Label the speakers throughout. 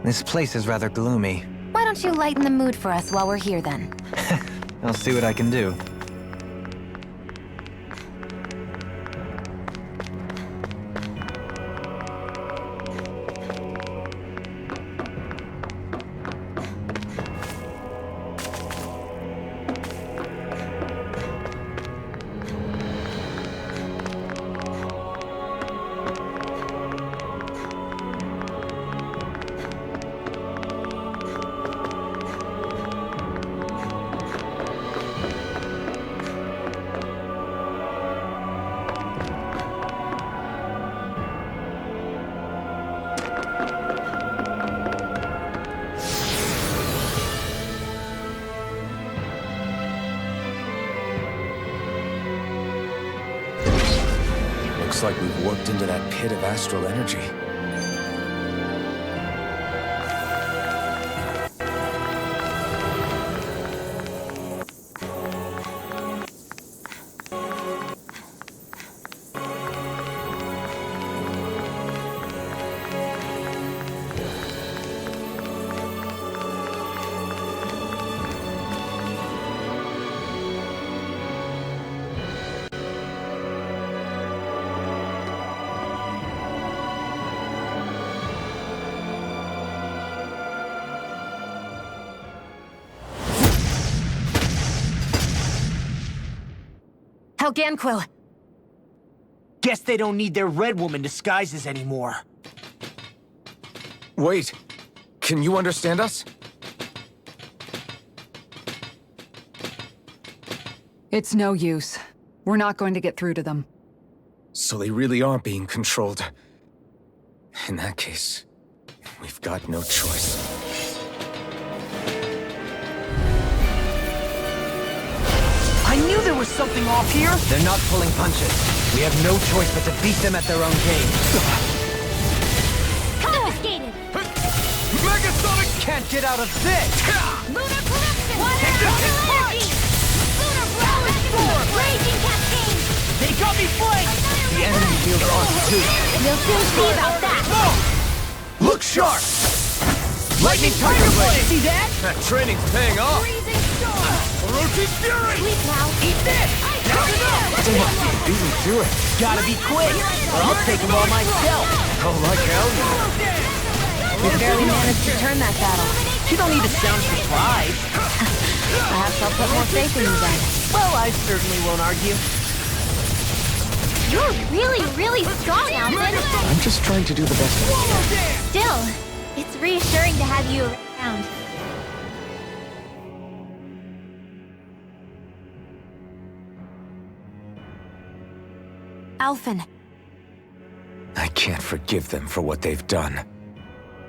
Speaker 1: This place is rather gloomy.
Speaker 2: Why don't you lighten the mood for us while we're here then?
Speaker 1: I'll see what I can do.
Speaker 3: Looks like we've warped into that pit of astral energy.
Speaker 2: Helganquil!
Speaker 4: Guess they don't need their Red Woman disguises anymore.
Speaker 3: Wait, can you understand us?
Speaker 5: It's no use. We're not going to get through to them.
Speaker 3: So they really are being controlled. In that case, we've got no choice.
Speaker 4: I knew there was something off here!
Speaker 1: They're not pulling punches. We have no choice but to beat them at their own game.
Speaker 2: Confiscated!
Speaker 4: Megasonic
Speaker 1: Can't get out of this!
Speaker 2: Lunar corruption!
Speaker 4: Take this hit punch!
Speaker 2: Lunar blast! Raging cascade!
Speaker 4: They got me flanked!
Speaker 1: The enemy wields Constitution.
Speaker 2: We'll soon see about that!
Speaker 4: Look sharp! Lightning Tiger Blade! See that?
Speaker 3: That training's paying off!
Speaker 2: Freezing storm!
Speaker 4: Orochi's Fury!
Speaker 2: Sleep now!
Speaker 4: Eat this! That's enough!
Speaker 3: They must be beating through it.
Speaker 4: Gotta be quick, or I'll take them all myself!
Speaker 3: Oh, like hell.
Speaker 2: We barely managed to turn that battle.
Speaker 4: You don't need to sound surprised.
Speaker 2: Perhaps I'll put more faith in you then.
Speaker 4: Well, I certainly won't argue.
Speaker 2: You're really strong, Alvin!
Speaker 3: I'm just trying to do the best I can.
Speaker 2: Still, it's reassuring to have you around. Alphen,
Speaker 3: I can't forgive them for what they've done.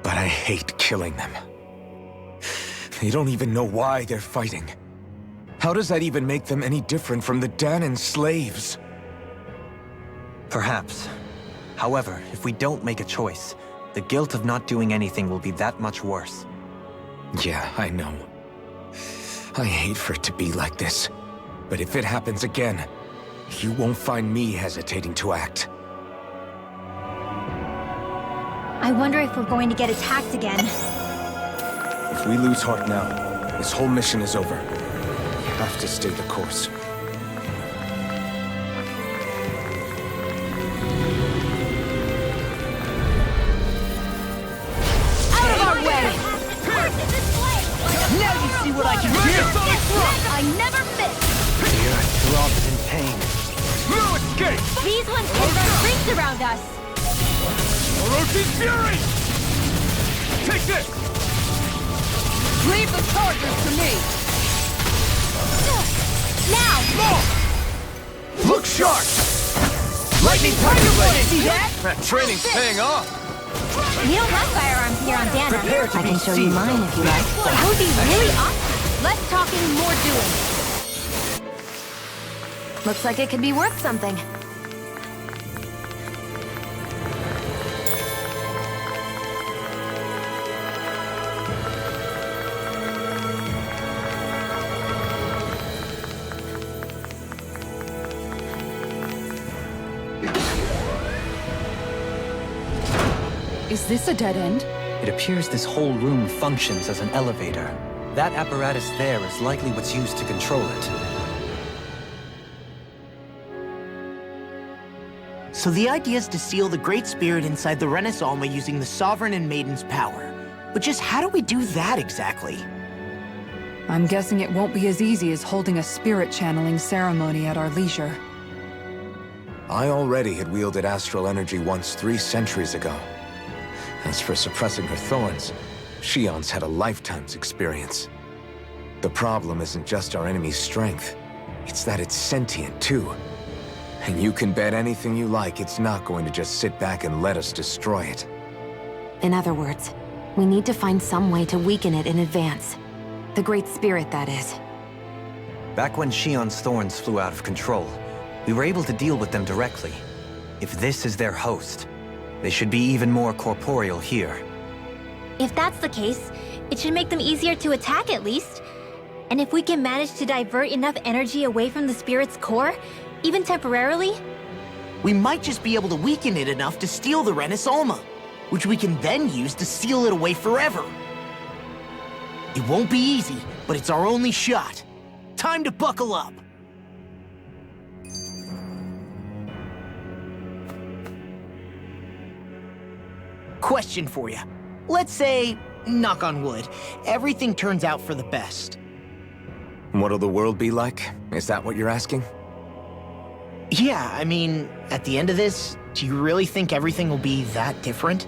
Speaker 3: But I hate killing them. They don't even know why they're fighting. How does that even make them any different from the Danon slaves?
Speaker 1: Perhaps. However, if we don't make a choice, the guilt of not doing anything will be that much worse.
Speaker 3: Yeah, I know. I hate for it to be like this. But if it happens again, you won't find me hesitating to act.
Speaker 2: I wonder if we're going to get attacked again.
Speaker 3: If we lose heart now, this whole mission is over. We have to stay the course.
Speaker 4: Out of our way! Now you see what I can do!
Speaker 2: I never miss!
Speaker 1: The earth throbs in pain.
Speaker 4: No escape!
Speaker 2: These ones can run rings around us!
Speaker 4: Orochi's Fury! Take this! Leave the charges to me!
Speaker 2: Now!
Speaker 3: Look sharp!
Speaker 4: Lightning Tiger Blade! See that?
Speaker 3: That training's paying off!
Speaker 2: We don't have firearms here on Dana.
Speaker 1: Prepare to
Speaker 2: I
Speaker 1: be
Speaker 2: can show you
Speaker 1: seized.
Speaker 2: mine if you like. That would be really awesome. Less talking, more doing. Looks like it could be worth something.
Speaker 5: Is this a dead end?
Speaker 1: It appears this whole room functions as an elevator. That apparatus there is likely what's used to control it.
Speaker 6: So the idea is to seal the Great Spirit inside the Renis Alma using the Sovereign and Maiden's power. But just how do we do that exactly?
Speaker 5: I'm guessing it won't be as easy as holding a spirit channeling ceremony at our leisure.
Speaker 3: I already had wielded astral energy once 3 centuries ago. As for suppressing her thorns, Shion's had a lifetime's experience. The problem isn't just our enemy's strength, it's that it's sentient too. And you can bet anything you like it's not going to just sit back and let us destroy it.
Speaker 2: In other words, we need to find some way to weaken it in advance. The Great Spirit, that is.
Speaker 1: Back when Shion's thorns flew out of control, we were able to deal with them directly. If this is their host, they should be even more corporeal here.
Speaker 7: If that's the case, it should make them easier to attack at least. And if we can manage to divert enough energy away from the spirit's core, even temporarily,
Speaker 6: We might just be able to weaken it enough to steal the Renis Alma, which we can then use to seal it away forever. It won't be easy, but it's our only shot. Time to buckle up. Question for you. Let's say, knock on wood, everything turns out for the best.
Speaker 3: What'll the world be like? Is that what you're asking?
Speaker 6: Yeah, I mean, at the end of this, do you really think everything will be that different?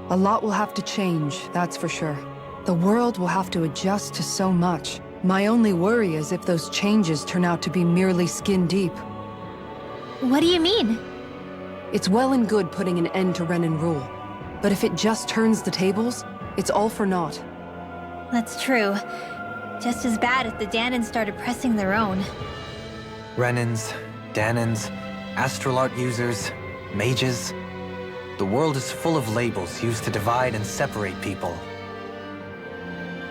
Speaker 5: A lot will have to change, that's for sure. The world will have to adjust to so much. My only worry is if those changes turn out to be merely skin deep.
Speaker 7: what do you mean?
Speaker 5: It's well and good putting an end to Renin rule. But if it just turns the tables, it's all for naught.
Speaker 7: That's true. Just as bad if the Danans started pressing their own.
Speaker 1: Renins, Danans, astral art users, mages. The world is full of labels used to divide and separate people.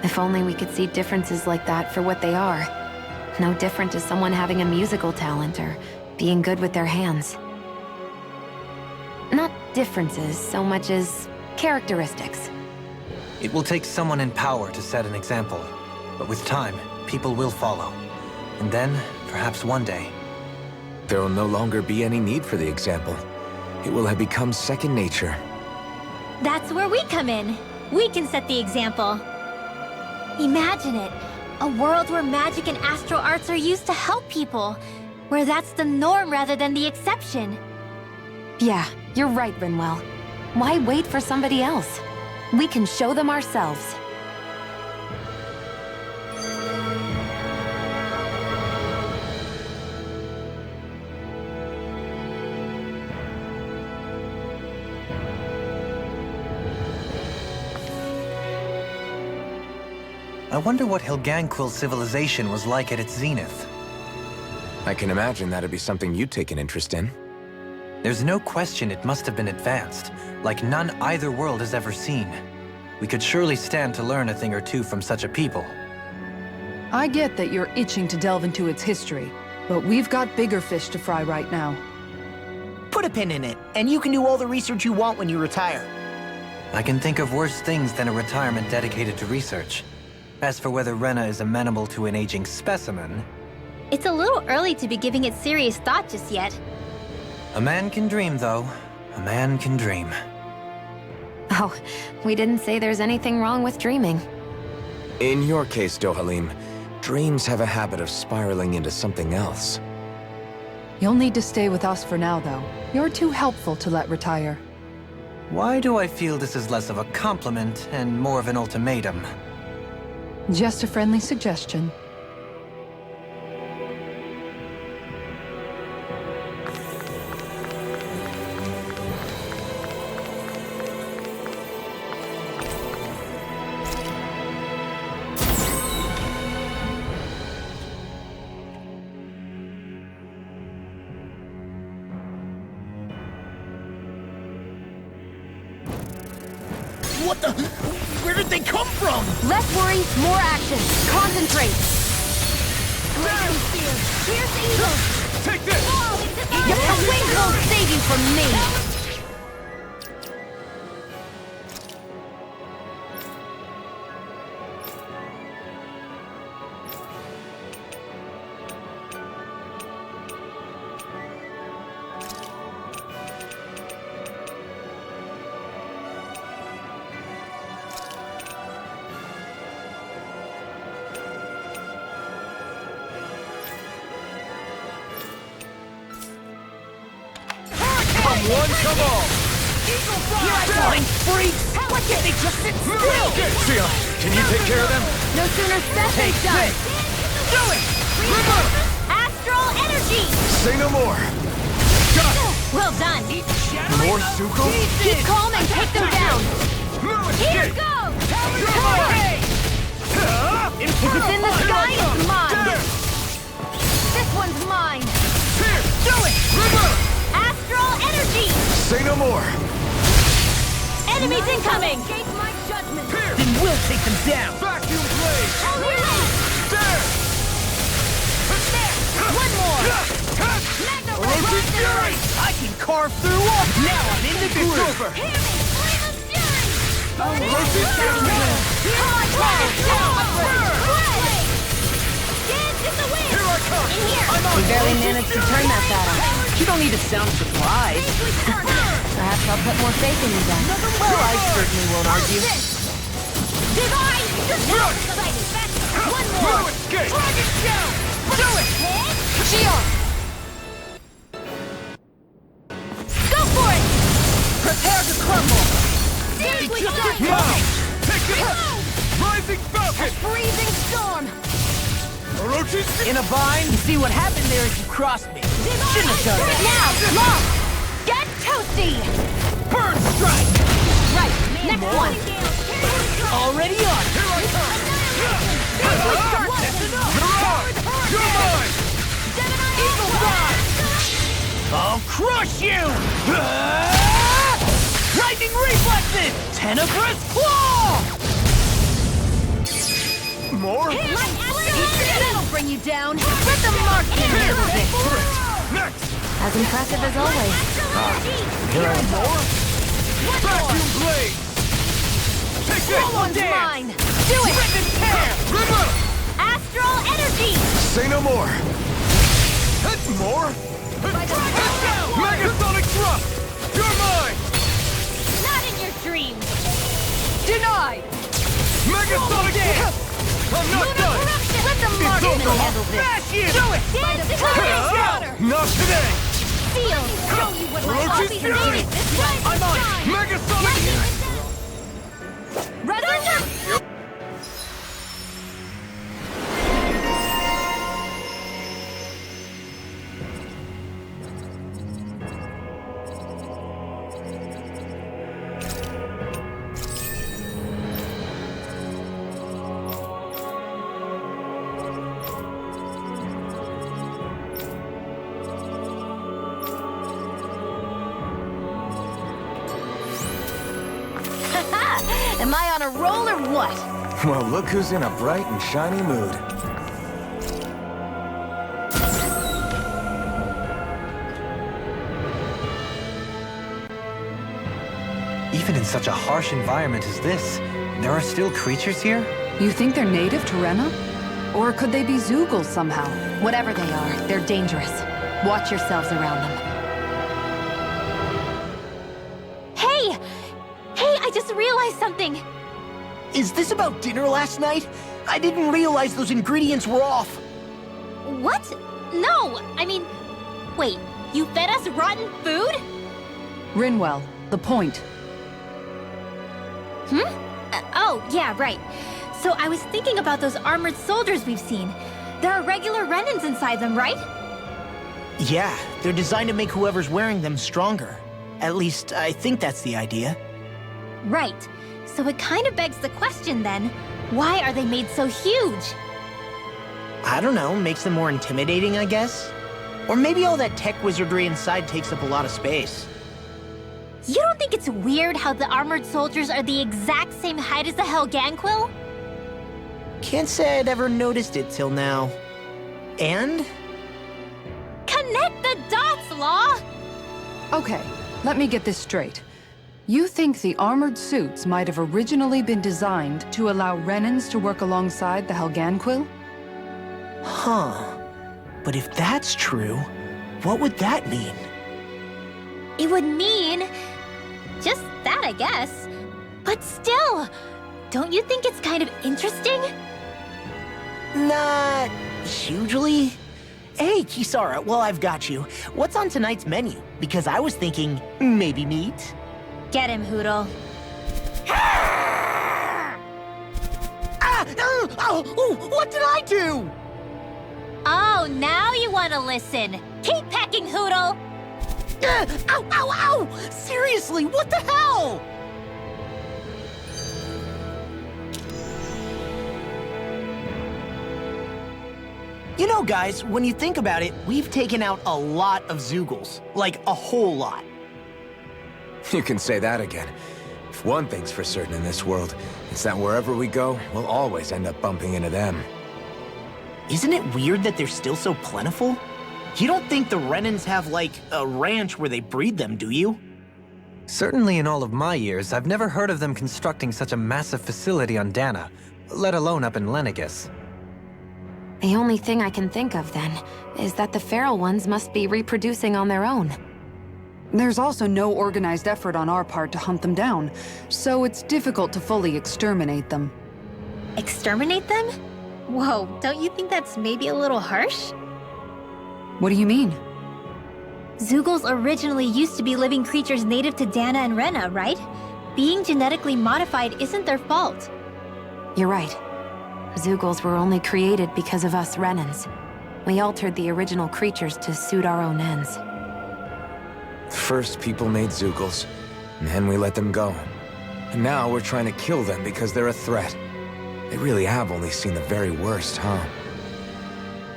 Speaker 2: If only we could see differences like that for what they are. No different to someone having a musical talent or being good with their hands. Not differences so much as characteristics.
Speaker 1: It will take someone in power to set an example. But with time, people will follow. And then, perhaps one day,
Speaker 3: There will no longer be any need for the example. It will have become second nature.
Speaker 7: That's where we come in. We can set the example. Imagine it. A world where magic and astral arts are used to help people. Where that's the norm rather than the exception.
Speaker 2: Yeah, you're right, Rinwell. Why wait for somebody else? We can show them ourselves.
Speaker 1: I wonder what Hilganquil's civilization was like at its zenith.
Speaker 3: I can imagine that'd be something you'd take an interest in.
Speaker 1: There's no question it must have been advanced, like none either world has ever seen. We could surely stand to learn a thing or two from such a people.
Speaker 5: I get that you're itching to delve into its history, but we've got bigger fish to fry right now.
Speaker 6: Put a pin in it, and you can do all the research you want when you retire.
Speaker 1: I can think of worse things than a retirement dedicated to research. As for whether Rena is amenable to an aging specimen,
Speaker 7: It's a little early to be giving it serious thought just yet.
Speaker 1: a man can dream, though. A man can dream.
Speaker 2: Oh, we didn't say there's anything wrong with dreaming.
Speaker 3: In your case, Dohalim, dreams have a habit of spiraling into something else.
Speaker 5: You'll need to stay with us for now, though. You're too helpful to let retire.
Speaker 1: Why do I feel this is less of a compliment and more of an ultimatum?
Speaker 5: Just a friendly suggestion.
Speaker 6: What the? Where did they come from?
Speaker 2: Less worry, more action. Concentrate.
Speaker 7: Here's evil!
Speaker 4: Take this!
Speaker 2: The wind won't save you from me.
Speaker 4: One, come on!
Speaker 6: Here I come, freaks! Why can't they just sit still?
Speaker 3: Sion, can you take care of them?
Speaker 2: No sooner said than done.
Speaker 6: Do it!
Speaker 7: Astral energy!
Speaker 3: Say no more.
Speaker 7: Well done.
Speaker 3: More Zuko?
Speaker 2: Keep calm and take them down.
Speaker 7: Here goes!
Speaker 2: If it's in the sky, it's mine. This one's mine.
Speaker 6: Do it!
Speaker 7: Astral energy!
Speaker 3: Say no more.
Speaker 7: Enemies incoming!
Speaker 6: Then we'll take them down!
Speaker 4: Vacuum blade!
Speaker 7: There!
Speaker 2: One more.
Speaker 4: Orochi's Fury!
Speaker 6: I can carve through all! Now I'm in the
Speaker 4: It's
Speaker 6: groove!
Speaker 4: over! Orochi's Here I come!
Speaker 2: We barely managed to turn that battle.
Speaker 6: You don't need to sound surprised.
Speaker 2: Perhaps I'll put more faith in you then.
Speaker 6: Well, I certainly won't argue.
Speaker 7: One more!
Speaker 4: No escape!
Speaker 6: Do it!
Speaker 2: Shion!
Speaker 7: Go for it!
Speaker 6: Prepare to crumble!
Speaker 7: Seriously,
Speaker 4: Now! Take it! Rising Falcon!
Speaker 2: Freezing storm!
Speaker 4: Orochi's
Speaker 6: In a bind? You see what happened there is you crossed me. Shouldn't have done that.
Speaker 2: Now, long! Get toasty!
Speaker 6: Burn strike!
Speaker 2: Right, next one!
Speaker 6: Already on!
Speaker 4: Here I come! You're mine!
Speaker 6: Eagle Fly! I'll crush you! Lightning reflexes! Tenebrous claw!
Speaker 4: More?
Speaker 2: That'll bring you down! Let the marksman handle this!
Speaker 4: Next!
Speaker 2: As impressive as always.
Speaker 3: Here I am.
Speaker 4: Vacuum blade! Take
Speaker 2: That one's
Speaker 4: it!
Speaker 2: mine! Do it!
Speaker 6: Rip and tear!
Speaker 4: River!
Speaker 7: Astral energy!
Speaker 3: Say no more.
Speaker 4: More? Megasonic thrust! You're mine!
Speaker 7: Not in your dreams!
Speaker 2: Denied!
Speaker 4: Megasonic thrust! I'm not done!
Speaker 2: Let the marksman
Speaker 4: over.
Speaker 2: handle this!
Speaker 6: Smash you!
Speaker 4: Do it!
Speaker 7: Dance is water!
Speaker 4: Not today!
Speaker 7: Seal! Show you what my
Speaker 4: Orochi's
Speaker 7: office
Speaker 4: Fury!
Speaker 7: is! This way!
Speaker 4: I'm on it! Megasonic!
Speaker 7: Resurrection!
Speaker 2: Am I on a roll or what?
Speaker 3: Well, look who's in a bright and shiny mood.
Speaker 1: Even in such a harsh environment as this, there are still creatures here?
Speaker 5: You think they're native to Rena? Or could they be Zoogle somehow?
Speaker 2: Whatever they are, they're dangerous. Watch yourselves around them.
Speaker 7: Hey! Hey, I just realized something!
Speaker 6: Is this about dinner last night? I didn't realize those ingredients were off.
Speaker 7: What? No! I mean, wait, you fed us rotten food?
Speaker 5: Rinwell, the point.
Speaker 7: Oh, yeah, right. So I was thinking about those armored soldiers we've seen. There are regular Renans inside them, right?
Speaker 6: Yeah, they're designed to make whoever's wearing them stronger. At least, I think that's the idea.
Speaker 7: Right. So it kind of begs the question then, why are they made so huge?
Speaker 6: I don't know, makes them more intimidating, I guess? Or maybe all that tech wizardry inside takes up a lot of space.
Speaker 7: You don't think it's weird how the armored soldiers are the exact same height as the Helganquil?
Speaker 6: Can't say I'd ever noticed it till now. And?
Speaker 7: Connect the dots, Law!
Speaker 5: Okay, let me get this straight. You think the armored suits might have originally been designed to allow Renans to work alongside the Helganquil?
Speaker 6: Huh. But if that's true, what would that mean?
Speaker 7: It would mean... just that, I guess. But still, don't you think it's kind of interesting?
Speaker 6: Not hugely. Hey, Kisara, well, I've got you. What's on tonight's menu? Because I was thinking, maybe meat?
Speaker 7: Get him, Hootle.
Speaker 6: What did I do?
Speaker 7: Oh, now you want to listen. Keep pecking, Hootle!
Speaker 6: Ow! Seriously, what the hell? You know, guys, when you think about it, we've taken out a lot of Zoogles. Like, a whole lot.
Speaker 3: You can say that again. If one thing's for certain in this world, it's that wherever we go, we'll always end up bumping into them.
Speaker 6: Isn't it weird that they're still so plentiful? You don't think the Renans have, like, a ranch where they breed them, do you?
Speaker 1: Certainly in all of my years, I've never heard of them constructing such a massive facility on Dana, let alone up in Lenegis.
Speaker 2: The only thing I can think of, then, is that the feral ones must be reproducing on their own.
Speaker 5: There's also no organized effort on our part to hunt them down, so it's difficult to fully exterminate them.
Speaker 7: Exterminate them? Whoa, don't you think that's maybe a little harsh?
Speaker 5: What do you mean?
Speaker 7: Zoogles originally used to be living creatures native to Dana and Rena, right? Being genetically modified isn't their fault.
Speaker 2: You're right. Zoogles were only created because of us Renans. We altered the original creatures to suit our own ends.
Speaker 3: First, people made Zoogles, and then we let them go. And now we're trying to kill them because they're a threat. They really have only seen the very worst, huh?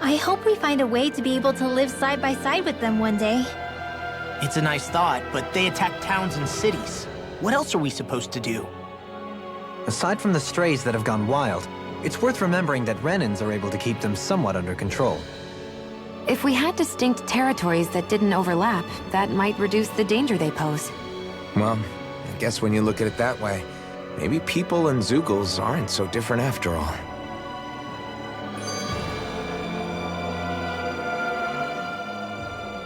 Speaker 7: I hope we find a way to be able to live side by side with them one day.
Speaker 6: It's a nice thought, but they attack towns and cities. What else are we supposed to do?
Speaker 1: Aside from the strays that have gone wild, it's worth remembering that Renans are able to keep them somewhat under control.
Speaker 2: If we had distinct territories that didn't overlap, that might reduce the danger they pose.
Speaker 3: Well, I guess when you look at it that way, maybe people and Zoogles aren't so different after all.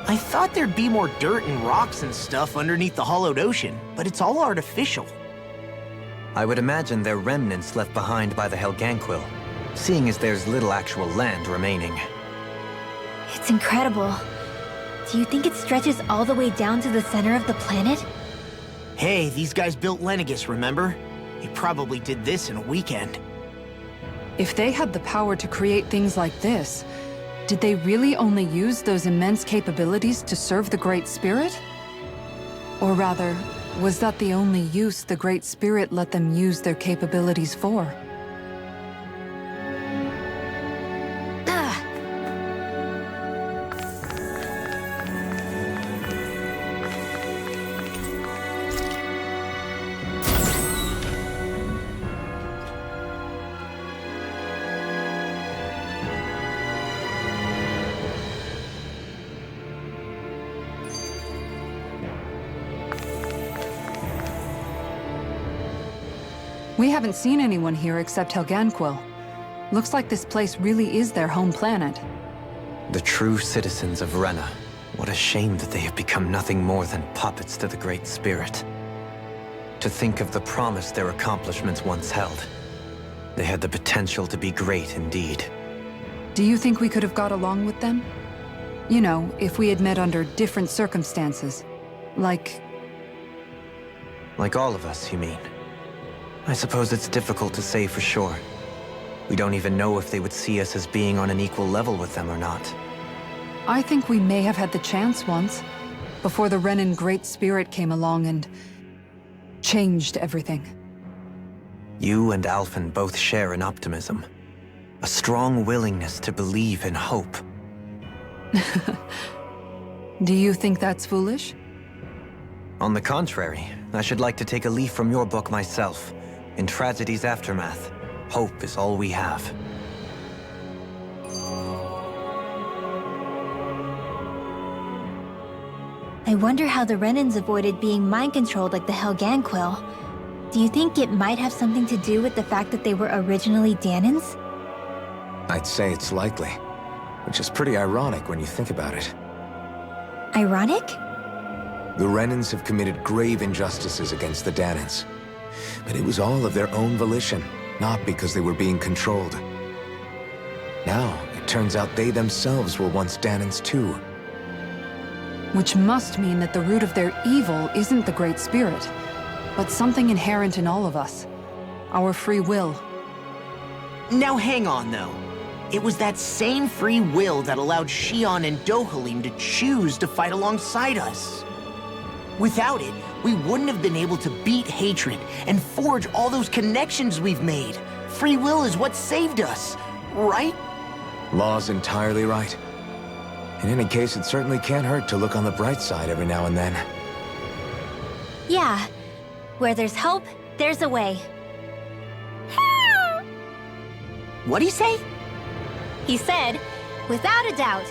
Speaker 6: I thought there'd be more dirt and rocks and stuff underneath the hollowed ocean, but it's all artificial.
Speaker 1: I would imagine they're remnants left behind by the Helganquil, seeing as there's little actual land remaining.
Speaker 7: It's incredible. Do you think it stretches all the way down to the center of the planet?
Speaker 6: Hey, these guys built Lenegis, remember? They probably did this in a weekend.
Speaker 5: If they had the power to create things like this, did they really only use those immense capabilities to serve the Great Spirit? Or rather, was that the only use the Great Spirit let them use their capabilities for? We haven't seen anyone here except Helganquil. Looks like this place really is their home planet.
Speaker 1: The true citizens of Rena. What a shame that they have become nothing more than puppets to the Great Spirit. To think of the promise their accomplishments once held. They had the potential to be great indeed.
Speaker 5: Do you think we could have got along with them? You know, if we had met under different circumstances. Like
Speaker 1: all of us, you mean? I suppose it's difficult to say for sure. We don't even know if they would see us as being on an equal level with them or not.
Speaker 5: I think we may have had the chance once, before the Renan Great Spirit came along and changed everything.
Speaker 1: You and Alphen both share an optimism. A strong willingness to believe in hope.
Speaker 5: Do you think that's foolish?
Speaker 1: On the contrary, I should like to take a leaf from your book myself. In tragedy's aftermath, hope is all we have.
Speaker 7: I wonder how the Renans avoided being mind-controlled like the Helganquil. Do you think it might have something to do with the fact that they were originally Danans?
Speaker 3: I'd say it's likely, which is pretty ironic when you think about it.
Speaker 7: Ironic?
Speaker 3: The Renans have committed grave injustices against the Danans. But it was all of their own volition, not because they were being controlled. Now, it Turns out they themselves were once Danans too.
Speaker 5: Which must mean that the root of their evil isn't the Great Spirit, but something inherent in all of us. Our free will.
Speaker 6: Now hang on, though. It was that same free will that allowed Xion and Dohalim to choose to fight alongside us. Without it, we wouldn't have been able to beat hatred and forge all those connections we've made. Free will is what saved us, right?
Speaker 3: Law's entirely right. In any case, it certainly can't hurt to look on the bright side every now and then.
Speaker 7: Yeah. Where there's hope, there's a way.
Speaker 6: What'd he say?
Speaker 7: He said, without a doubt.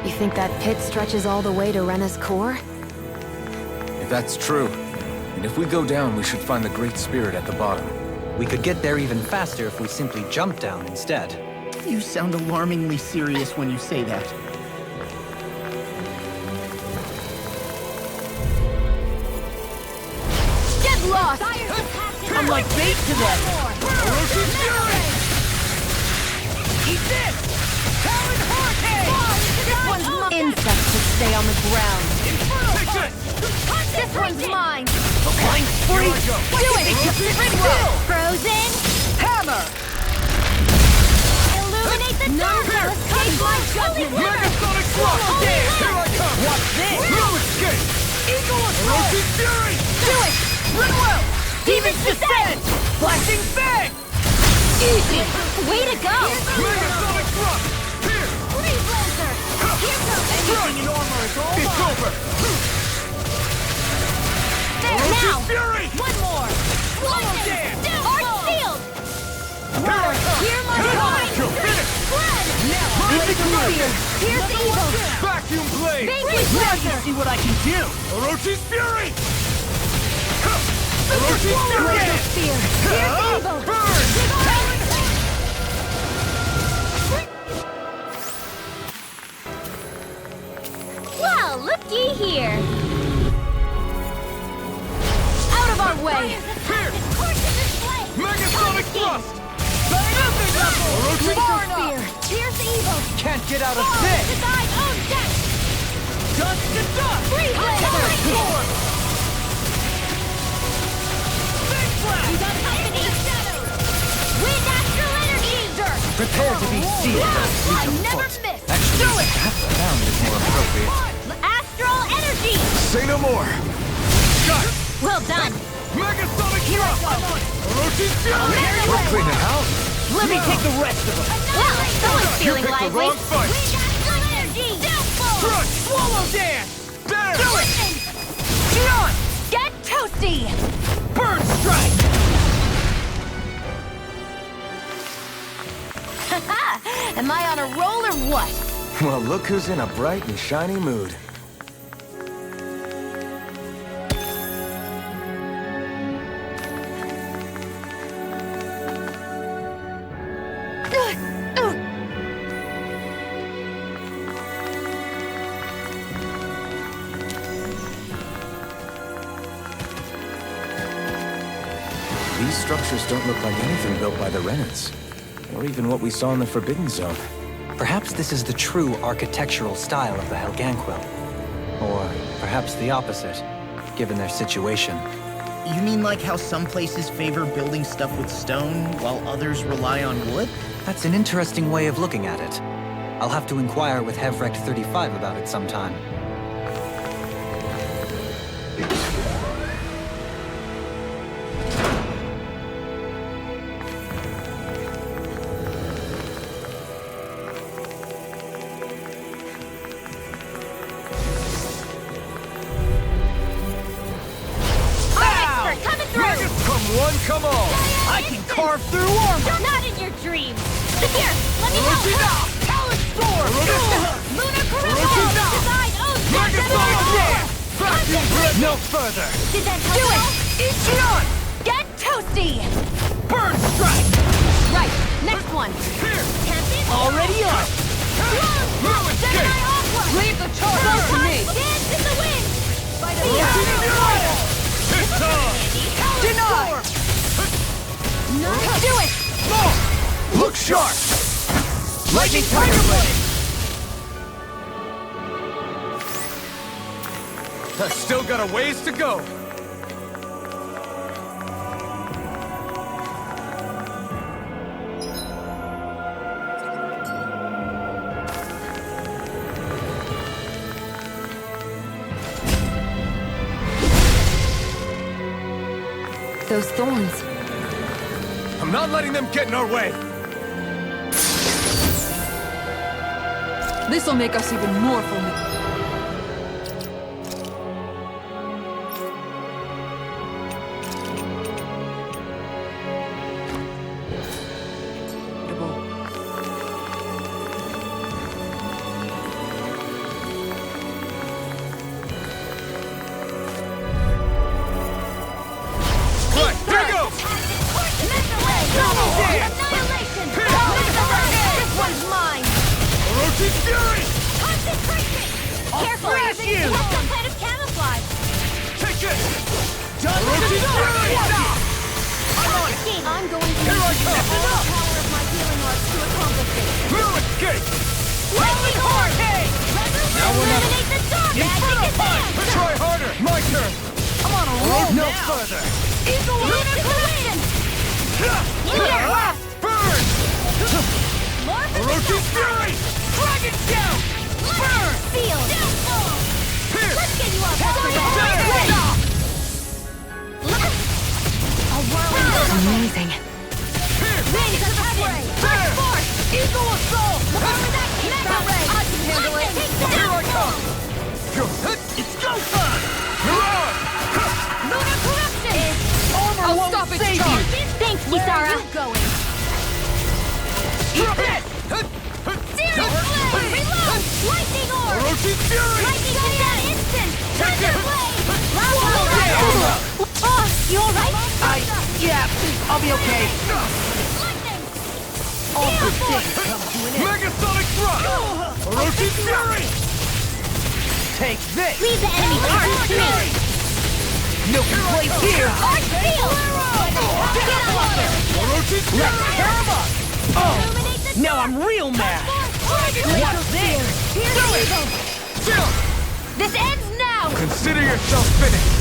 Speaker 2: You think that pit stretches all the way to Rena's core?
Speaker 4: If that's true, and if we go down, we should find the Great Spirit at the bottom.
Speaker 1: We could get there even faster if we simply jump down instead.
Speaker 6: You sound alarmingly serious when you say that.
Speaker 2: Get lost!
Speaker 6: I'm like bait to them!
Speaker 4: Eat this! Talon Hurricane!
Speaker 2: This one's mine! Insects should stay on the ground.
Speaker 7: This one's mine!
Speaker 6: Flying spree!
Speaker 2: Do it!
Speaker 7: Frozen!
Speaker 2: Hammer!
Speaker 7: Illuminate the dark!
Speaker 2: Escape my judgment!
Speaker 4: Megasonic Thrust! Here I come!
Speaker 6: What's this?
Speaker 4: No escape! Eagle Assault! Fury!
Speaker 2: Do it!
Speaker 4: Run well! Demon's Descent! Flashing Fang!
Speaker 7: Easy! Way to go!
Speaker 4: Megasonic Thrust! Here!
Speaker 7: Freeze Lancer! Here goes!
Speaker 4: Anything in armor is all it's over!
Speaker 7: There, now!
Speaker 4: Fury!
Speaker 7: One more!
Speaker 4: Dance!
Speaker 7: Arch Field!
Speaker 4: Here I come!
Speaker 7: Hear my mind!
Speaker 4: Finish!
Speaker 7: Blood!
Speaker 4: Now!
Speaker 7: Here's evil!
Speaker 4: Vacuum Blade!
Speaker 7: Freeze
Speaker 6: Now you
Speaker 7: Lancer!
Speaker 6: see what I can do!
Speaker 4: Orochi's Fury! Orochi's Fury!
Speaker 7: Spear! Here's evil!
Speaker 4: Burn!
Speaker 7: Well, looky here!
Speaker 2: Out of our way!
Speaker 4: Here! Megasonic Thrust!
Speaker 7: Orochi
Speaker 4: Orochi!
Speaker 7: Spear! Here's evil!
Speaker 4: Can't get out of
Speaker 7: Fall
Speaker 4: this!
Speaker 7: to thy own death!
Speaker 4: Dust to dust!
Speaker 7: Freeze Lancer!
Speaker 4: Big Blast!
Speaker 7: You got company! Wind Astral Energy!
Speaker 1: Prepare to be sealed as a
Speaker 7: I
Speaker 1: fleet of
Speaker 7: never
Speaker 1: foot.
Speaker 7: miss!
Speaker 1: Actually, perhaps a round is more appropriate.
Speaker 7: Astral Energy!
Speaker 3: Say no more!
Speaker 4: Got it!
Speaker 7: Well done!
Speaker 4: Megasonic Thrust! Orochi's Fury!
Speaker 3: We're cleaning house!
Speaker 6: Let me take the rest of them!
Speaker 7: Well, someone's
Speaker 4: You
Speaker 7: feeling
Speaker 4: picked the
Speaker 7: lively!
Speaker 4: wrong fight!
Speaker 7: Wind Astral Energy! Downfall!
Speaker 4: Crunch! Swallow Dance! There!
Speaker 7: Do it!
Speaker 4: Gion!
Speaker 7: Get toasty!
Speaker 6: Bird Strike!
Speaker 2: Am I on a roll or what?
Speaker 3: Well, look who's in a bright and shiny mood. These structures don't look like anything built by the Renans, or even what we saw in the Forbidden Zone.
Speaker 1: Perhaps this is the true architectural style of the Helganquil. Or perhaps the opposite. given their situation.
Speaker 6: You mean like how some places favor building stuff with stone, while others rely on wood?
Speaker 1: That's an interesting way of looking at it. I'll have to inquire with Hevrect 35 about it sometime.
Speaker 3: Come on!
Speaker 6: I can carve through armor!
Speaker 7: Not in your dreams! Here, let me help!
Speaker 6: Talent Storm!
Speaker 7: Lunar Corruption! Design owns
Speaker 6: No further!
Speaker 7: Did that help? Do it!
Speaker 6: Ichion!
Speaker 2: Get toasty!
Speaker 6: Bird Strike!
Speaker 2: Right, next one.
Speaker 6: Already on!
Speaker 5: Leave the charge to me!
Speaker 7: Dance in the wind!
Speaker 6: Deny!
Speaker 2: Do it!
Speaker 3: Look sharp!
Speaker 6: Lightning Tiger Blade!
Speaker 3: I've still got a ways to go.
Speaker 2: Those thorns.
Speaker 3: I'm not letting them get in our way.
Speaker 5: This'll make us even more formidable.
Speaker 7: Careful, you're some kind of camouflage.
Speaker 3: Take it!
Speaker 7: I'm going to
Speaker 3: Here I
Speaker 7: use
Speaker 3: come!
Speaker 7: the full power of my healing arts to accomplish this.
Speaker 3: No escape!
Speaker 7: Lightning Horn!
Speaker 3: Now we're not-
Speaker 7: Eliminate the dark magic advance!
Speaker 3: Try harder! My turn!
Speaker 6: I'm on a roll
Speaker 3: No
Speaker 6: now!
Speaker 3: further!
Speaker 7: Eagle Lunar Collision!
Speaker 3: Burn!
Speaker 7: More for the
Speaker 3: Orochi's
Speaker 7: dark
Speaker 3: Fury!
Speaker 6: Dragon Shout!
Speaker 7: Burn! Seal! Downfall!
Speaker 3: Here!
Speaker 7: Let's get you off A whirling
Speaker 2: Amazing.
Speaker 7: Wings of heaven! Dark Force!
Speaker 6: Eagle Assault!
Speaker 7: Power that Mega Ray!
Speaker 6: I can handle it!
Speaker 3: Here I come!
Speaker 6: It's go time!
Speaker 7: Lunar Corruption!
Speaker 6: Armor won't
Speaker 5: stop its
Speaker 6: save you!
Speaker 5: charge.
Speaker 7: Thanks, Kisara! going?
Speaker 6: Eat this!
Speaker 7: Searing Flame! Reload! Lightning Orb!
Speaker 3: Orochi's Fury!
Speaker 7: Lightning in that instant! Thunder Blade!
Speaker 6: Whoa,
Speaker 7: Oh, you alright?
Speaker 6: Yeah, I'll be okay.
Speaker 7: Lightning!
Speaker 6: All
Speaker 7: Steel
Speaker 6: good
Speaker 7: Force!
Speaker 6: things come to an end.
Speaker 3: Megasonic Thrust! Orochi's Fury!
Speaker 6: Take this!
Speaker 7: Leave the enemy cards to me!
Speaker 6: No complaints here!
Speaker 7: Arch Seal! Get on water!
Speaker 3: Orochi's
Speaker 6: Let's
Speaker 3: Fury!
Speaker 6: tear 'em up!
Speaker 7: Illuminate the
Speaker 6: Now I'm real mad!
Speaker 7: What's
Speaker 6: this?
Speaker 3: Chill!
Speaker 7: This ends now!
Speaker 3: Consider yourself finished!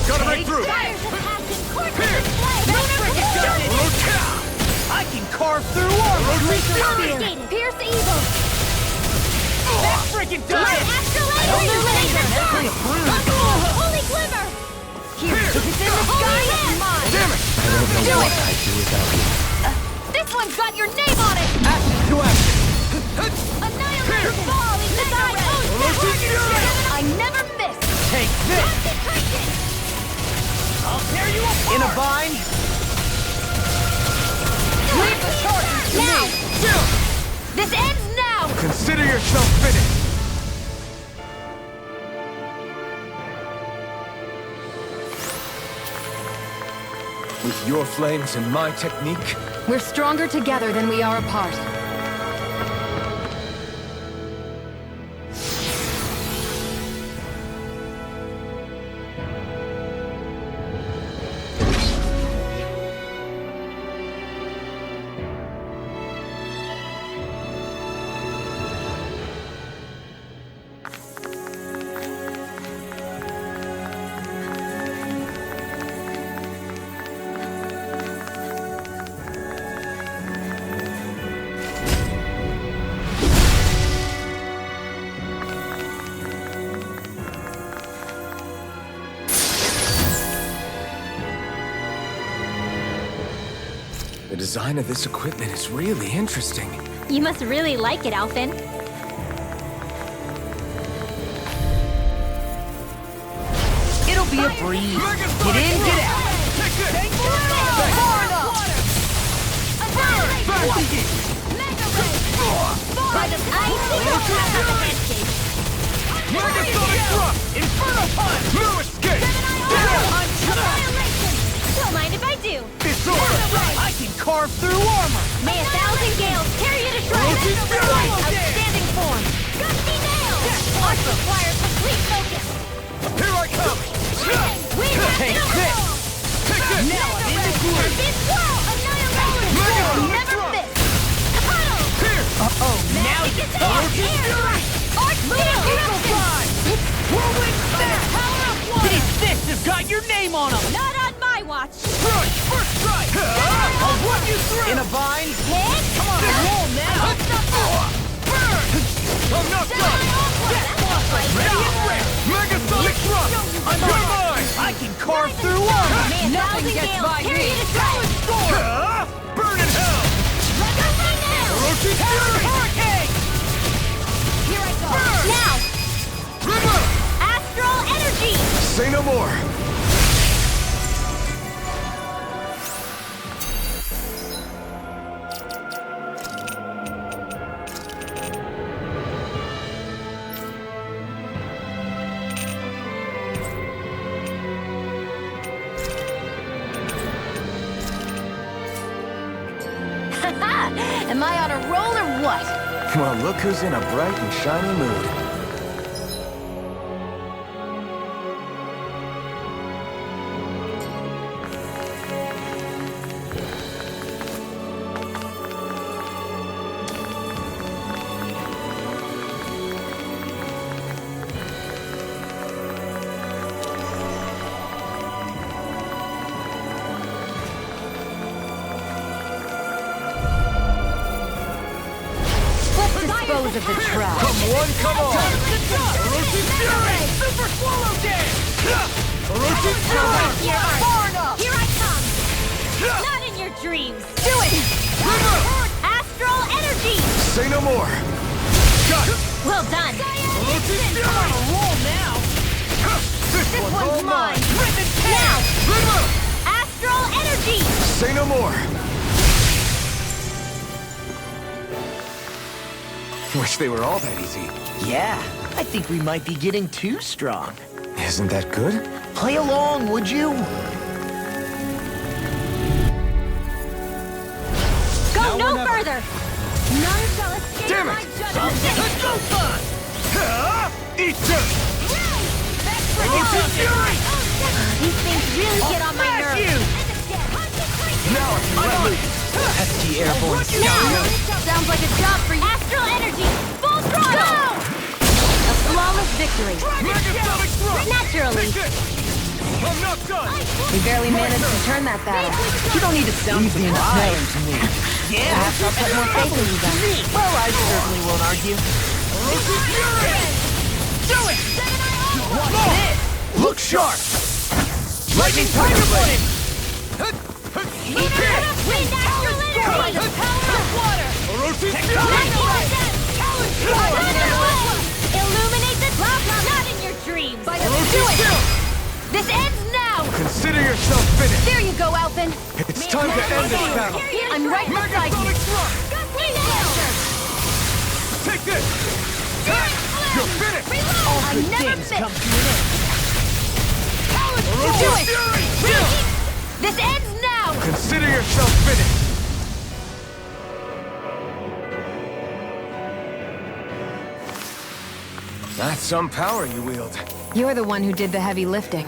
Speaker 3: Gotta break through!
Speaker 7: Fires of passion course
Speaker 3: Here!
Speaker 6: I can carve through armor!
Speaker 7: Pierce evil!
Speaker 6: That freaking does
Speaker 7: My
Speaker 6: it!
Speaker 7: astral energy illuminates the sun! Holy glimmer!
Speaker 5: Here, if it's in the sky, it's mine!
Speaker 3: Damn it! I don't know what I'd do without you.
Speaker 7: This one's got your name on it!
Speaker 6: Action to action!
Speaker 7: Annihilation! Ball! I never miss!
Speaker 6: Take this!
Speaker 7: Concentration!
Speaker 6: I'll tear you apart! In a bind?
Speaker 7: Leave the charges to me! This ends now!
Speaker 3: Consider yourself finished! With your flames and my technique,
Speaker 5: We're stronger together than we are apart.
Speaker 3: the design of this equipment is really interesting.
Speaker 7: You must really like it, Alphen.
Speaker 6: It'll be a breeze. Get in, get out.
Speaker 7: By the ice, you don't have a handshake.
Speaker 6: Megasonic Drop! Inferno Punch! No escape!
Speaker 7: Annihilation! Don't mind if I do.
Speaker 6: I can carve through armor!
Speaker 7: May 1,000 gales carry you to shrine. Outstanding form. Gusty nails! Arts require complete focus.
Speaker 3: Here I come!
Speaker 7: We have
Speaker 6: Take
Speaker 7: to
Speaker 6: this!
Speaker 7: Take this!
Speaker 6: Now I'm in the groove!
Speaker 7: This wall! Annihilation! Never miss! Huddle!
Speaker 6: Now
Speaker 7: Magic
Speaker 6: you
Speaker 7: attack!
Speaker 6: Roach Fury!
Speaker 7: Arch eruption!
Speaker 6: Whirlwind Snap!
Speaker 7: Power of water!
Speaker 6: These fists have got your name on them!
Speaker 7: Not on my watch!
Speaker 6: Strike! First strike! I'll run you through! In a bind?
Speaker 7: Hit!
Speaker 6: Come on, roll now! Burn! I'm not done! Ready and ready! Megasonic Thrust! I'm your mind! I can carve through armor!
Speaker 5: Nothing gets by me.
Speaker 6: Burn in hell! Roach Fury! Hurricane!
Speaker 7: Here I go! Now! Astral energy!
Speaker 3: Say no more!
Speaker 7: Am I on a roll or what?
Speaker 3: Well, look who's in a bright and shiny mood.
Speaker 5: Dispose of the trash.
Speaker 3: Come one, come all!
Speaker 6: Orochi Fury! Super Swallow Dance! Orochi Fury!
Speaker 7: Far enough! Here I come! Not in your dreams!
Speaker 5: Do it!
Speaker 7: Astral energy!
Speaker 3: Say no more! Got it!
Speaker 7: Well done!
Speaker 6: Orochi Fury! On a roll now!
Speaker 3: This one's all
Speaker 7: One's mine!
Speaker 3: mine!
Speaker 6: Rip and tear!
Speaker 7: Now! Astral energy!
Speaker 3: Say no more! Wish they were all that easy.
Speaker 6: Yeah, I think we might be getting too strong.
Speaker 3: Isn't that good?
Speaker 6: Play along, would you?
Speaker 7: Go no further! None shall escape
Speaker 3: Damn it!
Speaker 7: my judgment!
Speaker 6: Let's go, son!
Speaker 3: Eat this!
Speaker 6: Orochi Fury!
Speaker 7: These things really get on my
Speaker 6: Smash
Speaker 7: nerves!
Speaker 6: you!
Speaker 3: Now I can let loose!
Speaker 1: Pesky airborne
Speaker 7: Now! Sounds like a job for you! Astral energy! Full throttle! A flawless victory!
Speaker 6: Megasonic Thrust!
Speaker 7: Naturally!
Speaker 6: I'm not done!
Speaker 5: We barely managed to turn that battle. You don't need to sound surprised.
Speaker 6: to me. Yeah?
Speaker 5: Perhaps I'll put more faith in you then.
Speaker 6: Well, I certainly won't argue.
Speaker 3: Do it! Watch this! Look sharp! Lightning Tiger Blade!
Speaker 7: Wind astral energy! The power of water! Illuminate the not in your dreams! Do it! This ends now!
Speaker 3: Consider yourself finished!
Speaker 7: There you go, Alvin!
Speaker 3: It's time to end this battle!
Speaker 7: I'm right beside you!
Speaker 3: Take this! You're finished!
Speaker 7: I never miss! Do it! This ends now!
Speaker 3: Consider yourself finished! That's some power you wield.
Speaker 2: You're the one who did the heavy lifting.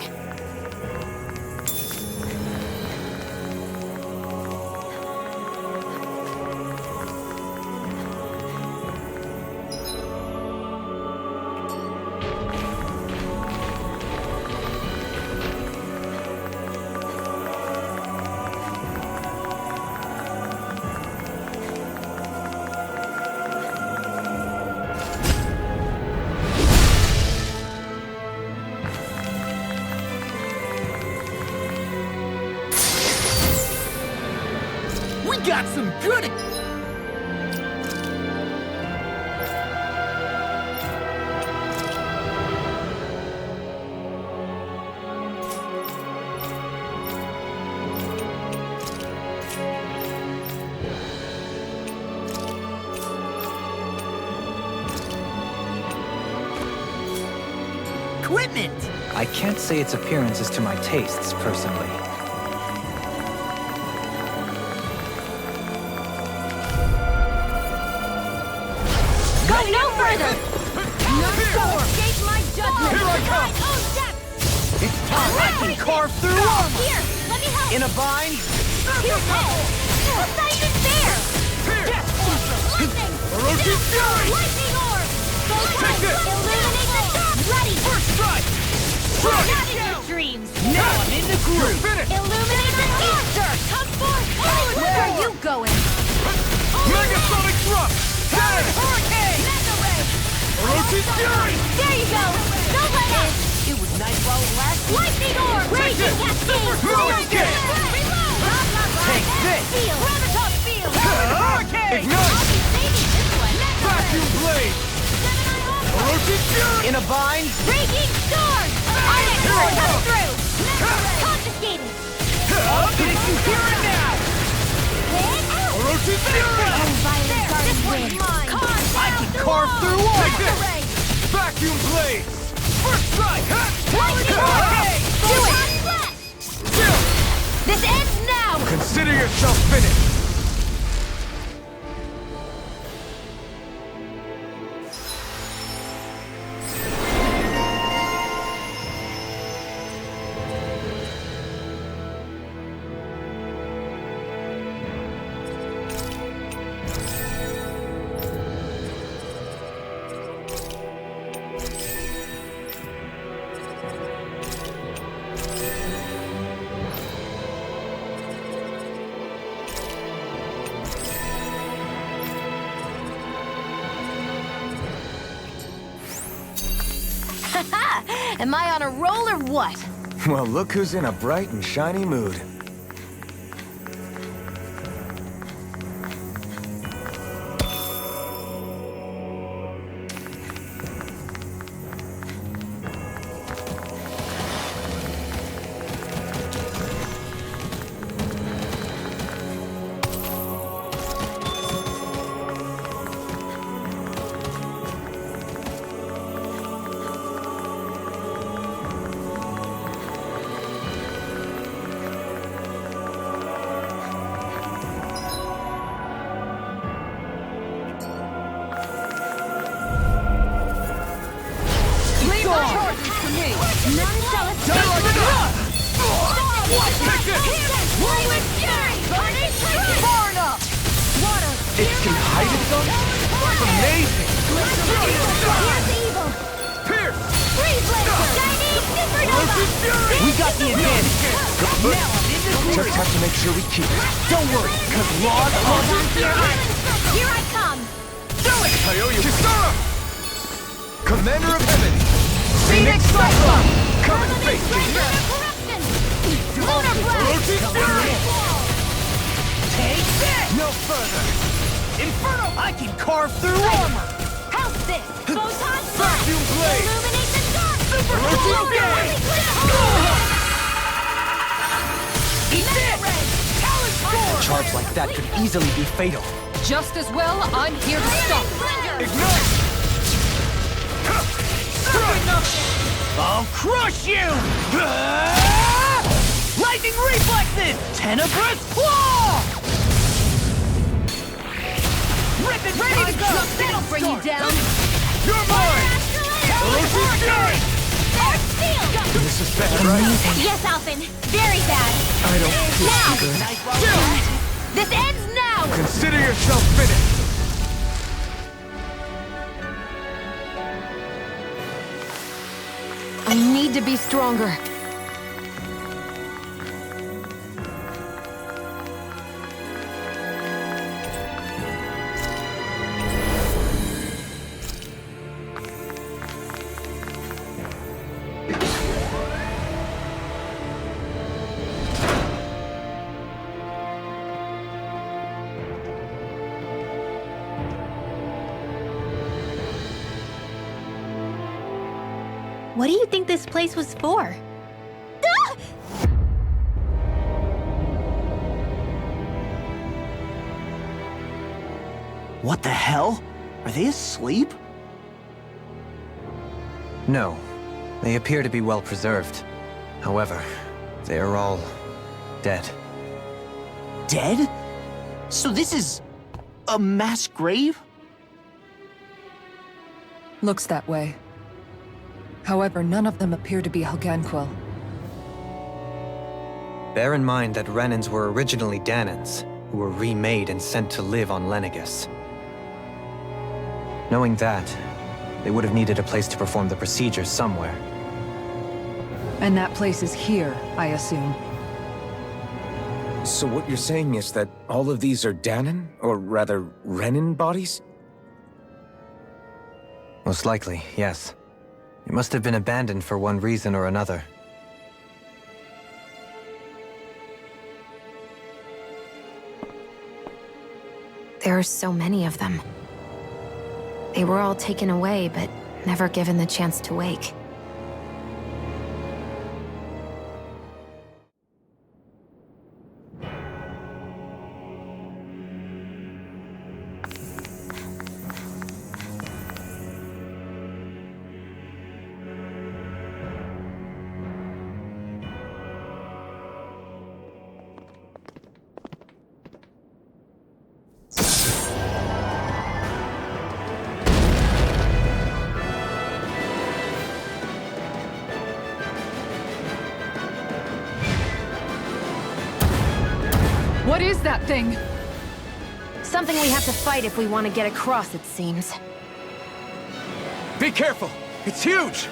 Speaker 6: Got some good... equipment!
Speaker 1: I can't say its appearance is to my tastes, personally.
Speaker 7: Go no further! Not so escape my judgment!
Speaker 3: Here I come! It's time I can carve through armor!
Speaker 7: Here, let me help!
Speaker 3: In a bind?
Speaker 7: Here's hell! It's not even fair!
Speaker 3: Here!
Speaker 7: Lightning!
Speaker 3: Orochi's Fury!
Speaker 7: Lightning orb! Go
Speaker 3: Take this!
Speaker 7: Illuminate the dark! Ready!
Speaker 3: First strike!
Speaker 7: Not in your dreams!
Speaker 3: Now I'm in the groove! You're finished!
Speaker 7: Illuminate the dark! Come forth! Where are you going?
Speaker 3: Megasonic Thrust! Dead!
Speaker 7: Hurricane! Mega Ray!
Speaker 3: Orochi's Fury!
Speaker 7: There you go! Don't let up!
Speaker 6: It was nice while it lasted.
Speaker 7: Lightning orb! Raging cascade!
Speaker 3: Reload again!
Speaker 7: Reload!
Speaker 3: Take this!
Speaker 7: Feel! Gravitas feel!
Speaker 3: Hurricane! Ignite!
Speaker 7: I'll be saving this one!
Speaker 3: Vacuum Blade! Orochi's Fury!
Speaker 1: In a bind?
Speaker 7: Raging storm! Iron
Speaker 3: Here I
Speaker 7: sword
Speaker 3: go!
Speaker 7: come through! Confiscated!
Speaker 3: Did you hear it now? Orochi's Fury!
Speaker 7: This one's mine!
Speaker 3: I can carve through all! Take this! Vacuum Blade! First strike! Hurricane!
Speaker 7: Do it!
Speaker 3: Still!
Speaker 7: This ends now!
Speaker 3: Consider yourself finished!
Speaker 7: Am I on a roll or what?
Speaker 3: Well, look who's in a bright and shiny mood. It can hide itself? Amazing! Pierce!
Speaker 6: We got the advantage. Now I'm in the groove.
Speaker 3: Just have to make sure we keep it.
Speaker 6: Don't worry, cause laws are...
Speaker 7: Here I come!
Speaker 3: Do it! Kisara! Commander of Heaven!
Speaker 5: Phoenix Cyclone!
Speaker 3: Come and face me!
Speaker 7: Lunar Blast!
Speaker 6: Take this! No further! Inferno! I can carve through armor!
Speaker 7: How's this? Photon
Speaker 3: Vacuum blade!
Speaker 7: Illuminate the dark!
Speaker 6: Super
Speaker 3: Rotate
Speaker 6: blade! Eat this! Talon Storm!
Speaker 1: Charge like that could easily be fatal.
Speaker 5: Just as well, I'm here to stop.
Speaker 3: Ignite!
Speaker 6: I'll crush you! Lightning reflexes! Tenebrous claw! Rip it!
Speaker 5: Ready to go! That'll bring you down!
Speaker 3: You're mine! Elusive Fury!
Speaker 1: This is bad, right?
Speaker 7: Yes, Alphen. Very bad.
Speaker 1: I don't feel
Speaker 7: Now!
Speaker 1: good.
Speaker 7: This ends now!
Speaker 3: Consider yourself finished!
Speaker 2: I need to be stronger.
Speaker 7: What do you think this place was for?
Speaker 6: What the hell? Are they asleep?
Speaker 1: No. They appear to be well preserved. However, they are all dead.
Speaker 6: Dead? So this is a mass grave?
Speaker 5: Looks that way. However, none of them appear to be Helganquil.
Speaker 1: Bear in mind that Renans were originally Danans, who were remade and sent to live on Lenegus. Knowing that, they would have needed a place to perform the procedures somewhere.
Speaker 5: And that place is here, I assume.
Speaker 3: So what you're saying is that all of these are Danan, or rather, Renan bodies?
Speaker 1: Most likely, yes. It must have been abandoned for one reason or another.
Speaker 2: There are so many of them. They were all taken away, but never given the chance to wake.
Speaker 5: What is that thing?
Speaker 2: Something we have to fight if we want to get across, it seems.
Speaker 3: Be careful! It's huge!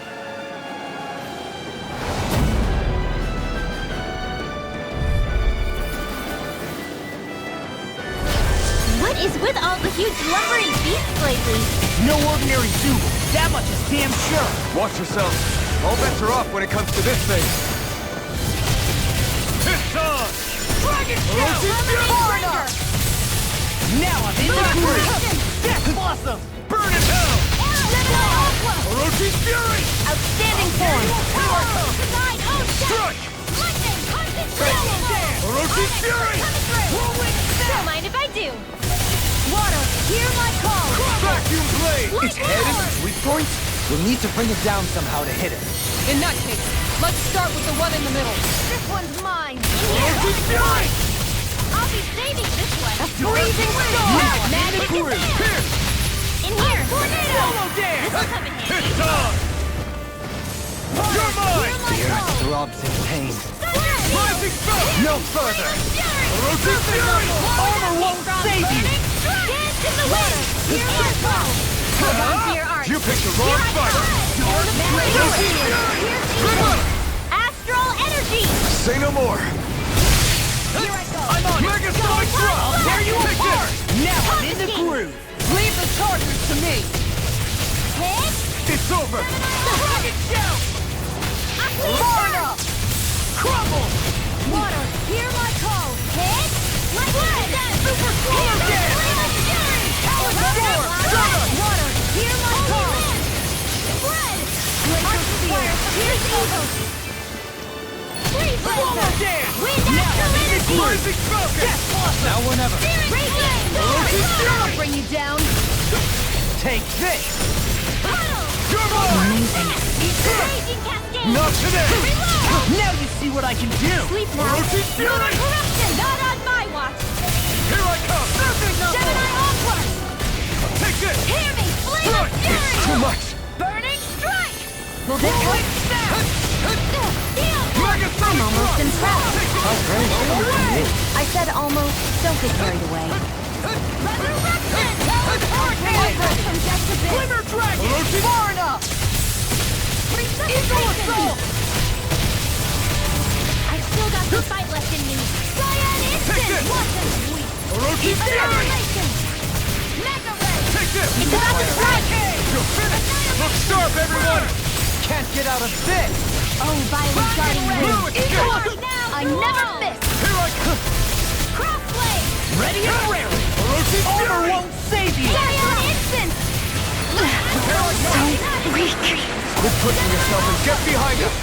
Speaker 7: What is with all the huge lumbering beasts lately?
Speaker 6: No ordinary zoo. That much is damn sure.
Speaker 3: Watch yourself. All bets are off when it comes to this thing. It's on!
Speaker 6: Dragon
Speaker 3: Elusive Fury!
Speaker 6: Now I'm in the groove! Death Blossom!
Speaker 3: Burn in hell! Orochi's Fury!
Speaker 7: Outstanding form! Divine Ocean!
Speaker 3: Strike!
Speaker 7: Lightning! Concentration!
Speaker 3: Orochi's Fury!
Speaker 7: Don't mind if I do! Water, hear my call!
Speaker 3: Vacuum blade!
Speaker 1: Its head is its weak point? We'll need to bring it down somehow to hit it.
Speaker 5: In that case, let's start with the one in the middle.
Speaker 7: This one's mine!
Speaker 3: Orochi's Fury!
Speaker 7: I'll be saving this one! A
Speaker 6: freezing storm!
Speaker 7: Magic
Speaker 6: Here!
Speaker 7: In here! Tornado!
Speaker 6: Solo dance!
Speaker 7: This'll come in handy!
Speaker 3: It's on! You're mine!
Speaker 7: Hear my
Speaker 1: The earth
Speaker 7: call!
Speaker 1: throbs in pain.
Speaker 3: Rising spell!
Speaker 1: No further!
Speaker 3: Orochi's Fury!
Speaker 6: Armor won't save you!
Speaker 7: Dance in the water! Hear my call! Hold on to your art!
Speaker 3: You picked the wrong fight!
Speaker 7: Orochi's Fury! Astral energy!
Speaker 3: Say no more!
Speaker 7: Here I go!
Speaker 6: I'm on it!
Speaker 3: Mega Sonic Drop!
Speaker 6: I'll tear you
Speaker 3: Take
Speaker 6: apart!
Speaker 3: this!
Speaker 6: Now I'm in the groove!
Speaker 5: Leave the chargers to me!
Speaker 7: Hit!
Speaker 3: It's over!
Speaker 7: Rocket show! Florida! Crumble! Water, hear my call! Hit! Like that! Super Solar Gas! Power Storm! Water, hear my call! Spread! Glacier Sphere, here's Evo! Freeze Laser! Wind Salinity!
Speaker 3: Now or never!
Speaker 7: Radiant Storm! I'll bring you down!
Speaker 3: Take this!
Speaker 7: Amazing! Raging Cascade!
Speaker 3: Not today!
Speaker 7: Reload!
Speaker 6: Now you see what I can do!
Speaker 7: Sleep now! Lunar Corruption! Not on my watch!
Speaker 3: Here I come!
Speaker 7: Gemini Onward!
Speaker 3: Take this!
Speaker 7: Hear me! Flame of Fury!
Speaker 3: Too much!
Speaker 7: Burning Strike!
Speaker 6: Will this
Speaker 7: Quick Snap!
Speaker 2: I'm almost entrapped. I said almost. Don't get carried away.
Speaker 7: Resurrection! From death to bit!
Speaker 6: Glimmer Dragon! Far enough!
Speaker 7: Resuscitation! I've still got the fight left in me! Cyan Instant! Wasn't weak! Annihilation! Mega Ray!
Speaker 3: Take this!
Speaker 7: It's about to strike!
Speaker 3: You're finished! Look sharp, everyone!
Speaker 6: Can't get out of this!
Speaker 7: Oh, violent guarding wind!
Speaker 3: Escape!
Speaker 7: Now! I
Speaker 3: Here
Speaker 7: never miss!
Speaker 3: I come!
Speaker 7: Crossblade!
Speaker 6: Ready and raring! Armor won't save you!
Speaker 7: Cyan Instant!
Speaker 2: Weak.
Speaker 3: Quit pushing yourself and get behind us!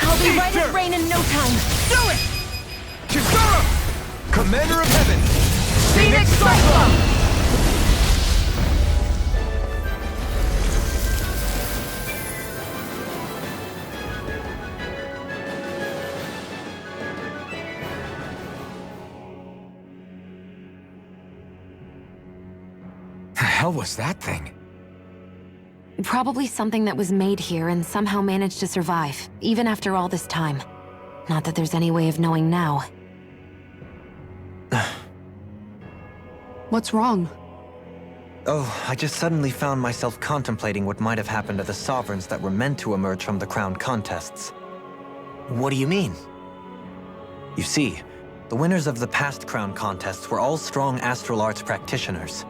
Speaker 2: I'll be right as rain in no time.
Speaker 3: Do it! Kisara! Commander of Heaven!
Speaker 6: Phoenix Cyclone!
Speaker 3: The hell was that thing?
Speaker 2: Probably something that was made here and somehow managed to survive, even after all this time. Not that there's any way of knowing now.
Speaker 5: What's wrong?
Speaker 1: Oh, I just suddenly found myself contemplating what might have happened to the sovereigns that were meant to emerge from the crown contests.
Speaker 6: What do you mean?
Speaker 1: You see, the winners of the past crown contests were all strong astral arts practitioners.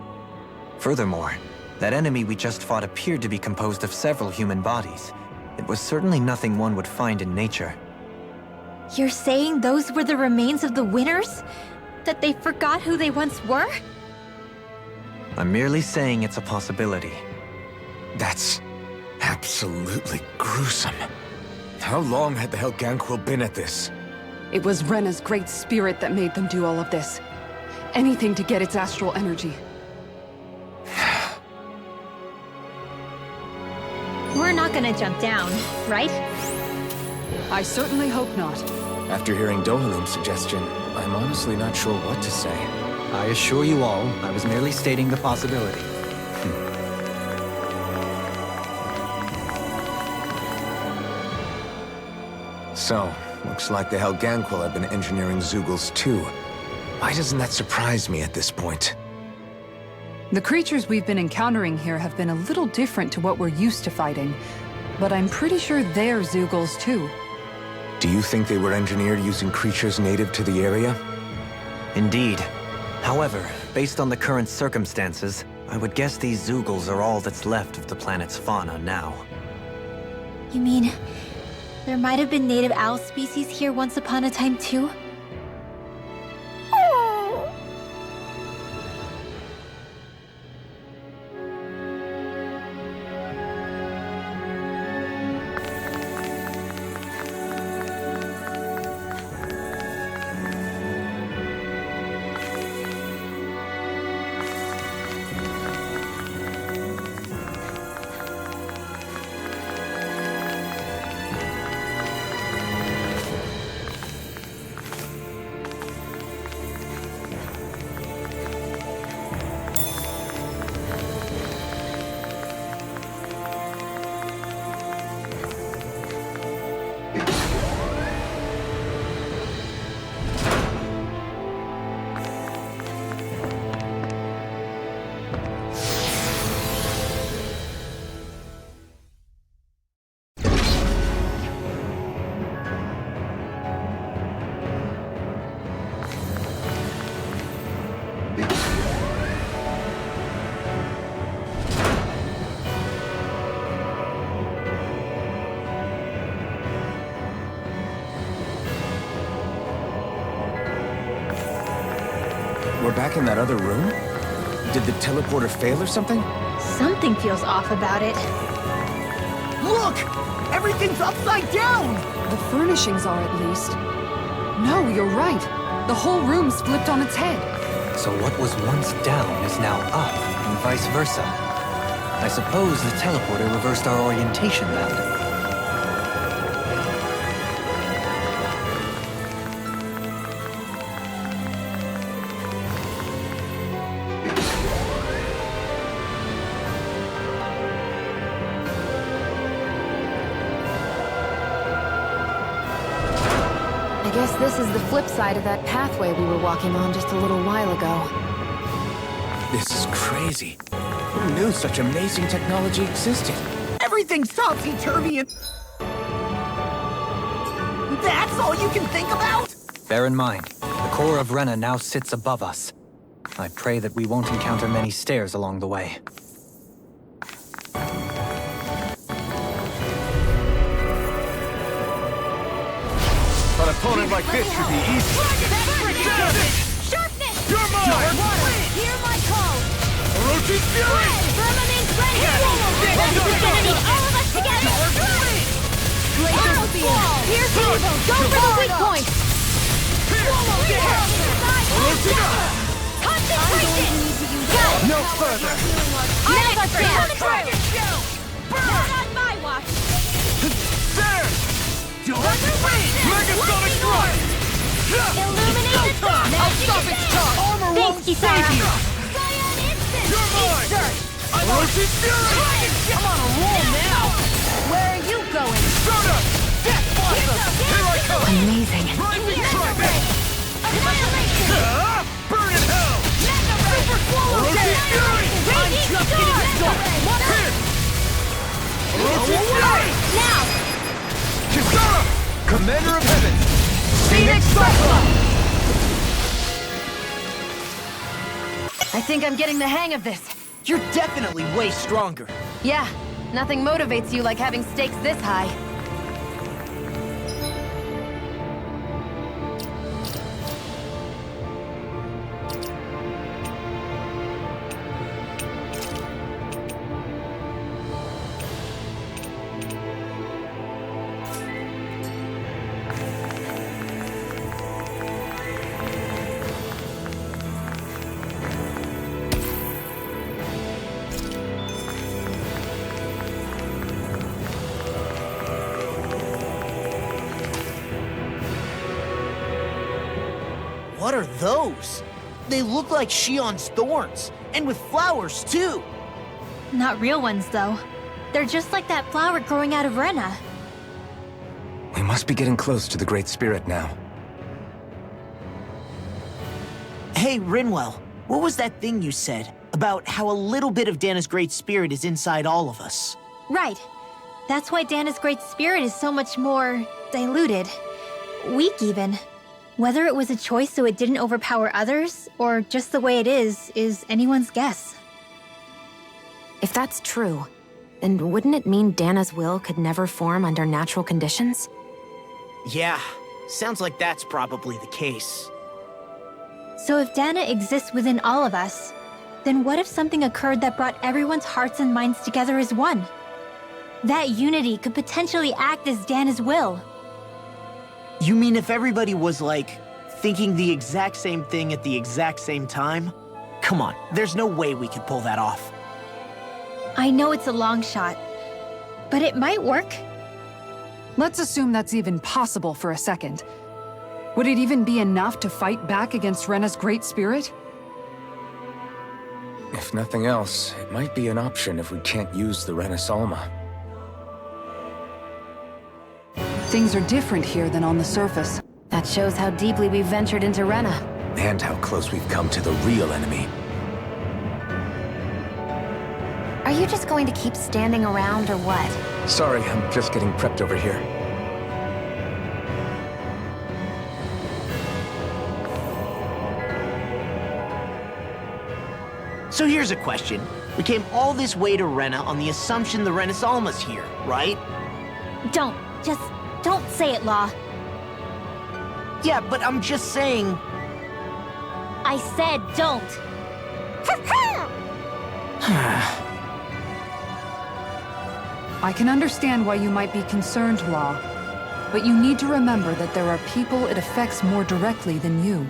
Speaker 1: Furthermore, that enemy we just fought appeared to be composed of several human bodies. It was certainly nothing one would find in nature.
Speaker 7: You're saying those were the remains of the winners? That they forgot who they once were?
Speaker 1: I'm merely saying it's a possibility.
Speaker 3: That's absolutely gruesome. How long had the Helganquil been at this?
Speaker 5: It was Rena's great spirit that made them do all of this. Anything to get its astral energy.
Speaker 7: We're not gonna jump down, right?
Speaker 5: I certainly hope not.
Speaker 4: After hearing Dohalim's suggestion, I'm honestly not sure what to say.
Speaker 8: I assure you all, I was merely stating the possibility.
Speaker 3: So, looks like the Helganquil have been engineering Zeugles too. Why doesn't that surprise me at this point?
Speaker 5: The creatures we've been encountering here have been a little different to what we're used to fighting, but I'm pretty sure they're Zeugles too.
Speaker 3: Do you think they were engineered using creatures native to the area?
Speaker 1: Indeed. However, based on the current circumstances, I would guess these Zeugles are all that's left of the planet's fauna now.
Speaker 7: You mean, there might have been native owl species here once upon a time too?
Speaker 3: back in that other room? Did the teleporter fail or something?
Speaker 7: Something feels off about it.
Speaker 6: Look! Everything's upside down!
Speaker 5: The furnishings are at least. No, you're right. The whole room's flipped on its head.
Speaker 1: So what was once down is now up, and vice versa. I suppose the teleporter reversed our orientation then.
Speaker 2: I guess this is the flip side of that pathway we were walking on just a little while ago.
Speaker 3: This is crazy. Who knew such amazing technology existed?
Speaker 6: Everything's topsy-turvy and... That's all you can think about?
Speaker 1: Bear in mind, the core of Rena now sits above us. I pray that we won't encounter many stairs along the way.
Speaker 3: An opponent like this should be easy.
Speaker 7: Sharpness!
Speaker 3: You're mine!
Speaker 7: Hear my call!
Speaker 3: Orochi's Fury!
Speaker 7: Remain friendly! We're gonna need all of us together! Laser Spear! Here's evil! Go for the weak point! Concentration!
Speaker 3: No further!
Speaker 7: Mega Spear! Burn on my watch!
Speaker 3: There! Megasonic Strike!
Speaker 7: Illuminate the dark!
Speaker 3: I'll stop its charge! Armor won't
Speaker 7: Thanks,
Speaker 3: save you!
Speaker 7: Scion Instant!
Speaker 3: You're mine! Orochi's Fury!
Speaker 7: I'm on a roll now! Where are you going?
Speaker 3: Soda! Death Blossom! Here I come!
Speaker 2: Amazing.
Speaker 3: Rising Strike!
Speaker 7: Annihilation!
Speaker 3: Burn in hell!
Speaker 7: Super Swallow!
Speaker 3: Orochi's Fury!
Speaker 7: I'm just getting started!
Speaker 3: Orochi's Fury!
Speaker 7: Now!
Speaker 3: Kisara! Commander of Heaven! Phoenix Cyclops!
Speaker 2: I think I'm getting the hang of this.
Speaker 6: You're definitely way stronger.
Speaker 2: Yeah, nothing motivates you like having stakes this high.
Speaker 6: What are those? They look like Shion's thorns, and with flowers too.
Speaker 7: Not real ones, though. They're just like that flower growing out of Rena.
Speaker 3: We must be getting close to the Great Spirit now.
Speaker 6: Hey, Rinwell, what was that thing you said about how a little bit of Dana's Great Spirit is inside all of us?
Speaker 7: Right. That's why Dana's Great Spirit is so much more diluted. Weak, even. Whether it was a choice so it didn't overpower others, or just the way it is anyone's guess.
Speaker 2: If that's true, then wouldn't it mean Dana's will could never form under natural conditions?
Speaker 6: Yeah, sounds like that's probably the case.
Speaker 7: So if Dana exists within all of us, then what if something occurred that brought everyone's hearts and minds together as one? That unity could potentially act as Dana's will.
Speaker 6: You mean if everybody was, like, thinking the exact same thing at the exact same time? Come on, there's no way we could pull that off.
Speaker 7: I know it's a long shot, but it might work.
Speaker 5: Let's assume that's even possible for a second. Would it even be enough to fight back against Rena's Great Spirit?
Speaker 3: If nothing else, it might be an option if we can't use the Renasalma.
Speaker 5: Things are different here than on the surface.
Speaker 2: That shows how deeply we've ventured into Rena.
Speaker 3: And how close we've come to the real enemy.
Speaker 2: Are you just going to keep standing around or what?
Speaker 3: Sorry, I'm just getting prepped over here.
Speaker 6: So here's a question. We came all this way to Rena on the assumption the Renasalma's here, right?
Speaker 7: Don't say it, Law.
Speaker 6: Yeah, but I'm just saying...
Speaker 7: I I said don't.
Speaker 5: I can understand why you might be concerned, Law. But you need to remember that there are people it affects more directly than you.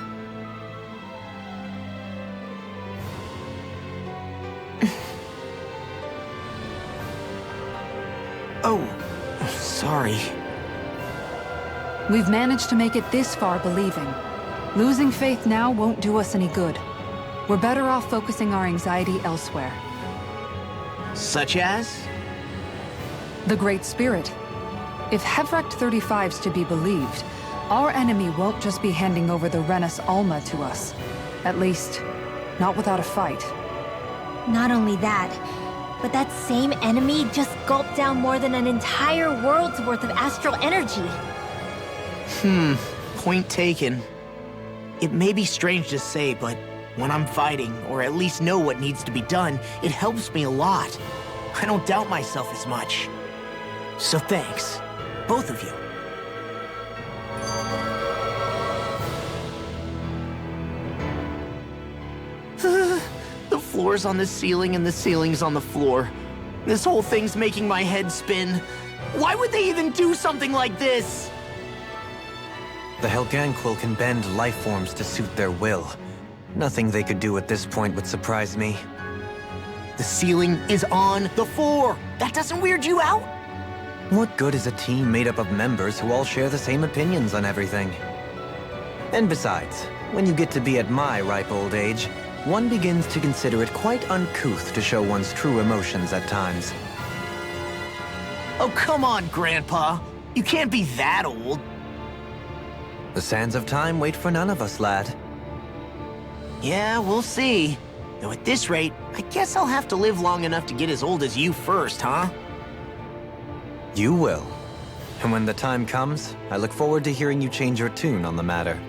Speaker 6: Oh, sorry.
Speaker 5: We've managed to make it this far believing. Losing faith now won't do us any good. We're better off focusing our anxiety elsewhere.
Speaker 6: Such as?
Speaker 5: The Great Spirit. If Hevrecht 35's to be believed, our enemy won't just be handing over the Renus Alma to us. At least, not without a fight.
Speaker 7: Not only that, but that same enemy just gulped down more than an entire world's worth of astral energy.
Speaker 6: Point taken. It may be strange to say, but when I'm fighting, or at least know what needs to be done, it helps me a lot. I don't doubt myself as much. So thanks, both of you. The floor's on the ceiling and the ceiling's on the floor. This whole thing's making my head spin. Why would they even do something like this?
Speaker 1: The Helganquil can bend life forms to suit their will. Nothing they could do at this point would surprise me.
Speaker 6: The ceiling is on the floor. That doesn't weird you out?
Speaker 1: What good is a team made up of members who all share the same opinions on everything? And besides, when you get to be at my ripe old age, one begins to consider it quite uncouth to show one's true emotions at times.
Speaker 6: Oh, come on, Grandpa. You can't be that old.
Speaker 1: The sands of time wait for none of us, lad.
Speaker 6: Yeah, we'll see. Though at this rate, I guess I'll have to live long enough to get as old as you first, huh?
Speaker 1: You will. And when the time comes, I look forward to hearing you change your tune on the matter.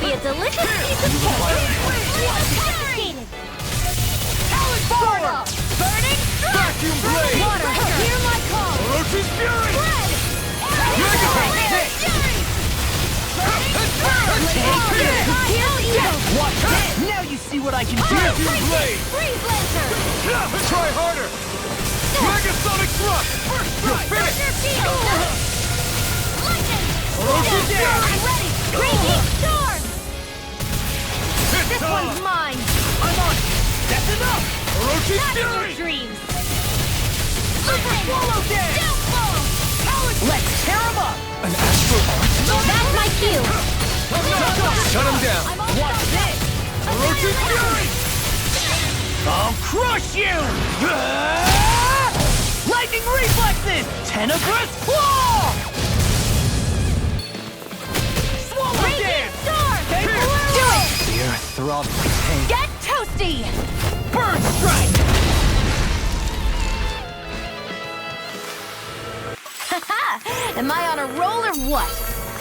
Speaker 7: A delicious piece of cake! Talent Forward! Burning
Speaker 3: Vacuum blade!
Speaker 7: Water! Hear my call!
Speaker 3: Orochi's fury!
Speaker 7: Red!
Speaker 6: Watch this! Now you see what I can do!
Speaker 3: Vacuum blade!
Speaker 7: Freeze Lancer!
Speaker 3: Try harder! Megasonic thrust! You're finished!
Speaker 7: Lightning!
Speaker 3: Orochi's fury!
Speaker 7: I'm ready! Raging Storm! This one's mine!
Speaker 6: I'm on! That's enough!
Speaker 3: Orochi's
Speaker 7: Not in your
Speaker 3: fury!
Speaker 7: dreams!
Speaker 6: Super Swallow Dance!
Speaker 7: Downfall!
Speaker 6: Let's tear him up!
Speaker 3: An astral art?
Speaker 7: That's my cue!
Speaker 3: Shut him down!
Speaker 6: Watch this!
Speaker 3: Orochi's fury!
Speaker 6: I'll crush you! Lightning reflexes! Tenebrous claw! Swallow
Speaker 7: Raging
Speaker 6: Dance!
Speaker 7: Storm!
Speaker 6: Do it!
Speaker 1: The earth throbs with pain.
Speaker 7: Get toasty!
Speaker 6: Burn strike!
Speaker 7: Haha! Am I on a roll or what?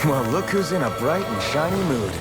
Speaker 3: Well, look who's in a bright and shiny mood.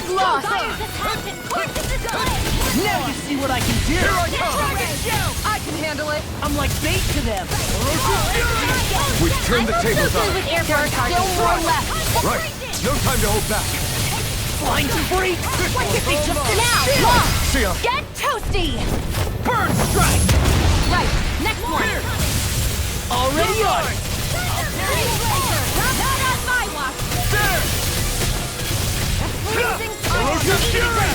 Speaker 6: Get lost!
Speaker 9: Now you see what I can do!
Speaker 6: Here I come!
Speaker 9: I can handle it! I'm like bait to them!
Speaker 3: We've turned the tables on.
Speaker 7: With airborne
Speaker 5: Still more left!
Speaker 3: Right. No time to hold back.
Speaker 9: Flying free! Like if they just
Speaker 7: now!
Speaker 5: Lost!
Speaker 3: See ya.
Speaker 5: Get toasty!
Speaker 9: Bird strike!
Speaker 5: Right, next one!
Speaker 9: Already on!
Speaker 5: Not on my watch!
Speaker 3: There!
Speaker 5: Freezing
Speaker 3: Elusive Fury!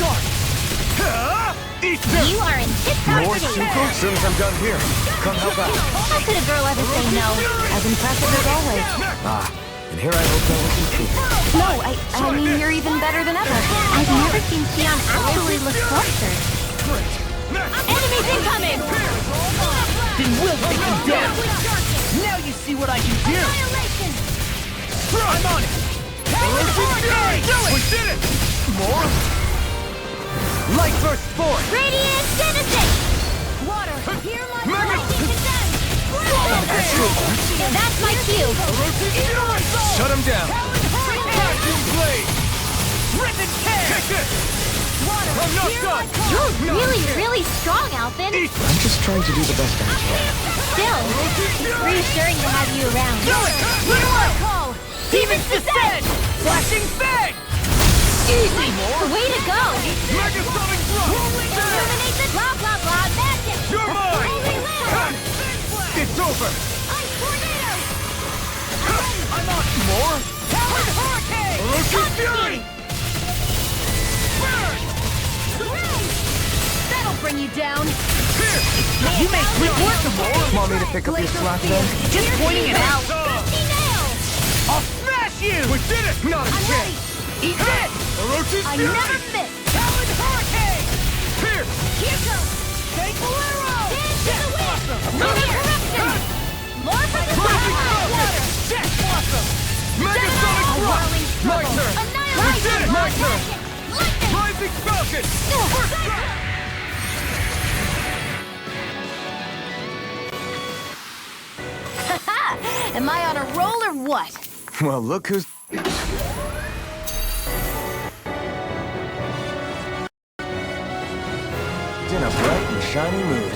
Speaker 3: Eat this!
Speaker 7: You are in hit
Speaker 3: More Suko? As soon as I'm done here, come help out.
Speaker 7: How could a girl ever say no?
Speaker 2: As impressive as always.
Speaker 3: Ah, and here I hope that wasn't true.
Speaker 2: No, I mean, you're even better than ever.
Speaker 7: I've never seen Xion actually look flustered.
Speaker 5: Enemies incoming!
Speaker 9: Then we'll take them down! Now you see what I can do! I'm on it!
Speaker 3: We did it!
Speaker 9: More? Light burst forth!
Speaker 7: Radiant Genesis!
Speaker 5: Water, here lies
Speaker 3: Mega-
Speaker 5: lightning condensed!
Speaker 7: That's my cue.
Speaker 3: Shut him down!
Speaker 9: Crashing blade! Rip and tear!
Speaker 3: Take this! I'm not done!
Speaker 7: You're really strong, Alphen.
Speaker 3: I'm just trying to do the best I can.
Speaker 7: Still, it's reassuring to have you around.
Speaker 5: Call!
Speaker 9: Demons descend! Flashing fang! Easy!
Speaker 7: Way to go!
Speaker 3: Megasonic drop!
Speaker 7: Illuminate the blah blah blah magic!
Speaker 3: You're mine! It's over!
Speaker 5: Ice tornado!
Speaker 9: I'm on more!
Speaker 5: Powered hurricane!
Speaker 3: Elusive Fury!
Speaker 5: That'll bring you down!
Speaker 9: You make quick work of more!
Speaker 3: Want me to pick up your slack then?
Speaker 9: Just pointing it out!
Speaker 5: 50 nails!
Speaker 9: I'll smash you!
Speaker 3: We did it! Not a
Speaker 5: I'm ready!
Speaker 3: chance!
Speaker 9: Eat this!
Speaker 3: Elusive
Speaker 5: I
Speaker 3: Fury!
Speaker 5: never miss!
Speaker 9: Powered hurricane!
Speaker 3: Here!
Speaker 5: Here goes!
Speaker 9: Take Bolero!
Speaker 5: Dance to the wind! Lunar corruption! More for the water!
Speaker 9: Jet blossom!
Speaker 3: Megasonic drop!
Speaker 5: Whirling
Speaker 3: My
Speaker 5: struggle!
Speaker 3: turn!
Speaker 5: Annihilate!
Speaker 3: We did it! My turn!
Speaker 5: Lightning!
Speaker 3: Rising Falcon! First strike!
Speaker 5: Am I on a roll or what?
Speaker 3: Well, look who's... in a bright and shiny mood.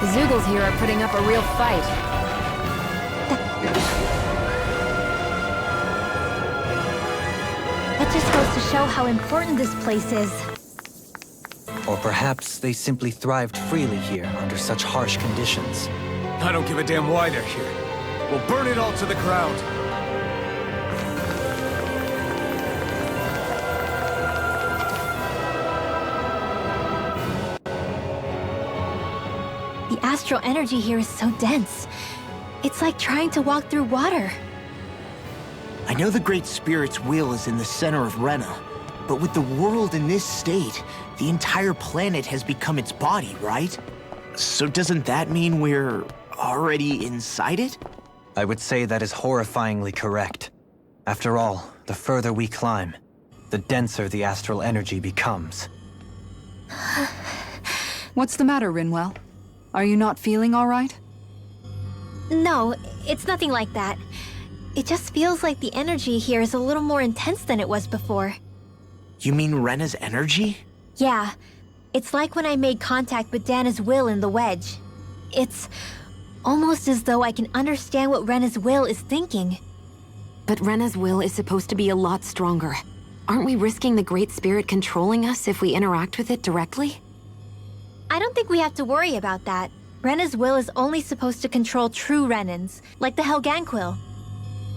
Speaker 2: The Zoogles here are putting up a real fight.
Speaker 7: That just goes to show how important this place is.
Speaker 1: Or perhaps they simply thrived freely here under such harsh conditions.
Speaker 4: I don't give a damn why they're here. We'll burn it all to the ground.
Speaker 7: The astral energy here is so dense. It's like trying to walk through water.
Speaker 6: I know the Great Spirit's will is in the center of Rena, but with the world in this state, the entire planet has become its body, right? So doesn't that mean we're already inside it?
Speaker 1: I would say that is horrifyingly correct. After all, the further we climb, the denser the astral energy becomes.
Speaker 5: What's the matter, Rinwell? Are you not feeling all right?
Speaker 7: No, it's nothing like that. It just feels like the energy here is a little more intense than it was before.
Speaker 6: You mean Rena's energy?
Speaker 7: Yeah, it's like when I made contact with Dana's will in the wedge. It's almost as though I can understand what Rena's will is thinking.
Speaker 2: But Rena's will is supposed to be a lot stronger. Aren't we risking the Great Spirit controlling us if we interact with it directly?
Speaker 7: I don't think we have to worry about that. Rena's will is only supposed to control true Renans, like the Helganquil.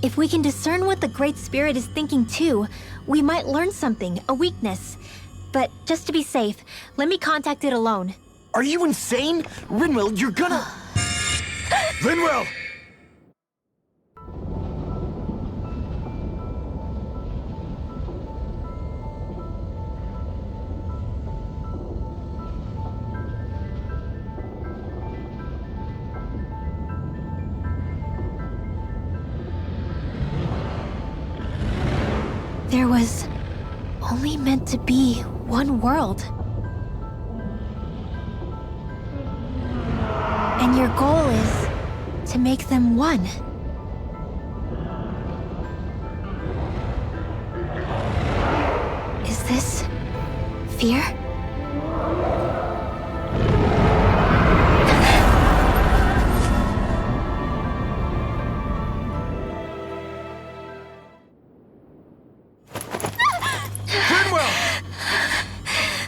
Speaker 7: If we can discern what the Great Spirit is thinking too, we might learn something, a weakness. But just to be safe, let me contact it alone.
Speaker 6: Are you insane? Rinwell, you're gonna...
Speaker 3: Rinwell!
Speaker 7: There was only meant to be one world. And your goal is to make them one. Is this fear?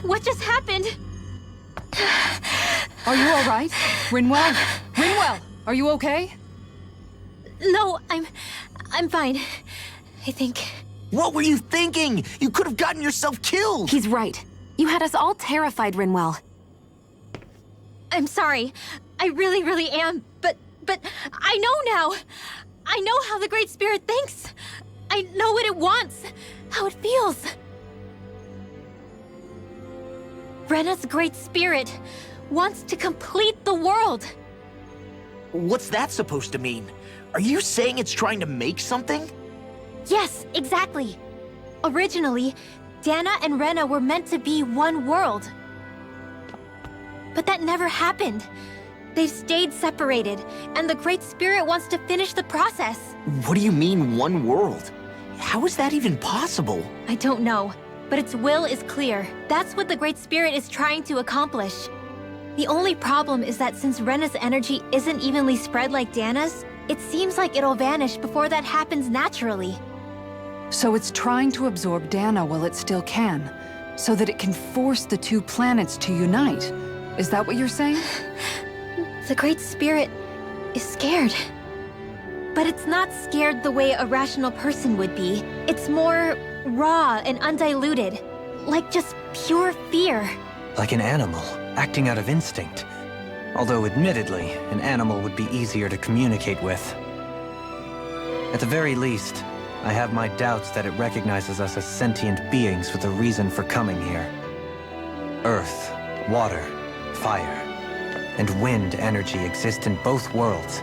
Speaker 7: What just happened?
Speaker 5: Are you all right? Rinwell? Rinwell, are you okay?
Speaker 7: No, I'm fine. I think.
Speaker 6: What were you thinking? You could have gotten yourself killed!
Speaker 2: He's right. You had us all terrified, Rinwell.
Speaker 7: I'm sorry. I really am. But I know now. I know how the Great Spirit thinks. I know what it wants, how it feels. Rena's Great Spirit wants to complete the world.
Speaker 6: What's that supposed to mean? Are you saying it's trying to make something?
Speaker 7: Yes, exactly. Originally, Dana and Rena were meant to be one world. But that never happened. They've stayed separated, and the Great Spirit wants to finish the process.
Speaker 6: What do you mean, one world? How is that even possible?
Speaker 7: I don't know, but its will is clear. That's what the Great Spirit is trying to accomplish. The only problem is that since Rena's energy isn't evenly spread like Dana's, it seems like it'll vanish before that happens naturally.
Speaker 5: So it's trying to absorb Dana while it still can, so that it can force the two planets to unite. Is that what you're saying?
Speaker 7: The Great Spirit is scared. But it's not scared the way a rational person would be. It's more raw and undiluted, like just pure fear.
Speaker 1: Like an animal, acting out of instinct. Although admittedly, an animal would be easier to communicate with. At the very least, I have my doubts that it recognizes us as sentient beings with a reason for coming here. Earth, water, fire, and wind energy exist in both worlds,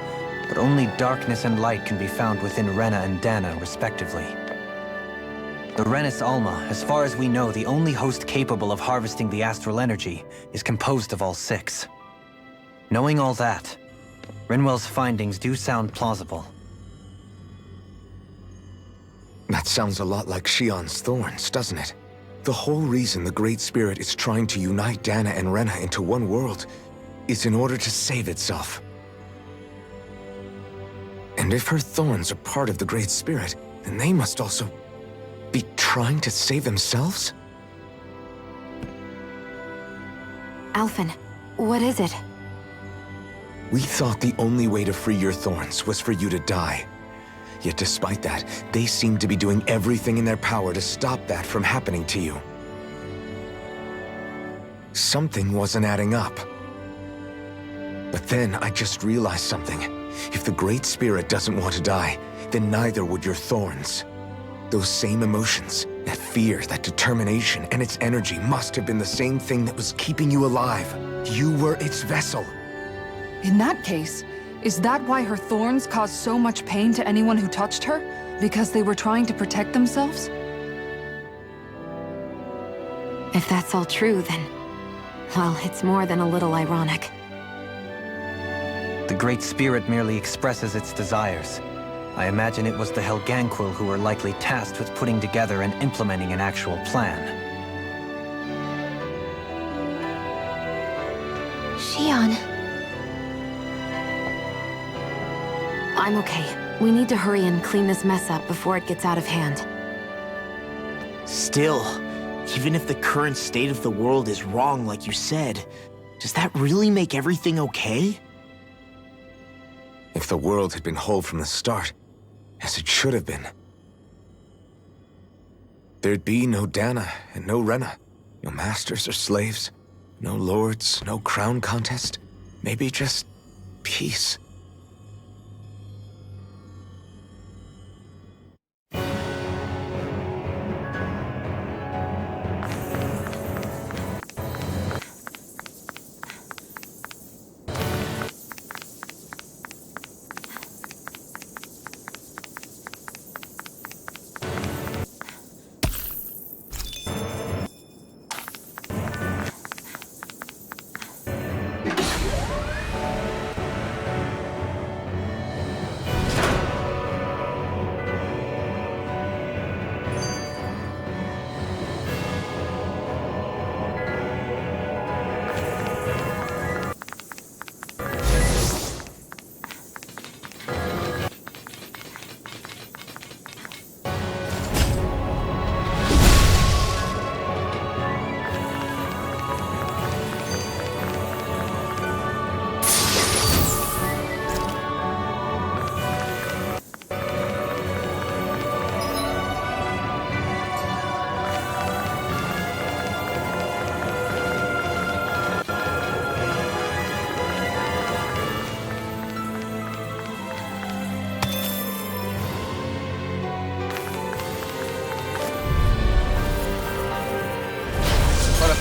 Speaker 1: but only darkness and light can be found within Rena and Dana, respectively. The Renis Alma, as far as we know, the only host capable of harvesting the astral energy, is composed of all six. Knowing all that, Rinwell's findings do sound plausible.
Speaker 3: That sounds a lot like Shion's thorns, doesn't it? The whole reason the Great Spirit is trying to unite Dana and Rena into one world is in order to save itself. And if her thorns are part of the Great Spirit, then they must also be trying to save themselves?
Speaker 2: Alphen, what is it?
Speaker 3: We thought the only way to free your thorns was for you to die. Yet despite that, they seem to be doing everything in their power to stop that from happening to you. Something wasn't adding up. But then I just realized something. If the Great Spirit doesn't want to die, then neither would your thorns. Those same emotions, that fear, that determination, and its energy must have been the same thing that was keeping you alive. You were its vessel.
Speaker 5: In that case, is that why her thorns caused so much pain to anyone who touched her? Because they were trying to protect themselves?
Speaker 2: If that's all true, then... well, it's more than a little ironic.
Speaker 1: The Great Spirit merely expresses its desires. I imagine it was the Helganquil who were likely tasked with putting together and implementing an actual plan.
Speaker 7: Xion.
Speaker 2: I'm okay. We need to hurry and clean this mess up before it gets out of hand.
Speaker 6: Still, even if the current state of the world is wrong like you said, does that really make everything okay?
Speaker 3: If the world had been whole from the start, as it should have been, there'd be no Dana and no Rena, no masters or slaves, no lords, no crown contest, maybe just peace.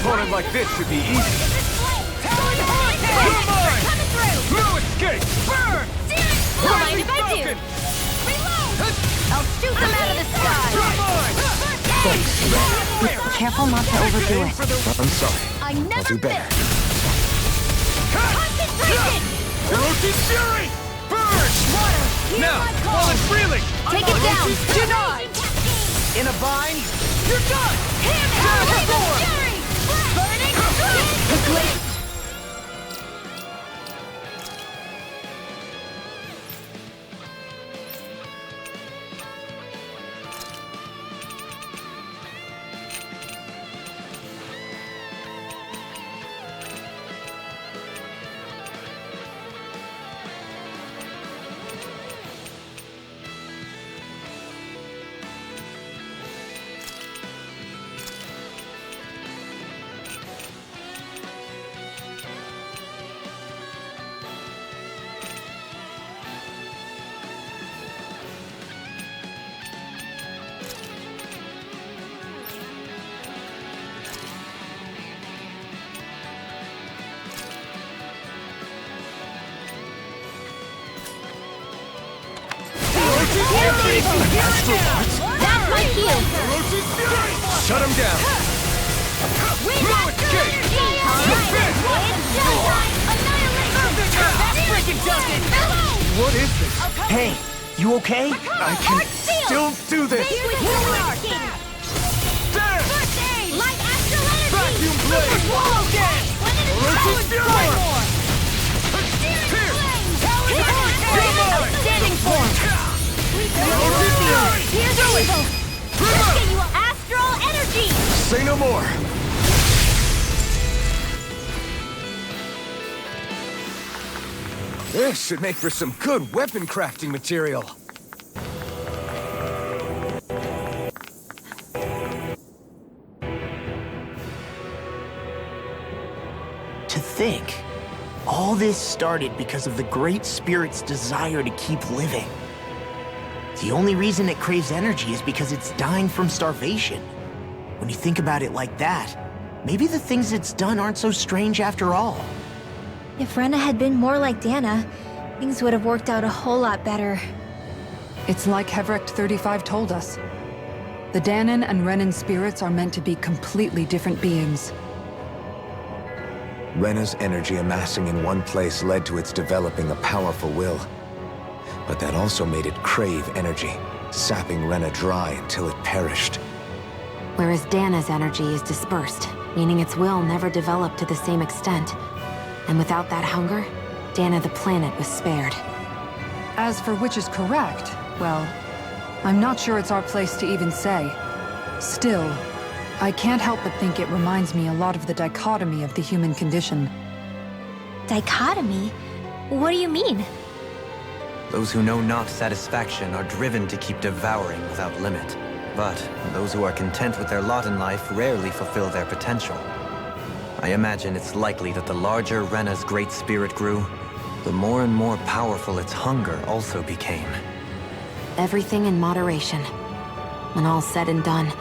Speaker 4: Opponent like this should be easy. No escape!
Speaker 7: Burn! Don't mind if I do! Reload! I'll shoot them out of the sky!
Speaker 2: Careful not to overdo it.
Speaker 3: I'm sorry.
Speaker 7: I
Speaker 3: I'll
Speaker 7: never
Speaker 3: do better.
Speaker 7: Concentration!
Speaker 4: Orochi's fury! Burn!
Speaker 7: Water!
Speaker 4: Now, while it's reeling!
Speaker 7: Take it down!
Speaker 9: Denied! In a bind?
Speaker 4: You're done!
Speaker 7: Fury! Burning strike! That's my cue!
Speaker 4: Shut him down! No escape!
Speaker 9: That freaking does it!
Speaker 4: What is this?
Speaker 6: Hey, you okay?
Speaker 3: I can still do this!
Speaker 4: There!
Speaker 7: Light astral energy!
Speaker 4: Vacuum blade!
Speaker 7: Wall gas!
Speaker 4: Orochi's fury!
Speaker 3: Say no more! This should make for some good weapon crafting material.
Speaker 6: To think, all this started because of the Great Spirit's desire to keep living. The only reason it craves energy is because it's dying from starvation. When you think about it like that, maybe the things it's done aren't so strange after all.
Speaker 7: If Rena had been more like Dana, things would have worked out a whole lot better.
Speaker 5: It's like Hevrecht 35 told us. The Danon and Renan spirits are meant to be completely different beings.
Speaker 3: Rena's energy amassing in one place led to its developing a powerful will. But that also made it crave energy, sapping Rena dry until it perished.
Speaker 2: Whereas Dana's energy is dispersed, meaning its will never developed to the same extent. And without that hunger, Dana the planet was spared.
Speaker 5: As for which is correct, well, I'm not sure it's our place to even say. Still, I can't help but think it reminds me a lot of the dichotomy of the human condition.
Speaker 7: Dichotomy? What do you mean?
Speaker 1: Those who know not satisfaction are driven to keep devouring without limit. But those who are content with their lot in life rarely fulfill their potential. I imagine it's likely that the larger Rena's great spirit grew, the more and more powerful its hunger also became.
Speaker 2: Everything in moderation. When all's said and done,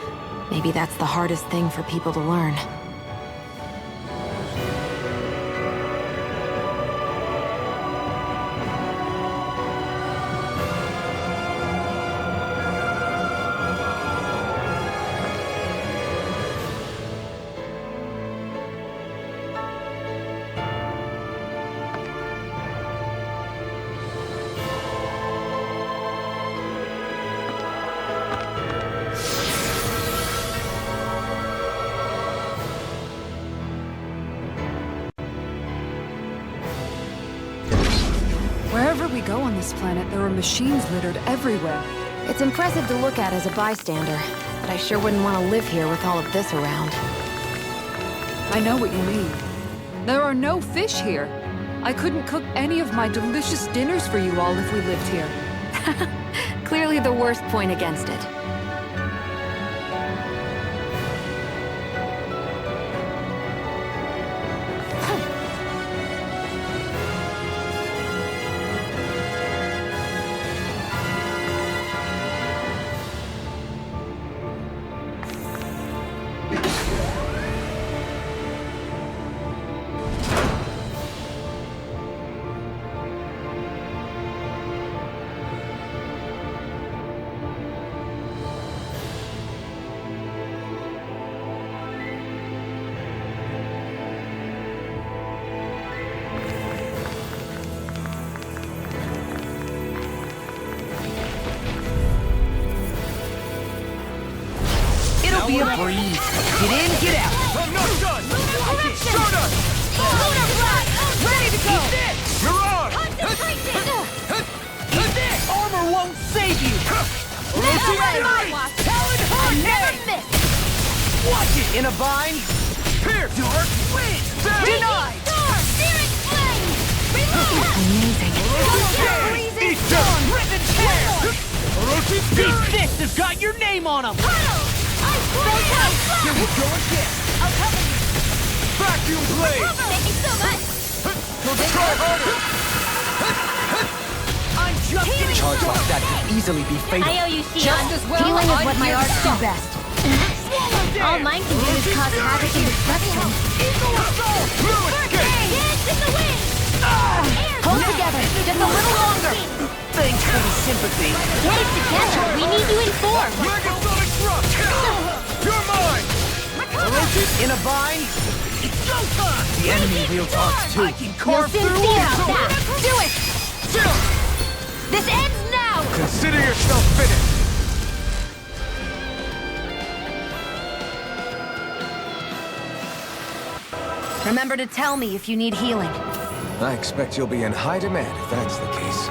Speaker 2: maybe that's the hardest thing for people to learn.
Speaker 5: Wherever we go on this planet, there are machines littered everywhere.
Speaker 2: It's impressive to look at as a bystander, but I sure wouldn't want to live here with all of this around.
Speaker 5: I know what you mean. There are no fish here. I couldn't cook any of my delicious dinners for you all if we lived here.
Speaker 2: Clearly the worst point against it.
Speaker 9: Be a breeze. Get in, get out.
Speaker 3: I'm not done!
Speaker 7: Correction!
Speaker 3: Stardust!
Speaker 7: Lunar Blast! Ready to go!
Speaker 9: Eat this!
Speaker 3: Mirage!
Speaker 7: Concentration!
Speaker 9: Eat this! Armor won't save you!
Speaker 7: Never mind!
Speaker 9: Talon
Speaker 7: I'll
Speaker 9: Hurricane!
Speaker 7: never miss!
Speaker 9: Watch it! In a vine!
Speaker 3: Pierce!
Speaker 9: Dark Wind! Denied!
Speaker 7: Storm! Searing Flame! Release!
Speaker 2: Amazing.
Speaker 7: Freezing
Speaker 3: Eat
Speaker 7: Storm!
Speaker 9: Riven Tear!
Speaker 3: Orochi
Speaker 9: These
Speaker 3: Fury!
Speaker 9: fists have got your name on them!
Speaker 7: Puddle! Ice Blade!
Speaker 9: Here we go again!
Speaker 7: I'll cover you!
Speaker 3: Vacuum Blade!
Speaker 7: Thank you so much!
Speaker 3: Try harder!
Speaker 9: I'm just getting
Speaker 8: Charge like that could easily be fatal.
Speaker 7: I owe you, Shion.
Speaker 5: Just as well,
Speaker 2: Healing is
Speaker 5: I'm
Speaker 2: what my
Speaker 5: here to
Speaker 2: arts do
Speaker 5: stop.
Speaker 2: best.
Speaker 7: All mine can do is cause havoc and destruction.
Speaker 9: Eagle Assault!
Speaker 3: Fluid Gate!
Speaker 7: Dance in the wind!
Speaker 2: Hold together, just a little longer.
Speaker 9: Thanks for the sympathy.
Speaker 7: Get it together. We need you informed.
Speaker 3: Megasonic Thrust! You're mine!
Speaker 9: In a vine? It's showtime!
Speaker 8: The enemy wields arts too.
Speaker 9: I can
Speaker 7: You'll
Speaker 9: carve
Speaker 7: soon
Speaker 9: through
Speaker 7: see
Speaker 9: a
Speaker 7: about
Speaker 9: sword!
Speaker 7: that. Do it!
Speaker 3: Chill!
Speaker 7: This ends now!
Speaker 3: Consider yourself finished!
Speaker 2: Remember to tell me if you need healing.
Speaker 3: I expect you'll be in high demand if that's the case.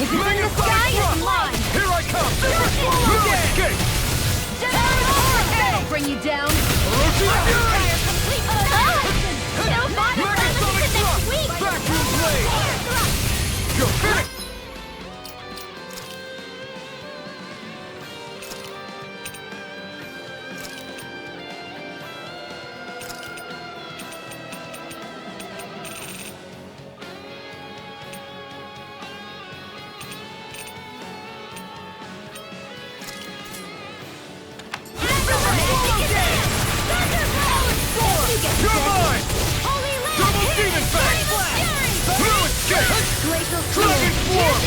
Speaker 7: If it's in the sky, it's mine!
Speaker 4: Here I come! No escape!
Speaker 5: That'll bring you down!
Speaker 7: Fire complete! No bottom promises to next week!
Speaker 4: Vacuum blade! Go finish! You're mine! Double demon fang! No escape! Dragon swarm!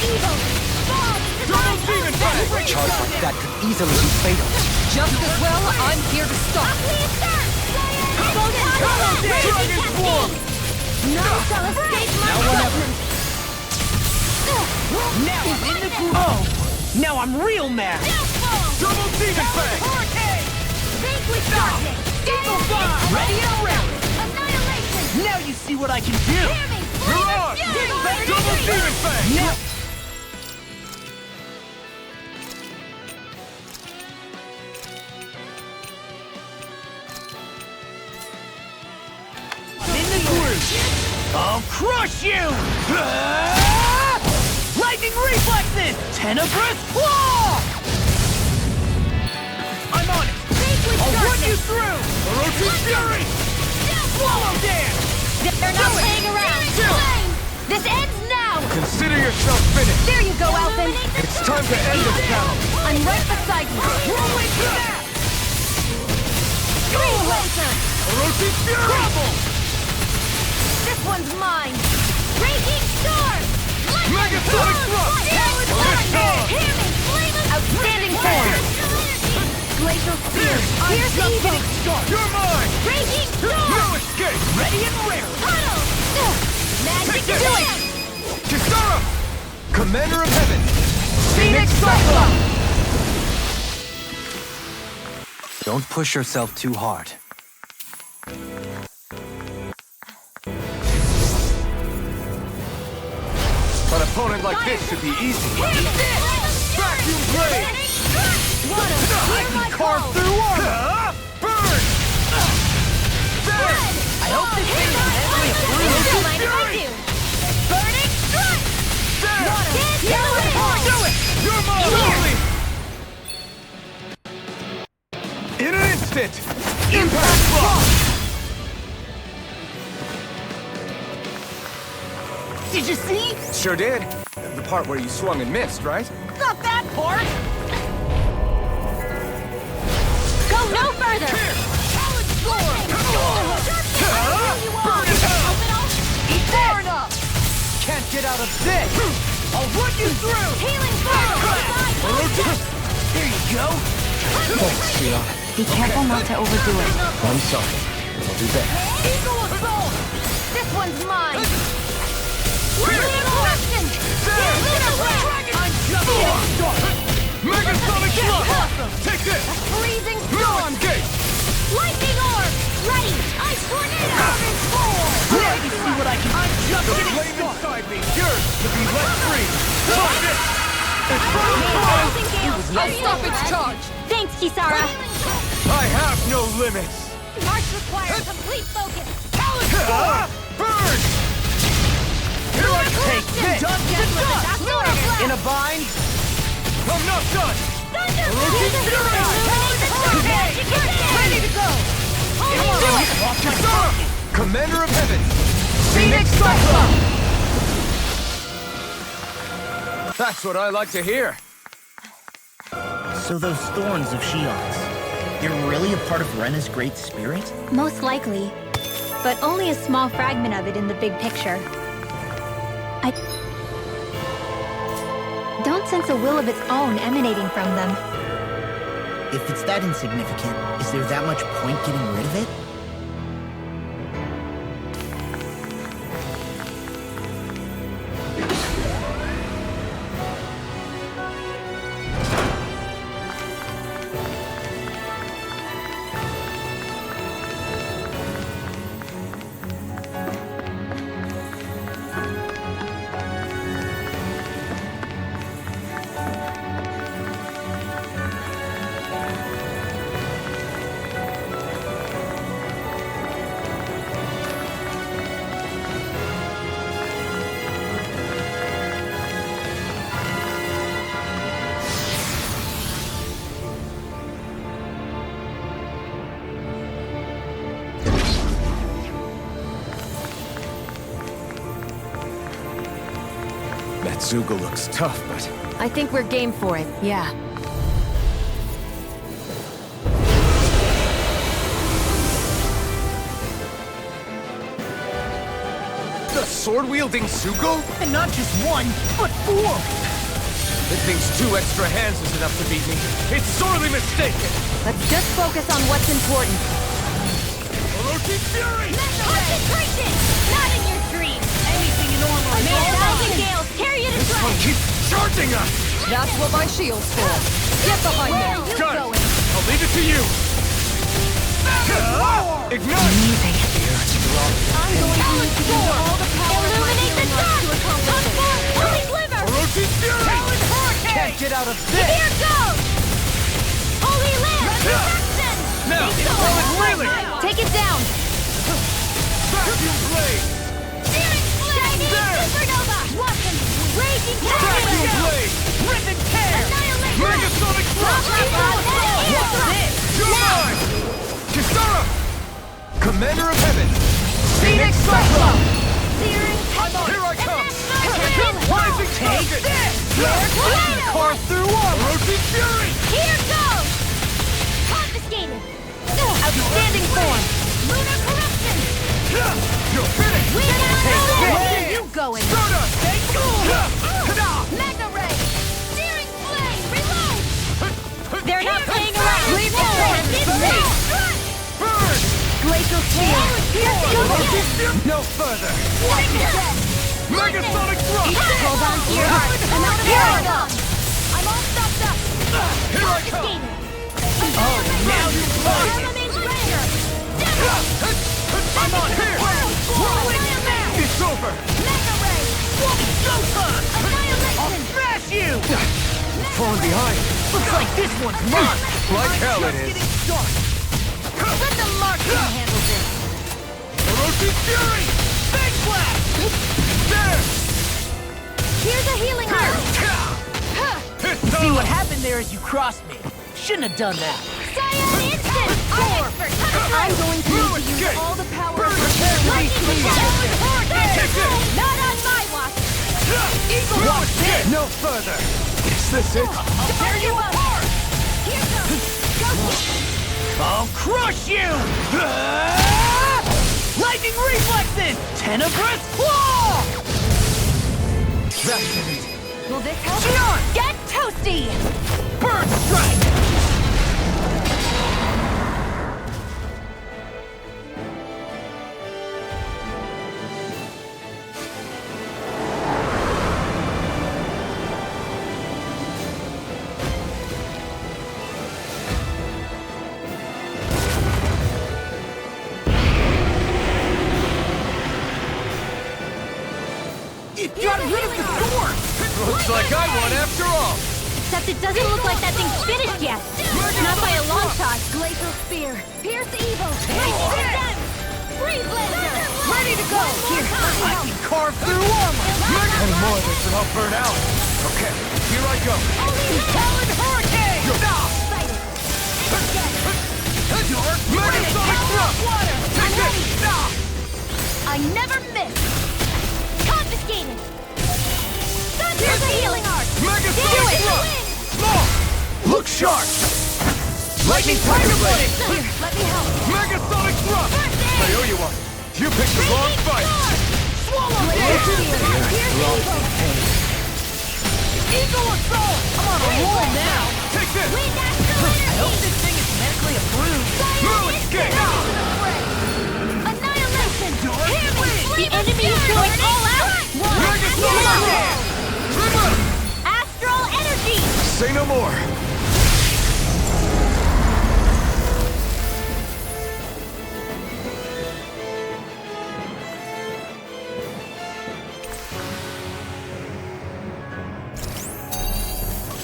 Speaker 4: Double demon fang!
Speaker 1: A charge like that could easily be fatal.
Speaker 5: Just as well, I'm here to stop.
Speaker 4: Dragon swarm!
Speaker 7: None shall escape my judgment!
Speaker 9: Now I'm in the groove! Oh! Now I'm real mad!
Speaker 4: Double demon fang!
Speaker 7: Vanquish darkness!
Speaker 9: Ready and ready!
Speaker 7: Annihilation!
Speaker 9: Now you see what I can do!
Speaker 7: Hear me!
Speaker 4: You're on! Double demon fang!
Speaker 9: Now... I'm in the groove! I'll crush you! Lightning reflexes! Tenebrous claw! I'm on it! I'll run you through! Orochi Fury! Swallow dance!
Speaker 7: They're not playing around! This ends now!
Speaker 3: Consider yourself finished.
Speaker 7: There you go, Elfin!
Speaker 3: It's time to end this battle.
Speaker 7: I'm right beside you!
Speaker 9: Whirlwind snap!
Speaker 7: Green Laser!
Speaker 4: Orochi Fury!
Speaker 9: Crumble!
Speaker 7: This one's mine! Raging Storm!
Speaker 4: Megasonic thrust!
Speaker 7: Hear me! Outstanding form! Glacial Spear! Here's evil!
Speaker 4: You're mine!
Speaker 7: Raging Storm!
Speaker 4: No escape!
Speaker 9: Ready and rare!
Speaker 7: Puddle! Magic
Speaker 4: Take this!
Speaker 7: Dance!
Speaker 3: Kisara! Commander of Heaven!
Speaker 5: Phoenix Cyclone!
Speaker 1: Don't push yourself too hard.
Speaker 3: An opponent like this should be easy.
Speaker 4: Vacuum blade!
Speaker 7: I can
Speaker 4: Carve through armor! Burn! There!
Speaker 9: I hope this thing is mentally approved!
Speaker 7: Don't mind if I do! Burning Strike!
Speaker 4: There! Do it! You're mine! In an instant! Impact block!
Speaker 9: Did you see?
Speaker 3: Sure did. The part where you swung and missed, right?
Speaker 9: Not that part!
Speaker 7: Go no further!
Speaker 9: Challenge Storm!
Speaker 4: Burn in hell!
Speaker 9: Eat far enough! Can't get out of this! I'll run you through!
Speaker 7: Healing Fire!
Speaker 9: There you go!
Speaker 3: Thanks, Shion.
Speaker 2: Be careful not to overdo it.
Speaker 3: I'm sorry. I'll do better.
Speaker 9: Eagle Assault!
Speaker 7: This one's mine! Resurrection!
Speaker 9: I'm just getting started!
Speaker 4: Megasonic thrust! Take this!
Speaker 7: Freezing
Speaker 4: No
Speaker 7: Storm!
Speaker 4: escape!
Speaker 7: Lightning Orb! Ready! Ice Tornado!
Speaker 9: Now you see what I can... I'm just
Speaker 4: The
Speaker 9: getting
Speaker 4: flame
Speaker 9: started!
Speaker 4: inside me yearns to be let free! Try this!
Speaker 7: Rising Gale!
Speaker 5: I'll stop its charge!
Speaker 7: Thanks, Kisara!
Speaker 4: I have no limits!
Speaker 7: March requires complete focus!
Speaker 4: Burn! Here I
Speaker 9: Take this!
Speaker 7: Done with
Speaker 9: In a bind?
Speaker 4: I'm not done!
Speaker 7: Ready to go!
Speaker 4: Kisara!
Speaker 3: Commander of Heaven!
Speaker 5: Phoenix Cyclone!
Speaker 3: That's what I like to hear.
Speaker 6: So those thorns of Shion's, they're really a part of Rena's great spirit?
Speaker 7: Most likely. But only a small fragment of it in the big picture. I don't sense a will of its own emanating from them.
Speaker 6: If it's that insignificant, is there that much point getting rid of it?
Speaker 3: That Zoogle looks tough, but...
Speaker 2: I think we're game for it, yeah.
Speaker 3: The sword-wielding Zoogle?
Speaker 9: And not just one, but four!
Speaker 3: It thinks 2 extra hands is enough to beat me. It's sorely mistaken!
Speaker 2: Let's just focus on what's important.
Speaker 3: Orochi Fury!
Speaker 7: Concentration! Not in your dreams!
Speaker 9: Anything in armor,
Speaker 7: A
Speaker 9: man!
Speaker 7: thousand gales carry you to
Speaker 3: This one
Speaker 7: strike!
Speaker 3: keeps charging us!
Speaker 5: That's what my shield's for. Get behind me.
Speaker 7: Where are you
Speaker 3: Got it.
Speaker 7: going?
Speaker 3: I'll leave it to you! Ignite!
Speaker 5: I'm going to need to use all the power of my
Speaker 7: Illuminate the
Speaker 5: healing arts to
Speaker 7: dark!
Speaker 5: accomplish this.
Speaker 7: Unfold holy glimmer!
Speaker 3: Orochi Fury!
Speaker 9: Can't get out of this!
Speaker 7: Here goes! Holy lamp! Protection!
Speaker 3: Now, really!
Speaker 2: Take it down!
Speaker 3: Vacuum Blade!
Speaker 7: Searing flame! Supernova! Watson! Raging
Speaker 3: Vacuum
Speaker 7: tornado!
Speaker 3: Blade!
Speaker 9: Rip and tear!
Speaker 7: Annihilation!
Speaker 3: Megasonic Thrust!
Speaker 9: What's this?
Speaker 3: You're mine! Kisara! Commander of Heaven!
Speaker 9: Phoenix Cyclone!
Speaker 7: Searing
Speaker 3: Here I come!
Speaker 7: Tornado!
Speaker 3: Rising
Speaker 9: Take
Speaker 3: Target!
Speaker 9: this!
Speaker 7: Tornado!
Speaker 9: Carve through armor!
Speaker 3: Orochi Fury!
Speaker 7: Here goes! Confiscated!
Speaker 2: Outstanding form!
Speaker 7: Lunar corruption!
Speaker 3: You're finished!
Speaker 7: Where
Speaker 2: are you going?
Speaker 3: Stardust!
Speaker 7: Mega ray! Searing flame! Reload!
Speaker 2: They're not playing around!
Speaker 7: Leave the hand!
Speaker 3: Burn!
Speaker 2: Glacial Sphere!
Speaker 3: Orochi Fury! No further! Megasonic Thrust!
Speaker 2: Hold on to your heart!
Speaker 7: I'm out of here! I'm all stopped up!
Speaker 3: Here I come!
Speaker 7: Confiscated!
Speaker 9: Oh, now you play!
Speaker 7: Armament Ranger!
Speaker 3: I'm on here!
Speaker 7: Whirlwind Smash!
Speaker 3: It's over!
Speaker 7: Mega ray!
Speaker 9: Showtime!
Speaker 7: Annihilation!
Speaker 9: Smash you!
Speaker 3: Falling behind!
Speaker 9: Looks like this one's mine!
Speaker 3: Like hell it
Speaker 9: Just
Speaker 3: is!
Speaker 9: getting started!
Speaker 7: Let the marksman handle this!
Speaker 3: Orochi Fury!
Speaker 9: Big blast!
Speaker 3: There!
Speaker 7: Here's a healing heart!
Speaker 9: See what happened there as you crossed me. Shouldn't have done that.
Speaker 7: Cyan Instant! I'm expert!
Speaker 5: I'm going to need to use all the power of my healing arts.
Speaker 7: Not on my watch!
Speaker 9: Eagle Watch this!
Speaker 3: No further! Is this it?
Speaker 9: I'll tear you apart!
Speaker 7: Here goes! Go
Speaker 9: I'll crush you! Lightning reflexes! Tenebrous claw!
Speaker 3: That's it!
Speaker 5: Will this help?
Speaker 9: Gion!
Speaker 7: Get toasty!
Speaker 9: Bird strike! It got rid of the sword!
Speaker 3: Looks like I won after all!
Speaker 7: Except it doesn't look like that thing's finished yet. Not by a long shot.
Speaker 2: Glacial Spear!
Speaker 7: Pierce evil! Free blazer!
Speaker 9: Ready to go! Here, I can carve through armor!
Speaker 3: Any more of this and I'll burn out! Okay, here I go!
Speaker 9: Talon Hurricane! Stop!
Speaker 3: Dark Megasonic Thrust!
Speaker 9: Water!
Speaker 3: Take it! Stop!
Speaker 7: I never miss! Confiscated! Here's a healing art!
Speaker 3: Megasonic Thrust! Small! Look sharp! Lightning Tiger Blade!
Speaker 7: Here, let me help!
Speaker 3: Megasonic Thrust! I owe you one! You picked the wrong fight!
Speaker 7: Swallow! Here's evil!
Speaker 9: Eagle Assault! I'm on a roll now!
Speaker 3: Take this!
Speaker 7: Wind astral
Speaker 9: I hope
Speaker 7: energy!
Speaker 9: this thing is medically approved!
Speaker 3: Merlin escape!
Speaker 7: Annihilation!
Speaker 9: Dark
Speaker 7: The enemy is going all out!
Speaker 3: Megasonic! Trigger!
Speaker 7: Astral energy!
Speaker 3: Say no more!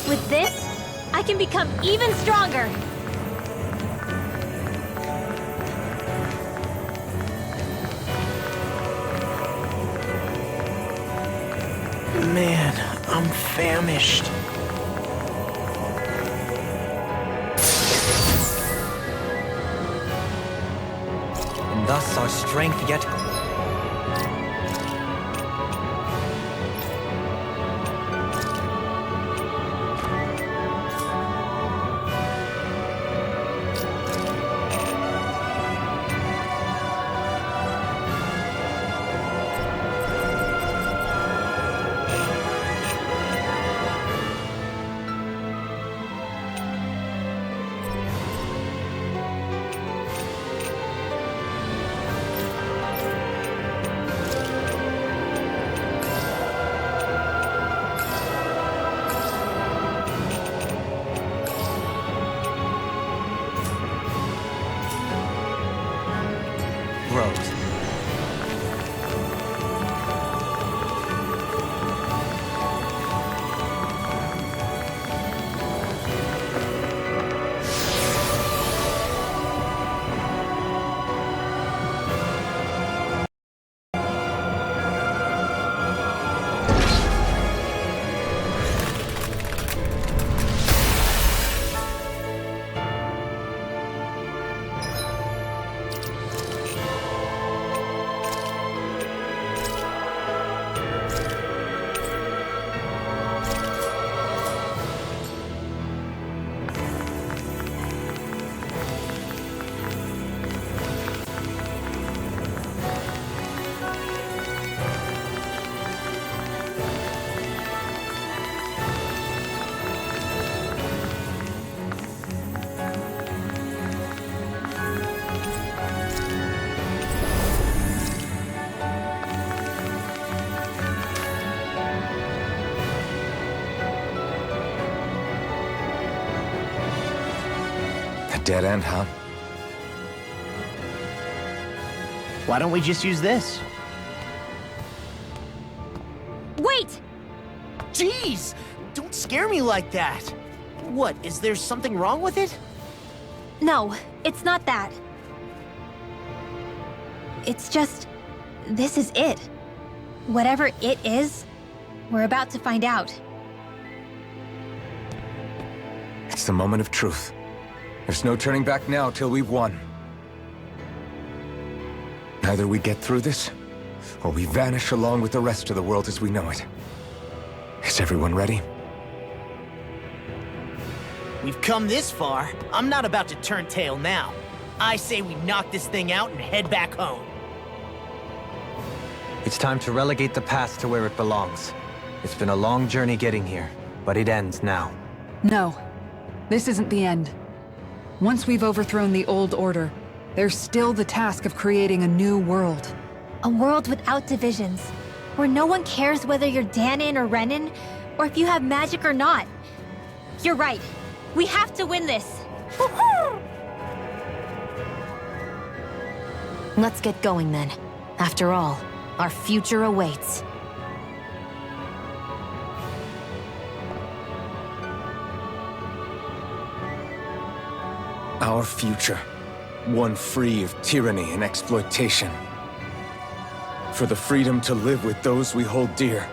Speaker 7: With this, I can become even stronger!
Speaker 6: Man, I'm famished.
Speaker 1: And thus our strength yet...
Speaker 3: dead end, huh?
Speaker 6: Why don't we just use this?
Speaker 7: Wait!
Speaker 6: Jeez! Don't scare me like that! What, is there something wrong with it?
Speaker 7: No, it's not that. It's just... this is it. Whatever it is, we're about to find out.
Speaker 3: It's the moment of truth. There's no turning back now till we've won. Either we get through this, or we vanish along with the rest of the world as we know it. Is everyone ready?
Speaker 6: We've come this far. I'm not about to turn tail now. I say we knock this thing out and head back home.
Speaker 1: It's time to relegate the past to where it belongs. It's been a long journey getting here, but it ends now.
Speaker 5: No. This isn't the end. Once we've overthrown the old order, there's still the task of creating a new world.
Speaker 7: A world without divisions, where no one cares whether you're Danon or Renan, or if you have magic or not. You're right. We have to win this.
Speaker 2: Let's get going then. After all, our future awaits.
Speaker 3: Our future. One free of tyranny and exploitation. For the freedom to live with those we hold dear.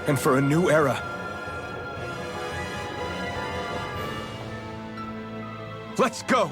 Speaker 3: And for a new era. Let's go!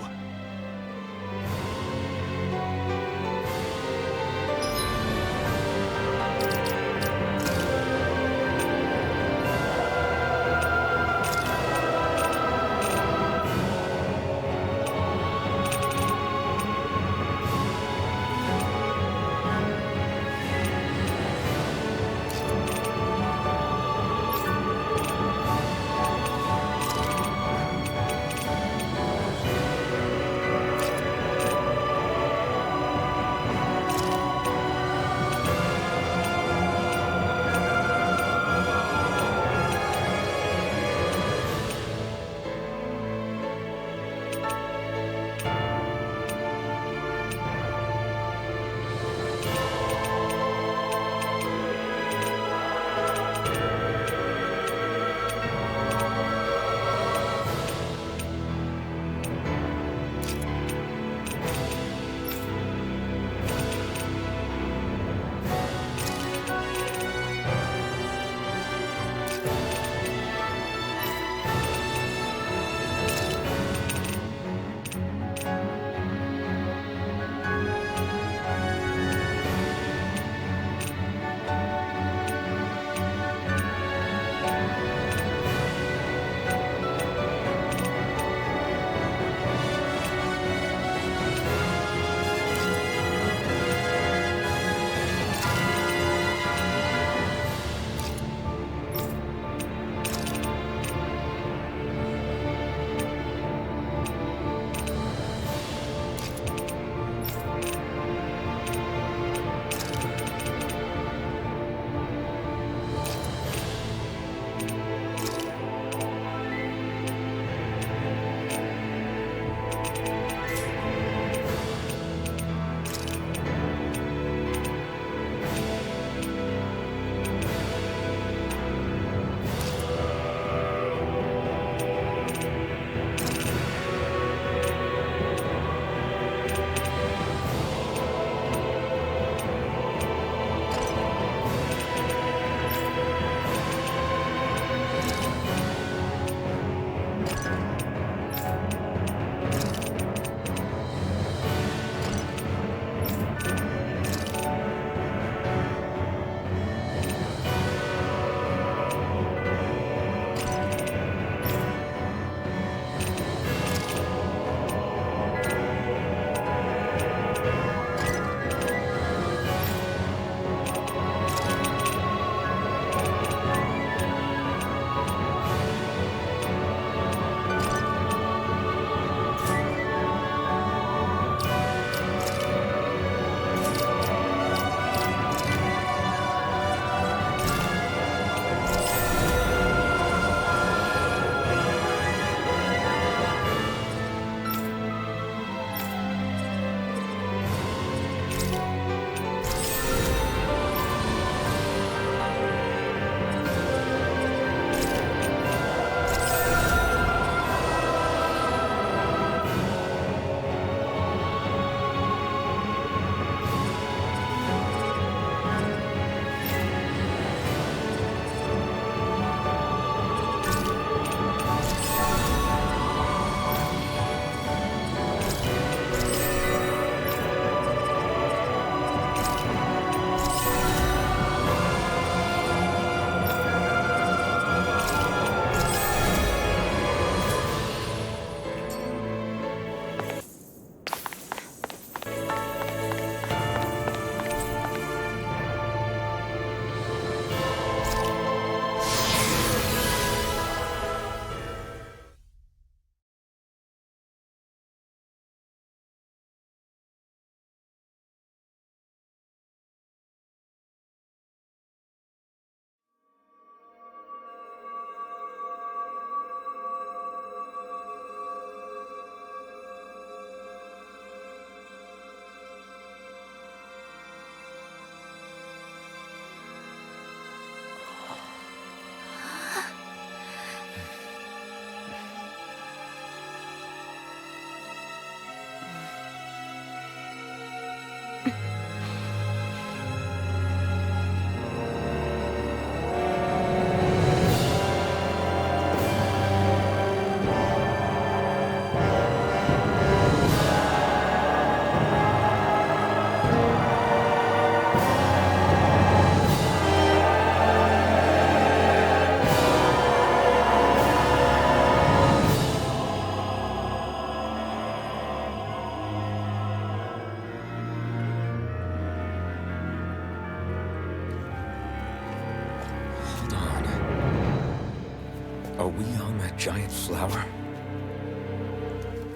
Speaker 3: Are we on that giant flower?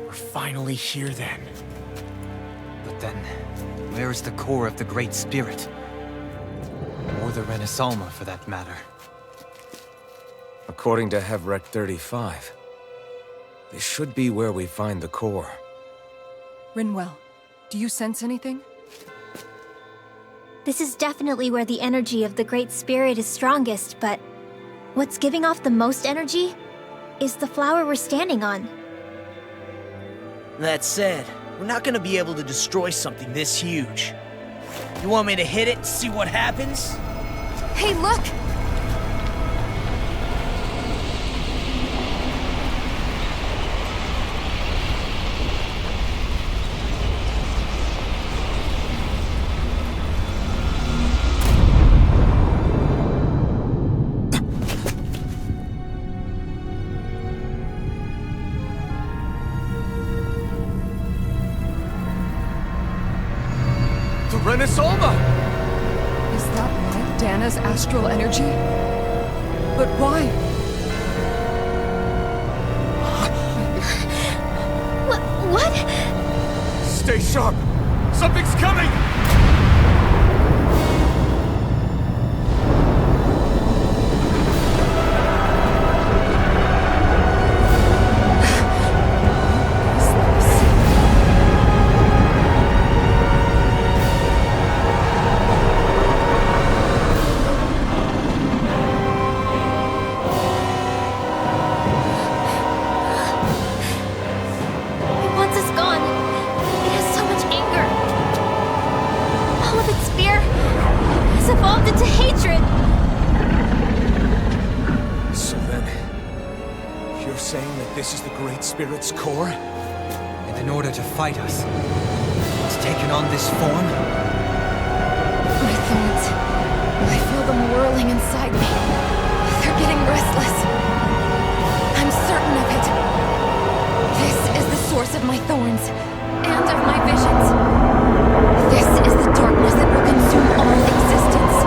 Speaker 6: We're finally here then.
Speaker 1: But then, where is the core of the Great Spirit? Or the Renaissance, for that matter.
Speaker 3: According to Hevrek 35, this should be where we find the core.
Speaker 5: Rinwell, do you sense anything?
Speaker 7: This is definitely where the energy of the Great Spirit is strongest, but what's giving off the most energy is the flower we're standing on.
Speaker 9: That said, we're not gonna be able to destroy something this huge. You want me to hit it and see what happens?
Speaker 5: Hey, look!
Speaker 3: Renaissance!
Speaker 5: Is that why? Dana's astral energy? But why?
Speaker 7: What?
Speaker 3: Stay sharp! Something's coming! This is the Great Spirit's core?
Speaker 1: And in order to fight us, it's taken on this form?
Speaker 2: My thorns. I feel them whirling inside me. They're getting restless. I'm certain of it. This is the source of my thorns, and of my visions. This is the darkness that will consume all existence.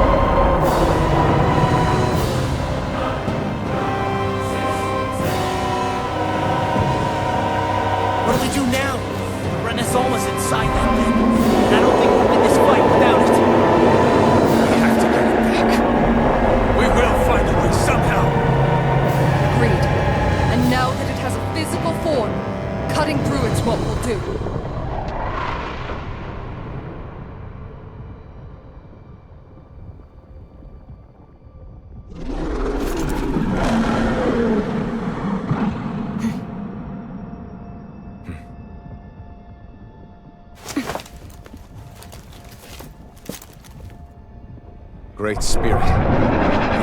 Speaker 9: What do we do now? The Renaissance is inside that thing. And I don't think we'll win this fight without it.
Speaker 3: We have to get it back. We will find a way somehow.
Speaker 5: Agreed. And now that it has a physical form, cutting through it's what we'll do.
Speaker 3: Great Spirit, we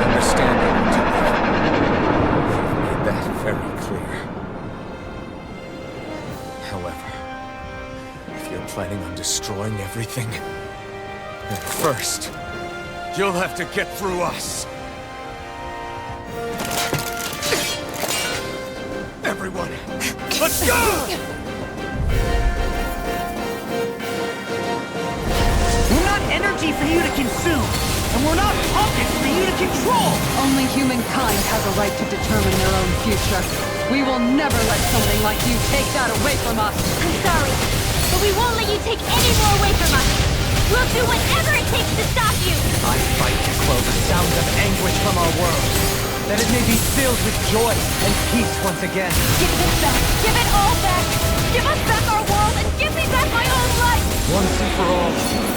Speaker 3: understand you want to live. You've made that very clear. However, if you're planning on destroying everything, then first, you'll have to get through us. Everyone, let's go!
Speaker 9: We're not energy for you to consume, and we're not puppets for you to control!
Speaker 5: Only humankind has a right to determine their own future. We will never let something like you take that away from us.
Speaker 7: I'm sorry, but we won't let you take any more away from us. We'll do whatever it takes to stop you.
Speaker 1: I fight to close the sounds of anguish from our world, that it may be filled with joy and peace once again.
Speaker 7: Give it back. Give it all back. Give us back our world and give me back my own life.
Speaker 3: Once and for all,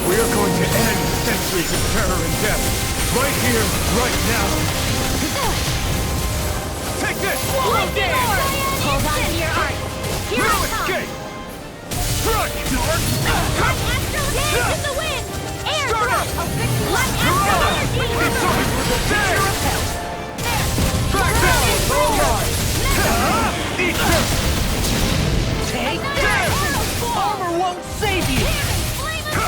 Speaker 3: we are going to end centuries of terror and death. Right here, right now. Take this!
Speaker 7: Hold on to your art. Here
Speaker 3: No
Speaker 7: I come.
Speaker 3: escape! Strike!
Speaker 7: Let astral dance in the wind. Air thrust. Let astral energy in the wind.
Speaker 3: Back down! Hold on! Eat this!
Speaker 9: Take this! Armor won't save you! Here we go!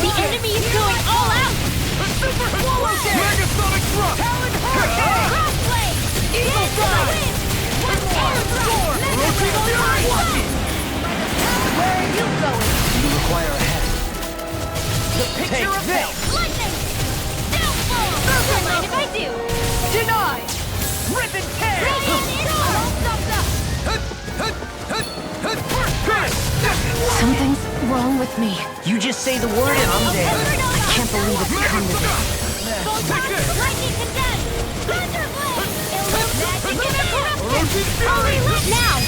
Speaker 7: The enemy is going all out.
Speaker 3: Super
Speaker 7: Swallow dance.
Speaker 3: Megasonic thrust!
Speaker 7: Talon hurricane. Crossblade.
Speaker 9: Eagle
Speaker 7: Dance in the
Speaker 9: Fly.
Speaker 7: wind. Air thrust.
Speaker 9: Rotating fury! Watch it!
Speaker 7: Where are you going?
Speaker 1: You require a head.
Speaker 9: The picture of hell!
Speaker 7: Lightning. Downfall. Don't mind if I do.
Speaker 5: Denied!
Speaker 2: Something's wrong with me.
Speaker 6: You just say the word and I'm there.
Speaker 2: I can't believe it's come to this.
Speaker 7: Lightning condensed! Thunder blade! Magic corruption! Now!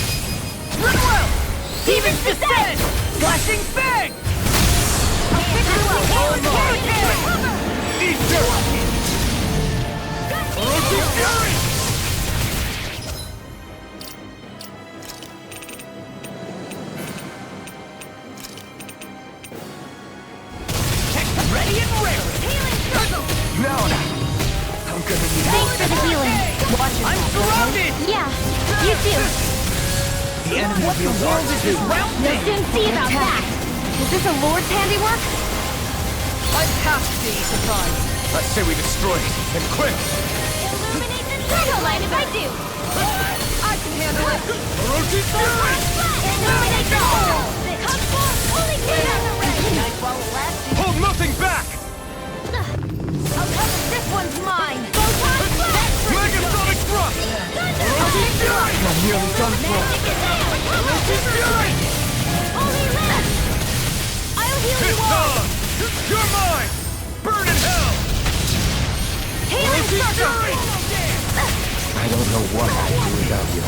Speaker 9: Run well! Demons descend! Flashing fang! Easter! Orochi's fury! Ready and raring! Healing circle!
Speaker 3: Now, I'm gonna need
Speaker 7: Thanks for the healing.
Speaker 9: I'm surrounded!
Speaker 7: Yeah, you too.
Speaker 9: The enemy feels ours too.
Speaker 7: You'll soon see about that.
Speaker 2: Is this a Lord's handiwork?
Speaker 9: I'm past being surprised.
Speaker 3: I say we destroy it, and quick!
Speaker 7: Illuminate the I don't mind if I do.
Speaker 9: I can handle it. Orochi's fury!
Speaker 7: Illuminate the whole. Come forth, holy king!
Speaker 9: Night while it lasts.
Speaker 3: Hold nothing back!
Speaker 7: I'll cover this one's mine.
Speaker 3: Megasonic thrust!
Speaker 7: Orochi's fury!
Speaker 3: I'm nearly done for.
Speaker 7: Orochi's fury! Holy lamp! I'll heal you all.
Speaker 3: You're mine! Burn in hell!
Speaker 7: Healing circle!
Speaker 3: I don't know what I'd do without you.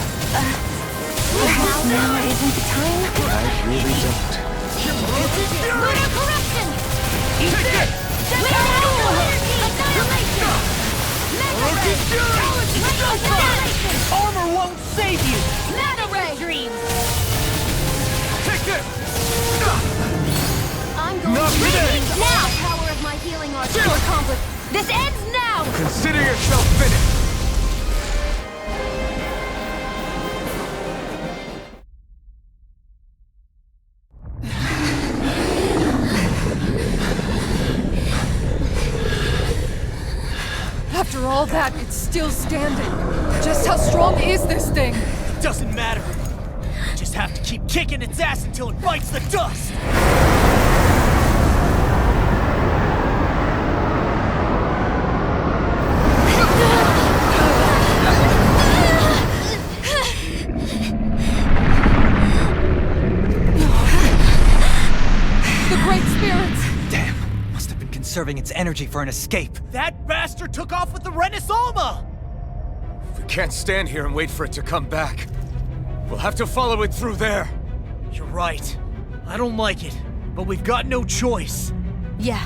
Speaker 2: Perhaps now isn't the time?
Speaker 3: I really don't.
Speaker 7: Lunar corruption!
Speaker 3: Take it!
Speaker 7: Annihilation!
Speaker 3: Orochi's fury!
Speaker 9: Armor won't save you!
Speaker 7: Mega ray! Dreams!
Speaker 3: Take it!
Speaker 2: I'm going
Speaker 3: Not
Speaker 2: to
Speaker 3: today!
Speaker 2: now! The power of my healing arts to accomplish.
Speaker 7: This ends now!
Speaker 3: Consider yourself finished!
Speaker 5: After all that, it's still standing. Just how strong is this thing?
Speaker 9: Doesn't matter. Just have to keep kicking its ass until it bites the dust!
Speaker 5: The Great Spirits!
Speaker 8: Damn. Must have been conserving its energy for an escape.
Speaker 9: That bastard took off with the Renaissance!
Speaker 3: We can't stand here and wait for it to come back. We'll have to follow it through there.
Speaker 9: You're right. I don't like it, but we've got no choice.
Speaker 2: Yeah.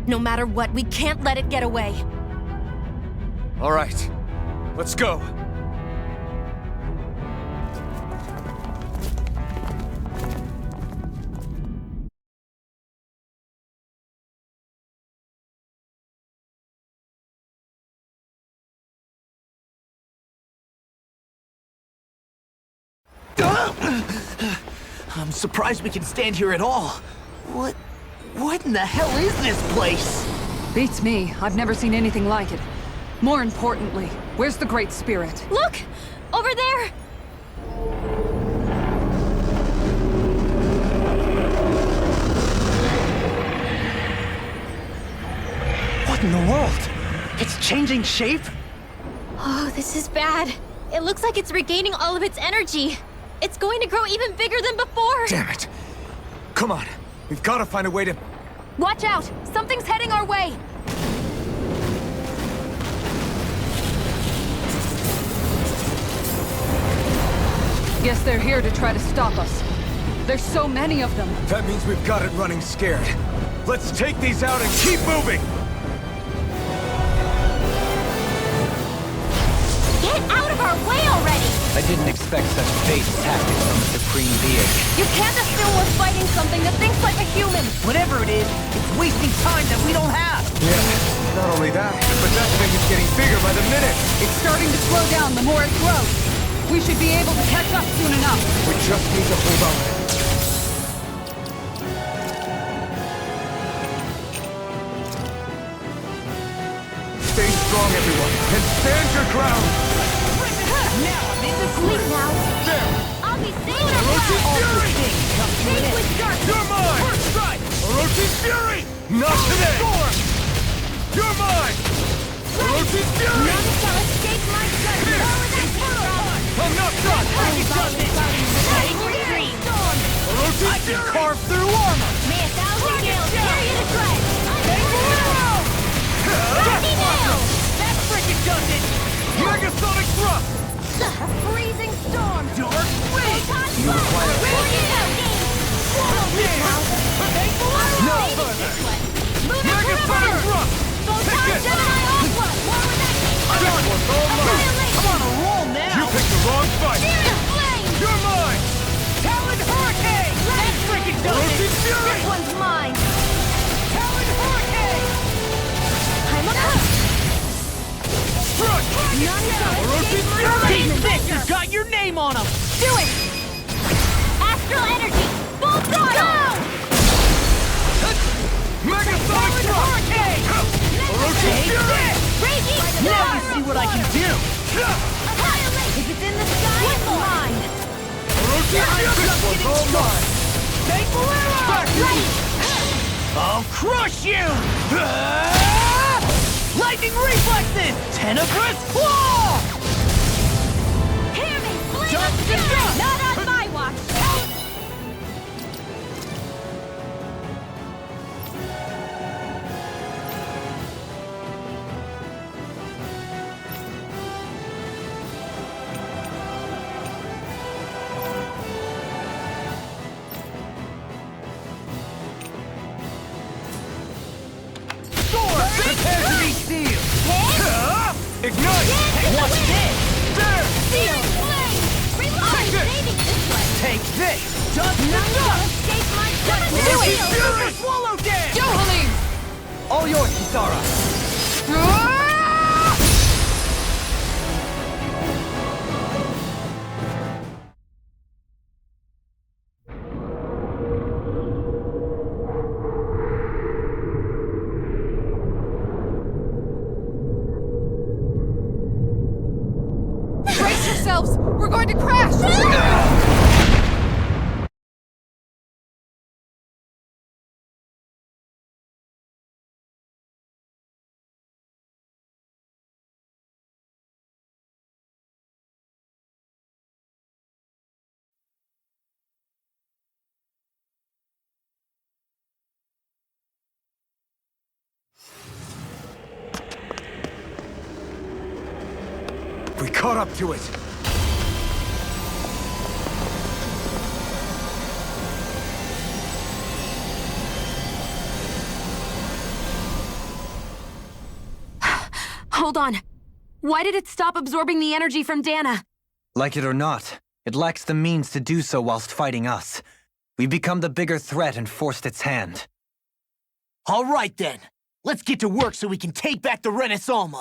Speaker 2: No matter what, we can't let it get away.
Speaker 3: All right. Let's go.
Speaker 6: I'm surprised we can stand here at all. What in the hell is this place?
Speaker 5: Beats me. I've never seen anything like it. More importantly, where's the Great Spirit?
Speaker 7: Look! Over there!
Speaker 8: What in the world? It's changing shape?
Speaker 7: Oh, this is bad. It looks like it's regaining all of its energy. It's going to grow even bigger than before.
Speaker 3: Damn it. Come on. We've got to find a way to...
Speaker 2: Watch out! Something's heading our way!
Speaker 5: Guess they're here to try to stop us. There's so many of them.
Speaker 3: That means we've got it running scared. Let's take these out and keep moving!
Speaker 7: Get out of our way already!
Speaker 8: I didn't expect such base tactics from a supreme being.
Speaker 2: You can't assume we're fighting something that thinks like a human!
Speaker 9: Whatever it is, it's wasting time that we don't have!
Speaker 3: Yeah, not only that, but that thing is getting bigger by the minute!
Speaker 5: It's starting to slow down the more it grows. We should be able to catch up soon enough.
Speaker 3: We just need to hold on. Stay strong, everyone, and stand your ground!
Speaker 9: Now I'm in the
Speaker 7: Sleep now.
Speaker 3: There!
Speaker 7: I'll be safe
Speaker 3: Orochi's fury!
Speaker 7: Safe with dark.
Speaker 3: You're mine!
Speaker 9: First strike!
Speaker 3: Orochi's fury! Not today!
Speaker 9: Storm!
Speaker 3: You're mine! Orochi's fury!
Speaker 7: None shall escape my judgment.
Speaker 3: Here.
Speaker 7: Oh, that's brutal.
Speaker 3: I'm not done!
Speaker 9: It does it! Take retreat!
Speaker 3: Orochi's
Speaker 9: been carved through armor!
Speaker 7: May 1,000 nails tear you to shreds!
Speaker 9: Rocky nail! That frickin' does it! Megasonic thrust!
Speaker 7: A freezing storm!
Speaker 9: Dark wind!
Speaker 7: You require
Speaker 9: No further! Megasonic thrust! Take it! I'm on a roll now! You picked the wrong fight! You're mine! Talon Hurricane! That frickin' does it!
Speaker 7: This one's mine!
Speaker 9: Talon Hurricane!
Speaker 7: I'm up!
Speaker 9: These mixers got your name on them!
Speaker 7: Do it! Astral energy! Full throttle!
Speaker 9: Megasonic Hurricane! Orochi Fury!
Speaker 7: Raging
Speaker 9: Now you see what I can do!
Speaker 7: If it's in the sky, it's mine!
Speaker 9: Orochi Fury! All mine! Take Bolero! I'll crush you! Lightning reflexes! Tenebrous claw!
Speaker 7: Hear me! Flame
Speaker 9: Jump,
Speaker 7: of fury!
Speaker 9: jump!
Speaker 7: Not on my watch!
Speaker 9: Prepare to be sealed! Ignite!
Speaker 7: Hey,
Speaker 9: Watch this! There!
Speaker 7: Seal! Flame! Reload!
Speaker 9: Take it!
Speaker 7: Saving this way!
Speaker 9: Take this! Dust to
Speaker 7: None will
Speaker 9: dust!
Speaker 7: escape my judgment!
Speaker 9: Orochi
Speaker 7: Seal!
Speaker 9: Fury! Swallow dance!
Speaker 5: Go, Halim!
Speaker 1: All yours, Kisara.
Speaker 5: Brace yourselves! We're going to crash!
Speaker 3: We caught up to it.
Speaker 2: Hold on. Why did it stop absorbing the energy from Dana?
Speaker 1: Like it or not, it lacks the means to do so whilst fighting us. We've become the bigger threat and forced its hand.
Speaker 6: All right, then. Let's get to work so we can take back the Renaissance.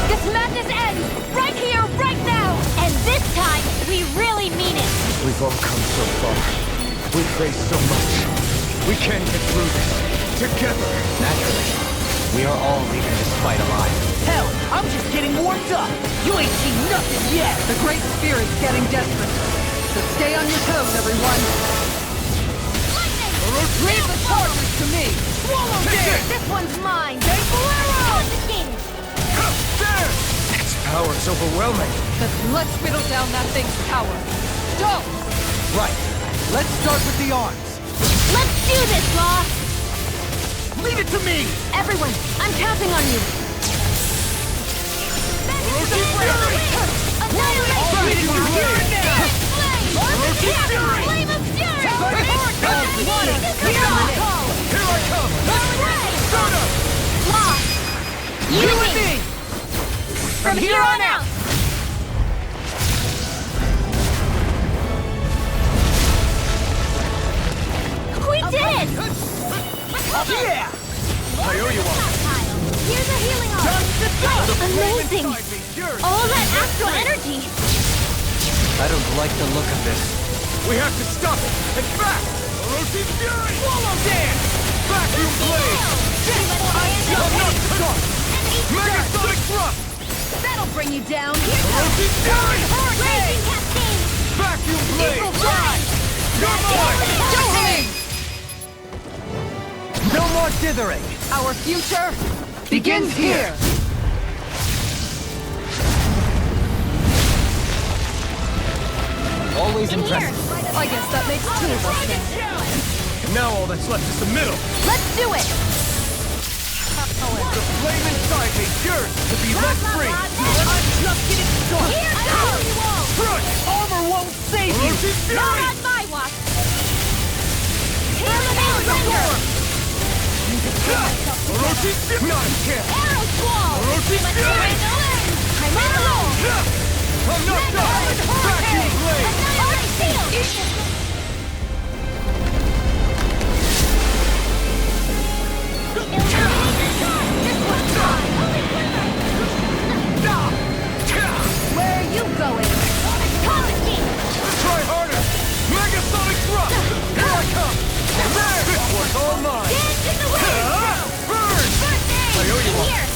Speaker 7: This madness ends! Right here, right now! And this time, we really mean it!
Speaker 3: We've all come so far. We've faced so much. We can get through this. Together.
Speaker 1: Naturally, we are all leaving this fight alive.
Speaker 6: Hell, I'm just getting warmed up. You ain't seen nothing yet.
Speaker 5: The Great Spirit's getting desperate. So stay on your toes, everyone. Leave the charges to me!
Speaker 9: Swallow dance!
Speaker 7: This one's mine!
Speaker 9: Take Bolero!
Speaker 7: Confiscated!
Speaker 9: There!
Speaker 3: Its power's overwhelming.
Speaker 5: Then let's whittle down that thing's power. Go!
Speaker 1: Right. Let's start with the arms.
Speaker 7: Let's do this, Law!
Speaker 9: Leave it to me!
Speaker 2: Everyone, I'm counting on you.
Speaker 9: Orochi Fury! I'll beat you here and now! Orochi Fury!
Speaker 7: Flame of fury!
Speaker 9: Talon Hurricane!
Speaker 7: Here
Speaker 9: Here I come! Start up!
Speaker 7: Law!
Speaker 9: You and me!
Speaker 7: From here on out! We did it!
Speaker 9: Yeah! I owe you one!
Speaker 7: Here's a healing arm!
Speaker 9: Dust to dust!
Speaker 7: Amazing!
Speaker 9: Inside me, yours!
Speaker 7: All that astral energy!
Speaker 1: I don't like the look of this.
Speaker 3: We have to stop it. And fast.
Speaker 9: Orochi Fury! Swallow dance! Vacuum blade!
Speaker 3: I'm not stuck.
Speaker 9: Megasonic thrust!
Speaker 7: That'll bring you down!
Speaker 9: Orochi Fury!
Speaker 7: Raging cascade!
Speaker 9: Vacuum blade!
Speaker 7: Equal fly!
Speaker 9: You're mine!
Speaker 5: Go, Halim!
Speaker 1: No more dithering!
Speaker 5: Our future begins here!
Speaker 8: Always impressive.
Speaker 2: I guess that makes two of us then.
Speaker 4: And now all that's left is the middle.
Speaker 2: Let's do it!
Speaker 4: The flame inside me yearns to be let free.
Speaker 6: I'm just getting started.
Speaker 7: Here goes!
Speaker 4: Crush!
Speaker 6: Armor won't save you!
Speaker 4: Orochi's
Speaker 7: Not
Speaker 4: fury!
Speaker 7: on my watch! Heal the Ringer!
Speaker 4: Orochi's fury! Not a chance!
Speaker 7: Arrow Squall!
Speaker 4: Orochi's fury!
Speaker 7: I'm on a roll!
Speaker 4: I'm not done! Vacuum blade!
Speaker 7: Annihilate Shield! Where are you going? Comet
Speaker 4: Try harder! Megasonic thrust! Here I come! And there! This one's all mine!
Speaker 7: Dance in the wind!
Speaker 4: Burn!
Speaker 7: First aid!
Speaker 4: I owe you one.
Speaker 7: Here!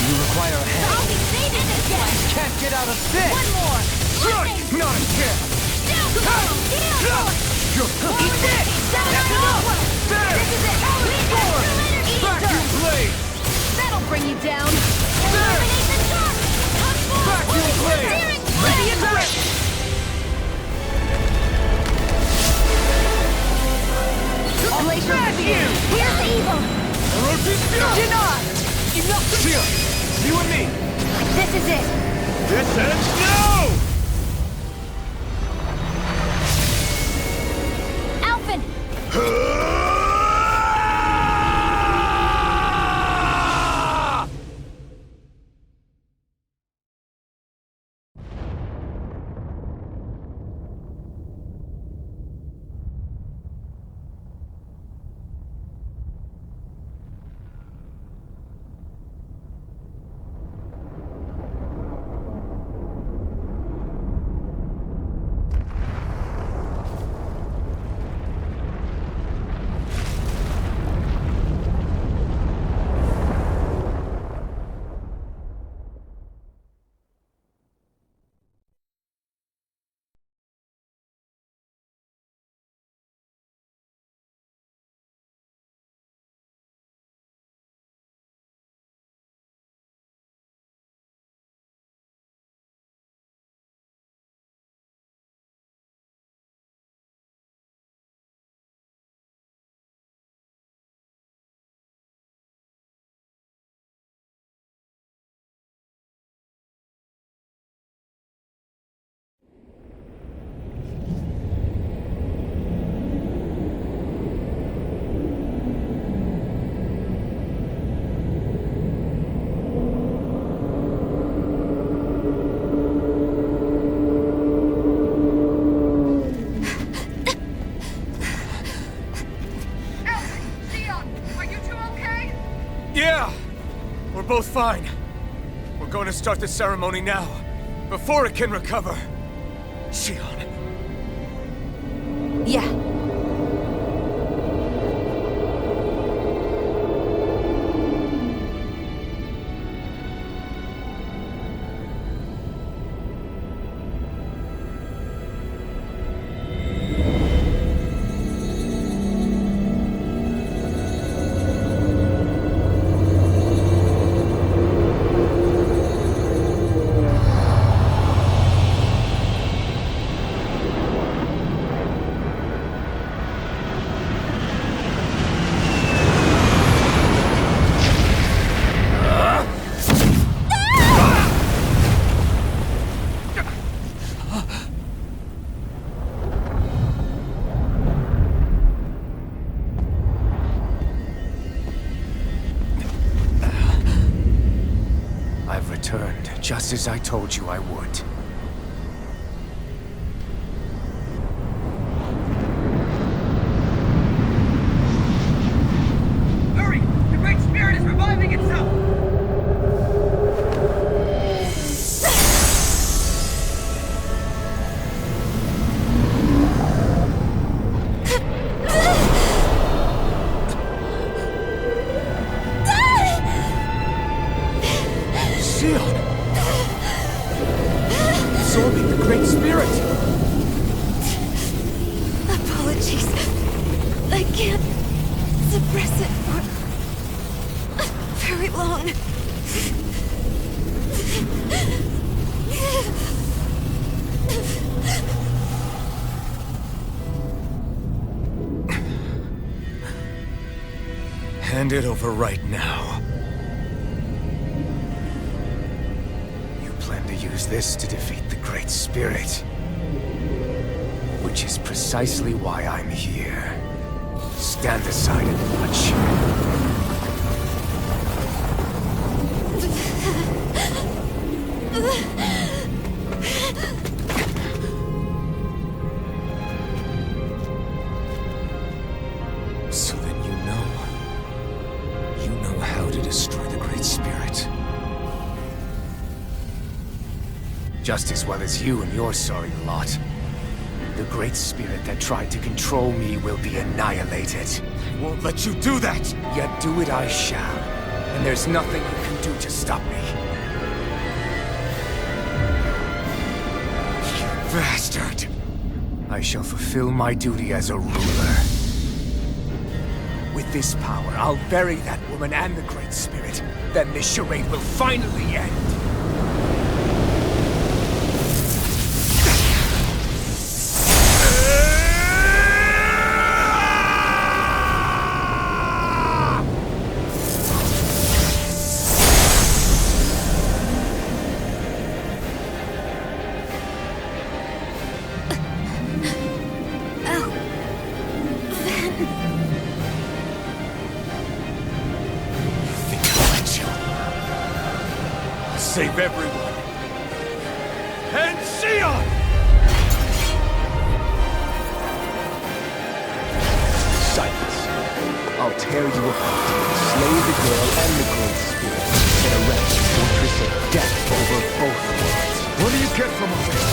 Speaker 8: You require a hand.
Speaker 7: I'll be saving this one!
Speaker 4: Can't get out of this!
Speaker 7: One more!
Speaker 4: Crush! Not a chance!
Speaker 7: Heal!
Speaker 4: Eat this!
Speaker 7: That's enough!
Speaker 4: There!
Speaker 7: This is it!
Speaker 4: Vacuum blade!
Speaker 2: That'll bring you down!
Speaker 7: Eliminate the shark! Come forward!
Speaker 4: Vacuum blade!
Speaker 7: Ready and ready!
Speaker 2: Glacier Spear!
Speaker 7: Here's evil!
Speaker 4: Orochi's fury!
Speaker 6: Enough to
Speaker 4: Shield! You and me!
Speaker 7: This is it!
Speaker 4: This ends now!
Speaker 7: Alphen!
Speaker 4: Yeah! We're both fine. We're going to start the ceremony now, before it can recover. Shion.
Speaker 2: Yeah.
Speaker 4: I've returned, just as I told you I would.
Speaker 9: Hurry! The Great Spirit is reviving itself!
Speaker 4: Shion! Absorbing the Great Spirit!
Speaker 2: Apologies. I can't suppress it very long.
Speaker 4: Hand it over right now. You plan to use this to defeat the Great Spirit. Which is precisely why I'm here. Stand aside and watch. So then you know how to destroy the Great Spirit. Just as well as you and your sorry lot. The Great Spirit that tried to control me will be annihilated. I won't let you do that! Yet do it I shall. And there's nothing you can do to stop me. You bastard! I shall fulfill my duty as a ruler. With this power, I'll bury that woman and the Great Spirit. Then this charade will finally end. Save everyone! And Sion! Silence. I'll tear you apart, slay the girl and the Great Spirit, and erect a fortress of death over both worlds. What do you get from all this?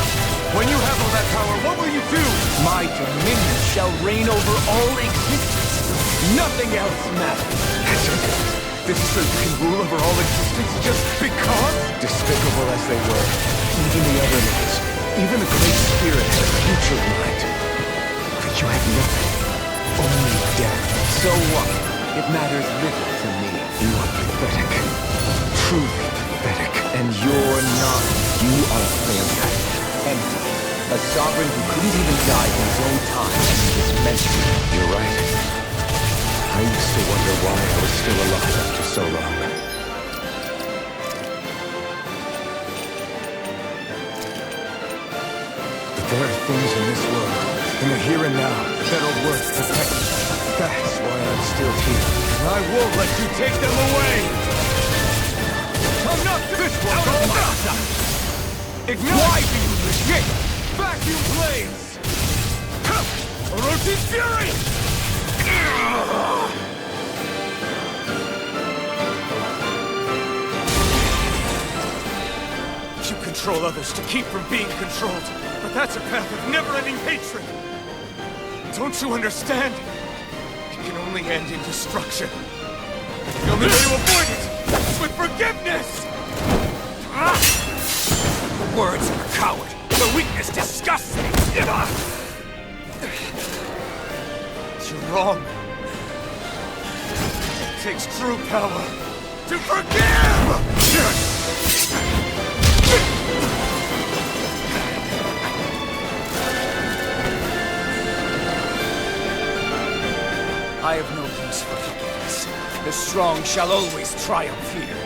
Speaker 4: When you have all that power, what will you do? My dominion shall reign over all existence. Nothing else matters. That's it. This is so you can rule over all existence just because? Despicable as they were, even the other lords, even the Great Spirit had a future in mind. But you had nothing, only death. So what? It matters little to me. You are pathetic, truly pathetic, and you're not. You are fantastic, empty, a sovereign who couldn't even die in his own time, and he was meant to. You're right. I used to wonder why I was still alive after so long. But there are things in this world, in the here and now, that are worth protecting. That's why I'm still here. I won't let you take them away! I'm not this one! Out of my sight! Ignite! Why do you resist? Vacuum flames! Orochi's fury! You control others to keep from being controlled, but that's a path of never-ending hatred. Don't you understand? It can only end in destruction. The only way to avoid it is with forgiveness! The words of a coward. The weakness disgusts me. You're wrong. It takes true power to forgive! I have no use for forgiveness. The strong shall always triumph here.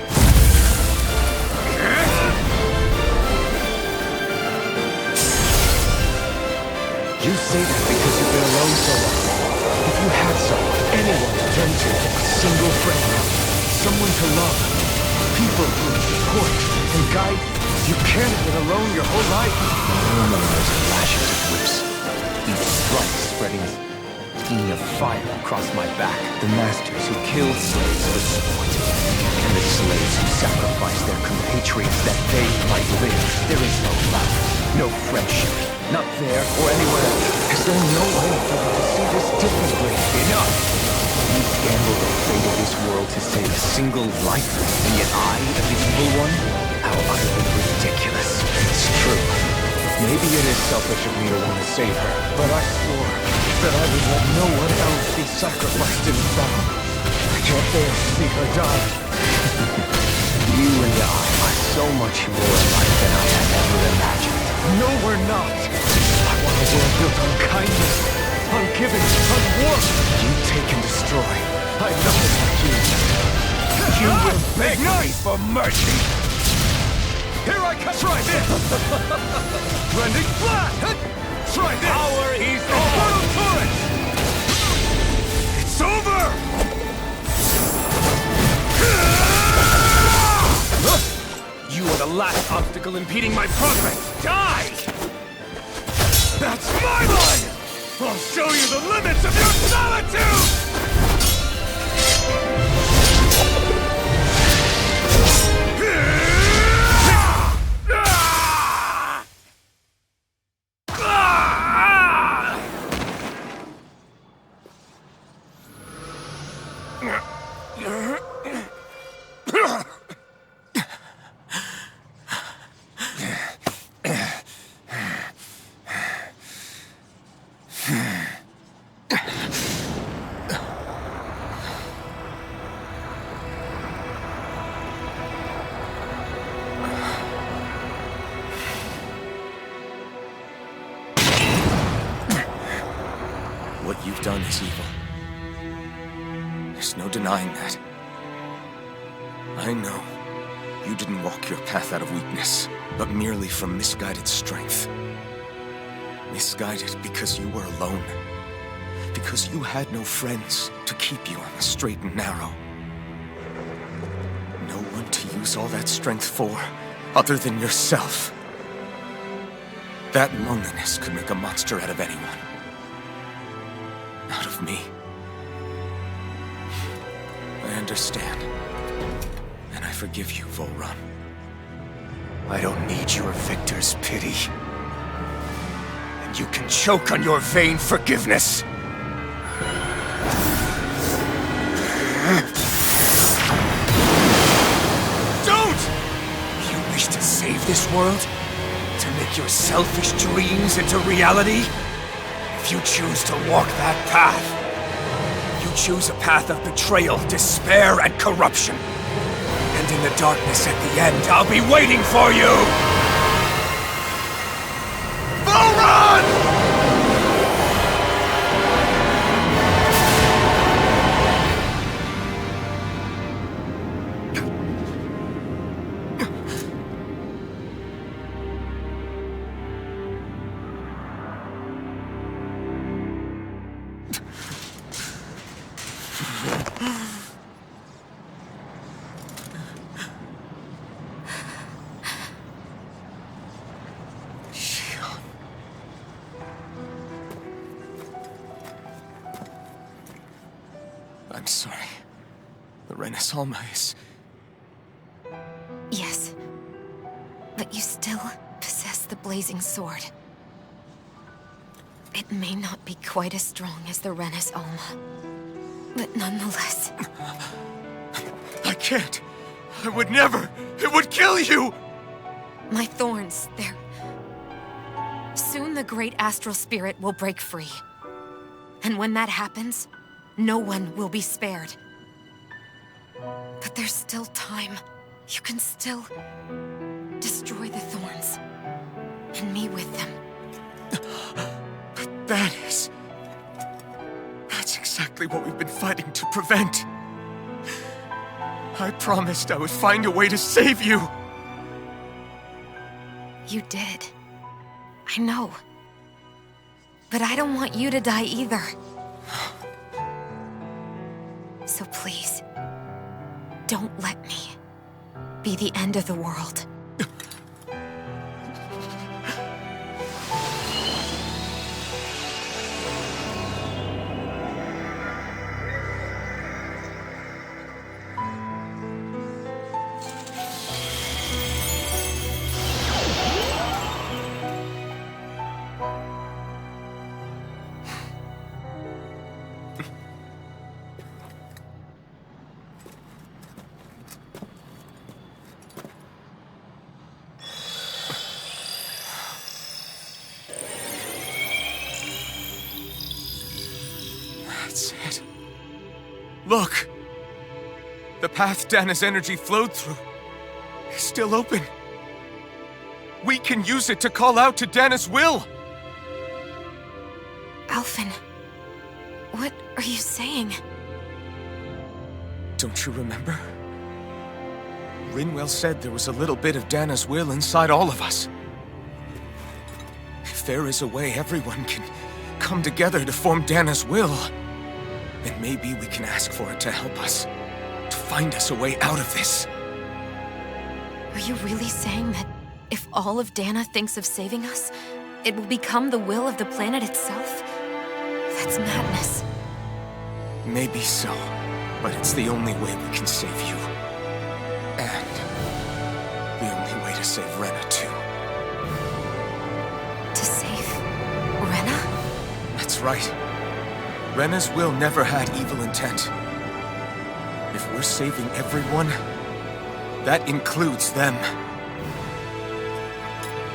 Speaker 4: You say that because you've been alone so long. If you had someone, anyone to turn to, a single friend, someone to love, people who would support and guide you, you can't have been alone your whole life. No knows the lashes of whips, each strike spreading a beam of fire across my back. The masters who killed slaves for sport, and the slaves who sacrificed their compatriots that they might live. There is no love, no friendship. Not there or anywhere else. Is there no way for you to see this differently? Enough! You gambled the fate of this world to save a single life, and yet I am the evil one? How utterly ridiculous. It's true. Maybe it is selfish of me to want to save her, but I swore that I would let no one else be sacrificed in battle. I can't bear to see her die. You and your eye are so much more alike than I had ever imagined. No, we're not. I want a world built on kindness, on giving, on warmth. You take and destroy. I'm nothing like you. You will beg me for mercy. Here I come. Try this. Blending flash. Try this. Power is portal turret. It's over. You are the last obstacle impeding my progress. Die. That's my line. I'll show you the limits of your solitude. What you've done is evil. There's no denying that. I know you didn't walk your path out of weakness, but merely from misguided strength. Misguided because you were alone. Because you had no friends to keep you on the straight and narrow. No one to use all that strength for, other than yourself. That loneliness could make a monster out of anyone. Out of me. I understand. And I forgive you, Volrun. I don't need your victor's pity. And you can choke on your vain forgiveness. Don't! You wish to save this world? To make your selfish dreams into reality? If you choose to walk that path, you choose a path of betrayal, despair, and corruption. And in the darkness at the end, I'll be waiting for you! Volrun! I'm sorry. The Renaissance is...
Speaker 2: Yes. But you still possess the blazing sword. It may not be quite as strong as the Renaissance, but nonetheless...
Speaker 4: I can't! I would never! It would kill you!
Speaker 2: My thorns, they're... Soon the great astral spirit will break free. And when that happens, no one will be spared. But there's still time. You can still destroy the thorns. And me with them.
Speaker 4: But that's exactly what we've been fighting to prevent. I promised I would find a way to save you.
Speaker 2: You did. I know. But I don't want you to die either. So please, don't let me be the end of the world.
Speaker 4: That's it. Look!
Speaker 3: The path Dana's energy flowed through is still open. We can use it to call out to Dana's will!
Speaker 2: Alphen, what are you saying?
Speaker 3: Don't you remember? Rinwell said there was a little bit of Dana's will inside all of us. If there is a way everyone can come together to form Dana's will, then maybe we can ask for it to help us, to find us a way out of this.
Speaker 2: Are you really saying that if all of Dana thinks of saving us, it will become the will of the planet itself? That's madness.
Speaker 3: Maybe so, but it's the only way we can save you. And the only way to save Rena, too.
Speaker 2: To save Rena?
Speaker 3: That's right. Rena's will never had evil intent. If we're saving everyone, that includes them.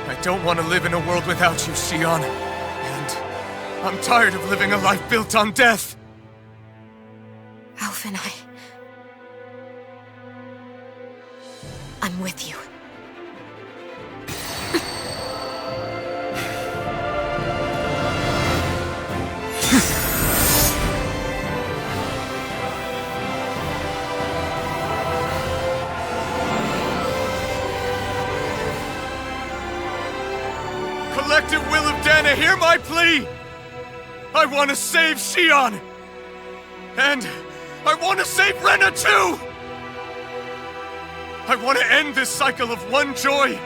Speaker 3: I don't want to live in a world without you, Xion. And I'm tired of living a life built on death.
Speaker 2: Alphen, I'm with you.
Speaker 3: Collective will of Dana, hear my plea! I want to save Xion! And I want to save Rena too! I want to end this cycle of one joy,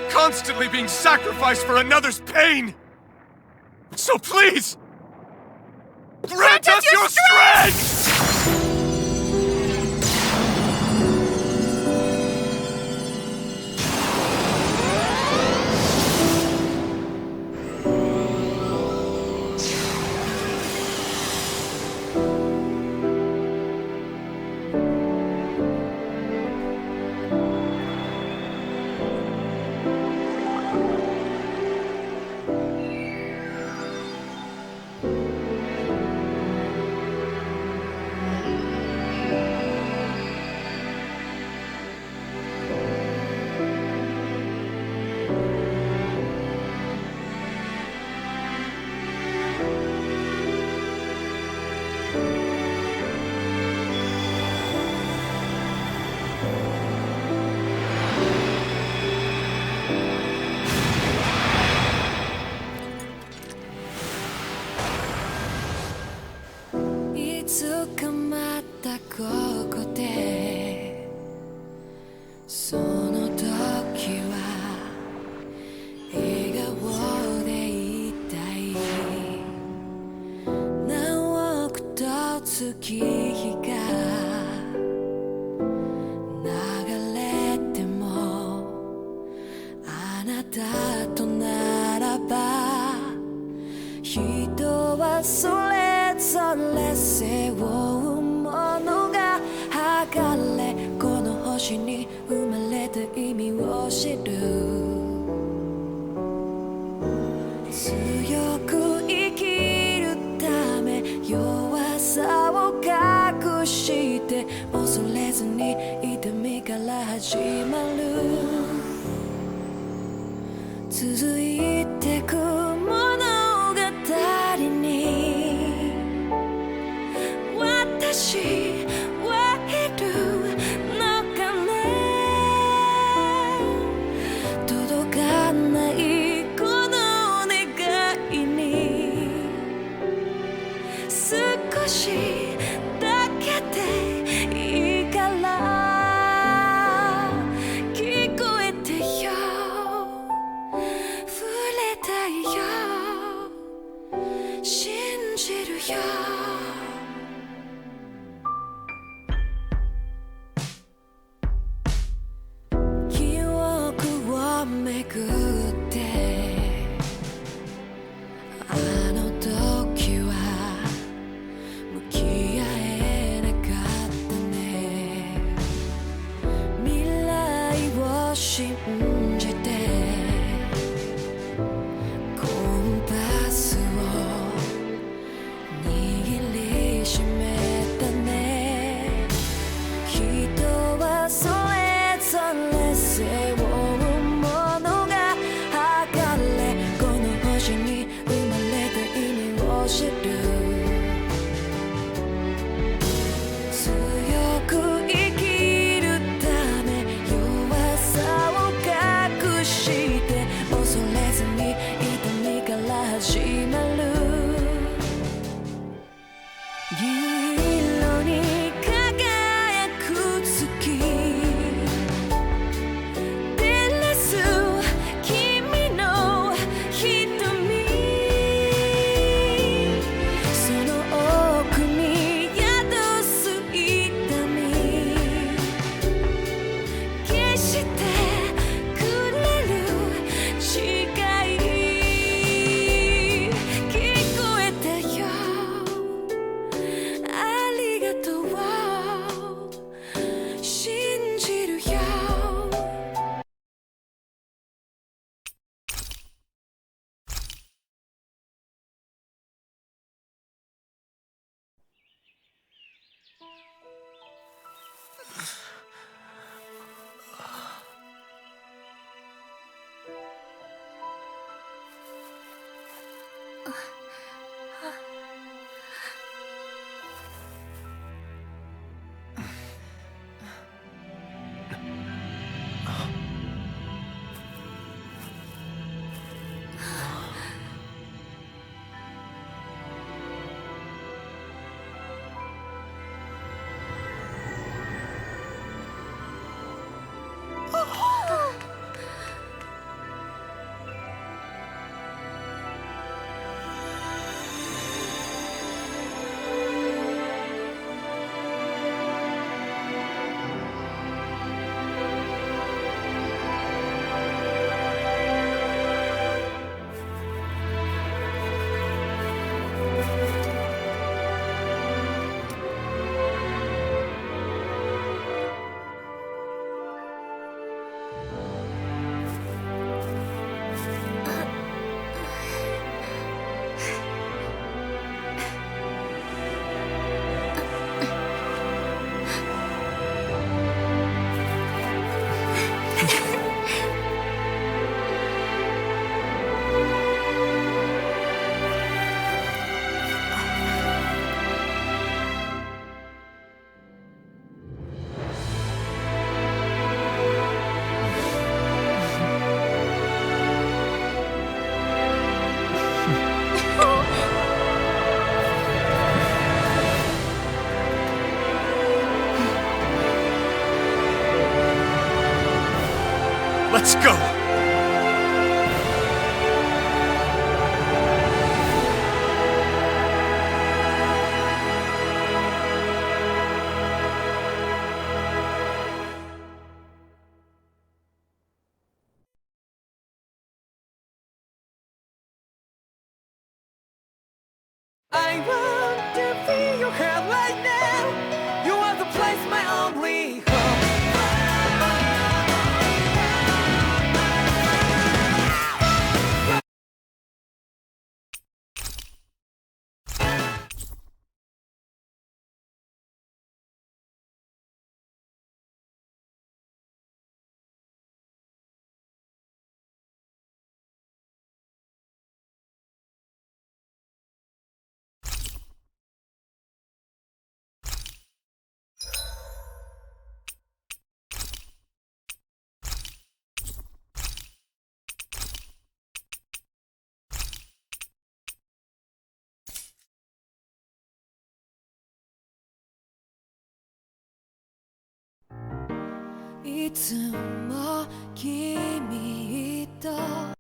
Speaker 3: constantly being sacrificed for another's pain! So please, grant us your strength!
Speaker 9: Let's go!
Speaker 10: I want to be your head right now. You are the place, my only home. "いつも君と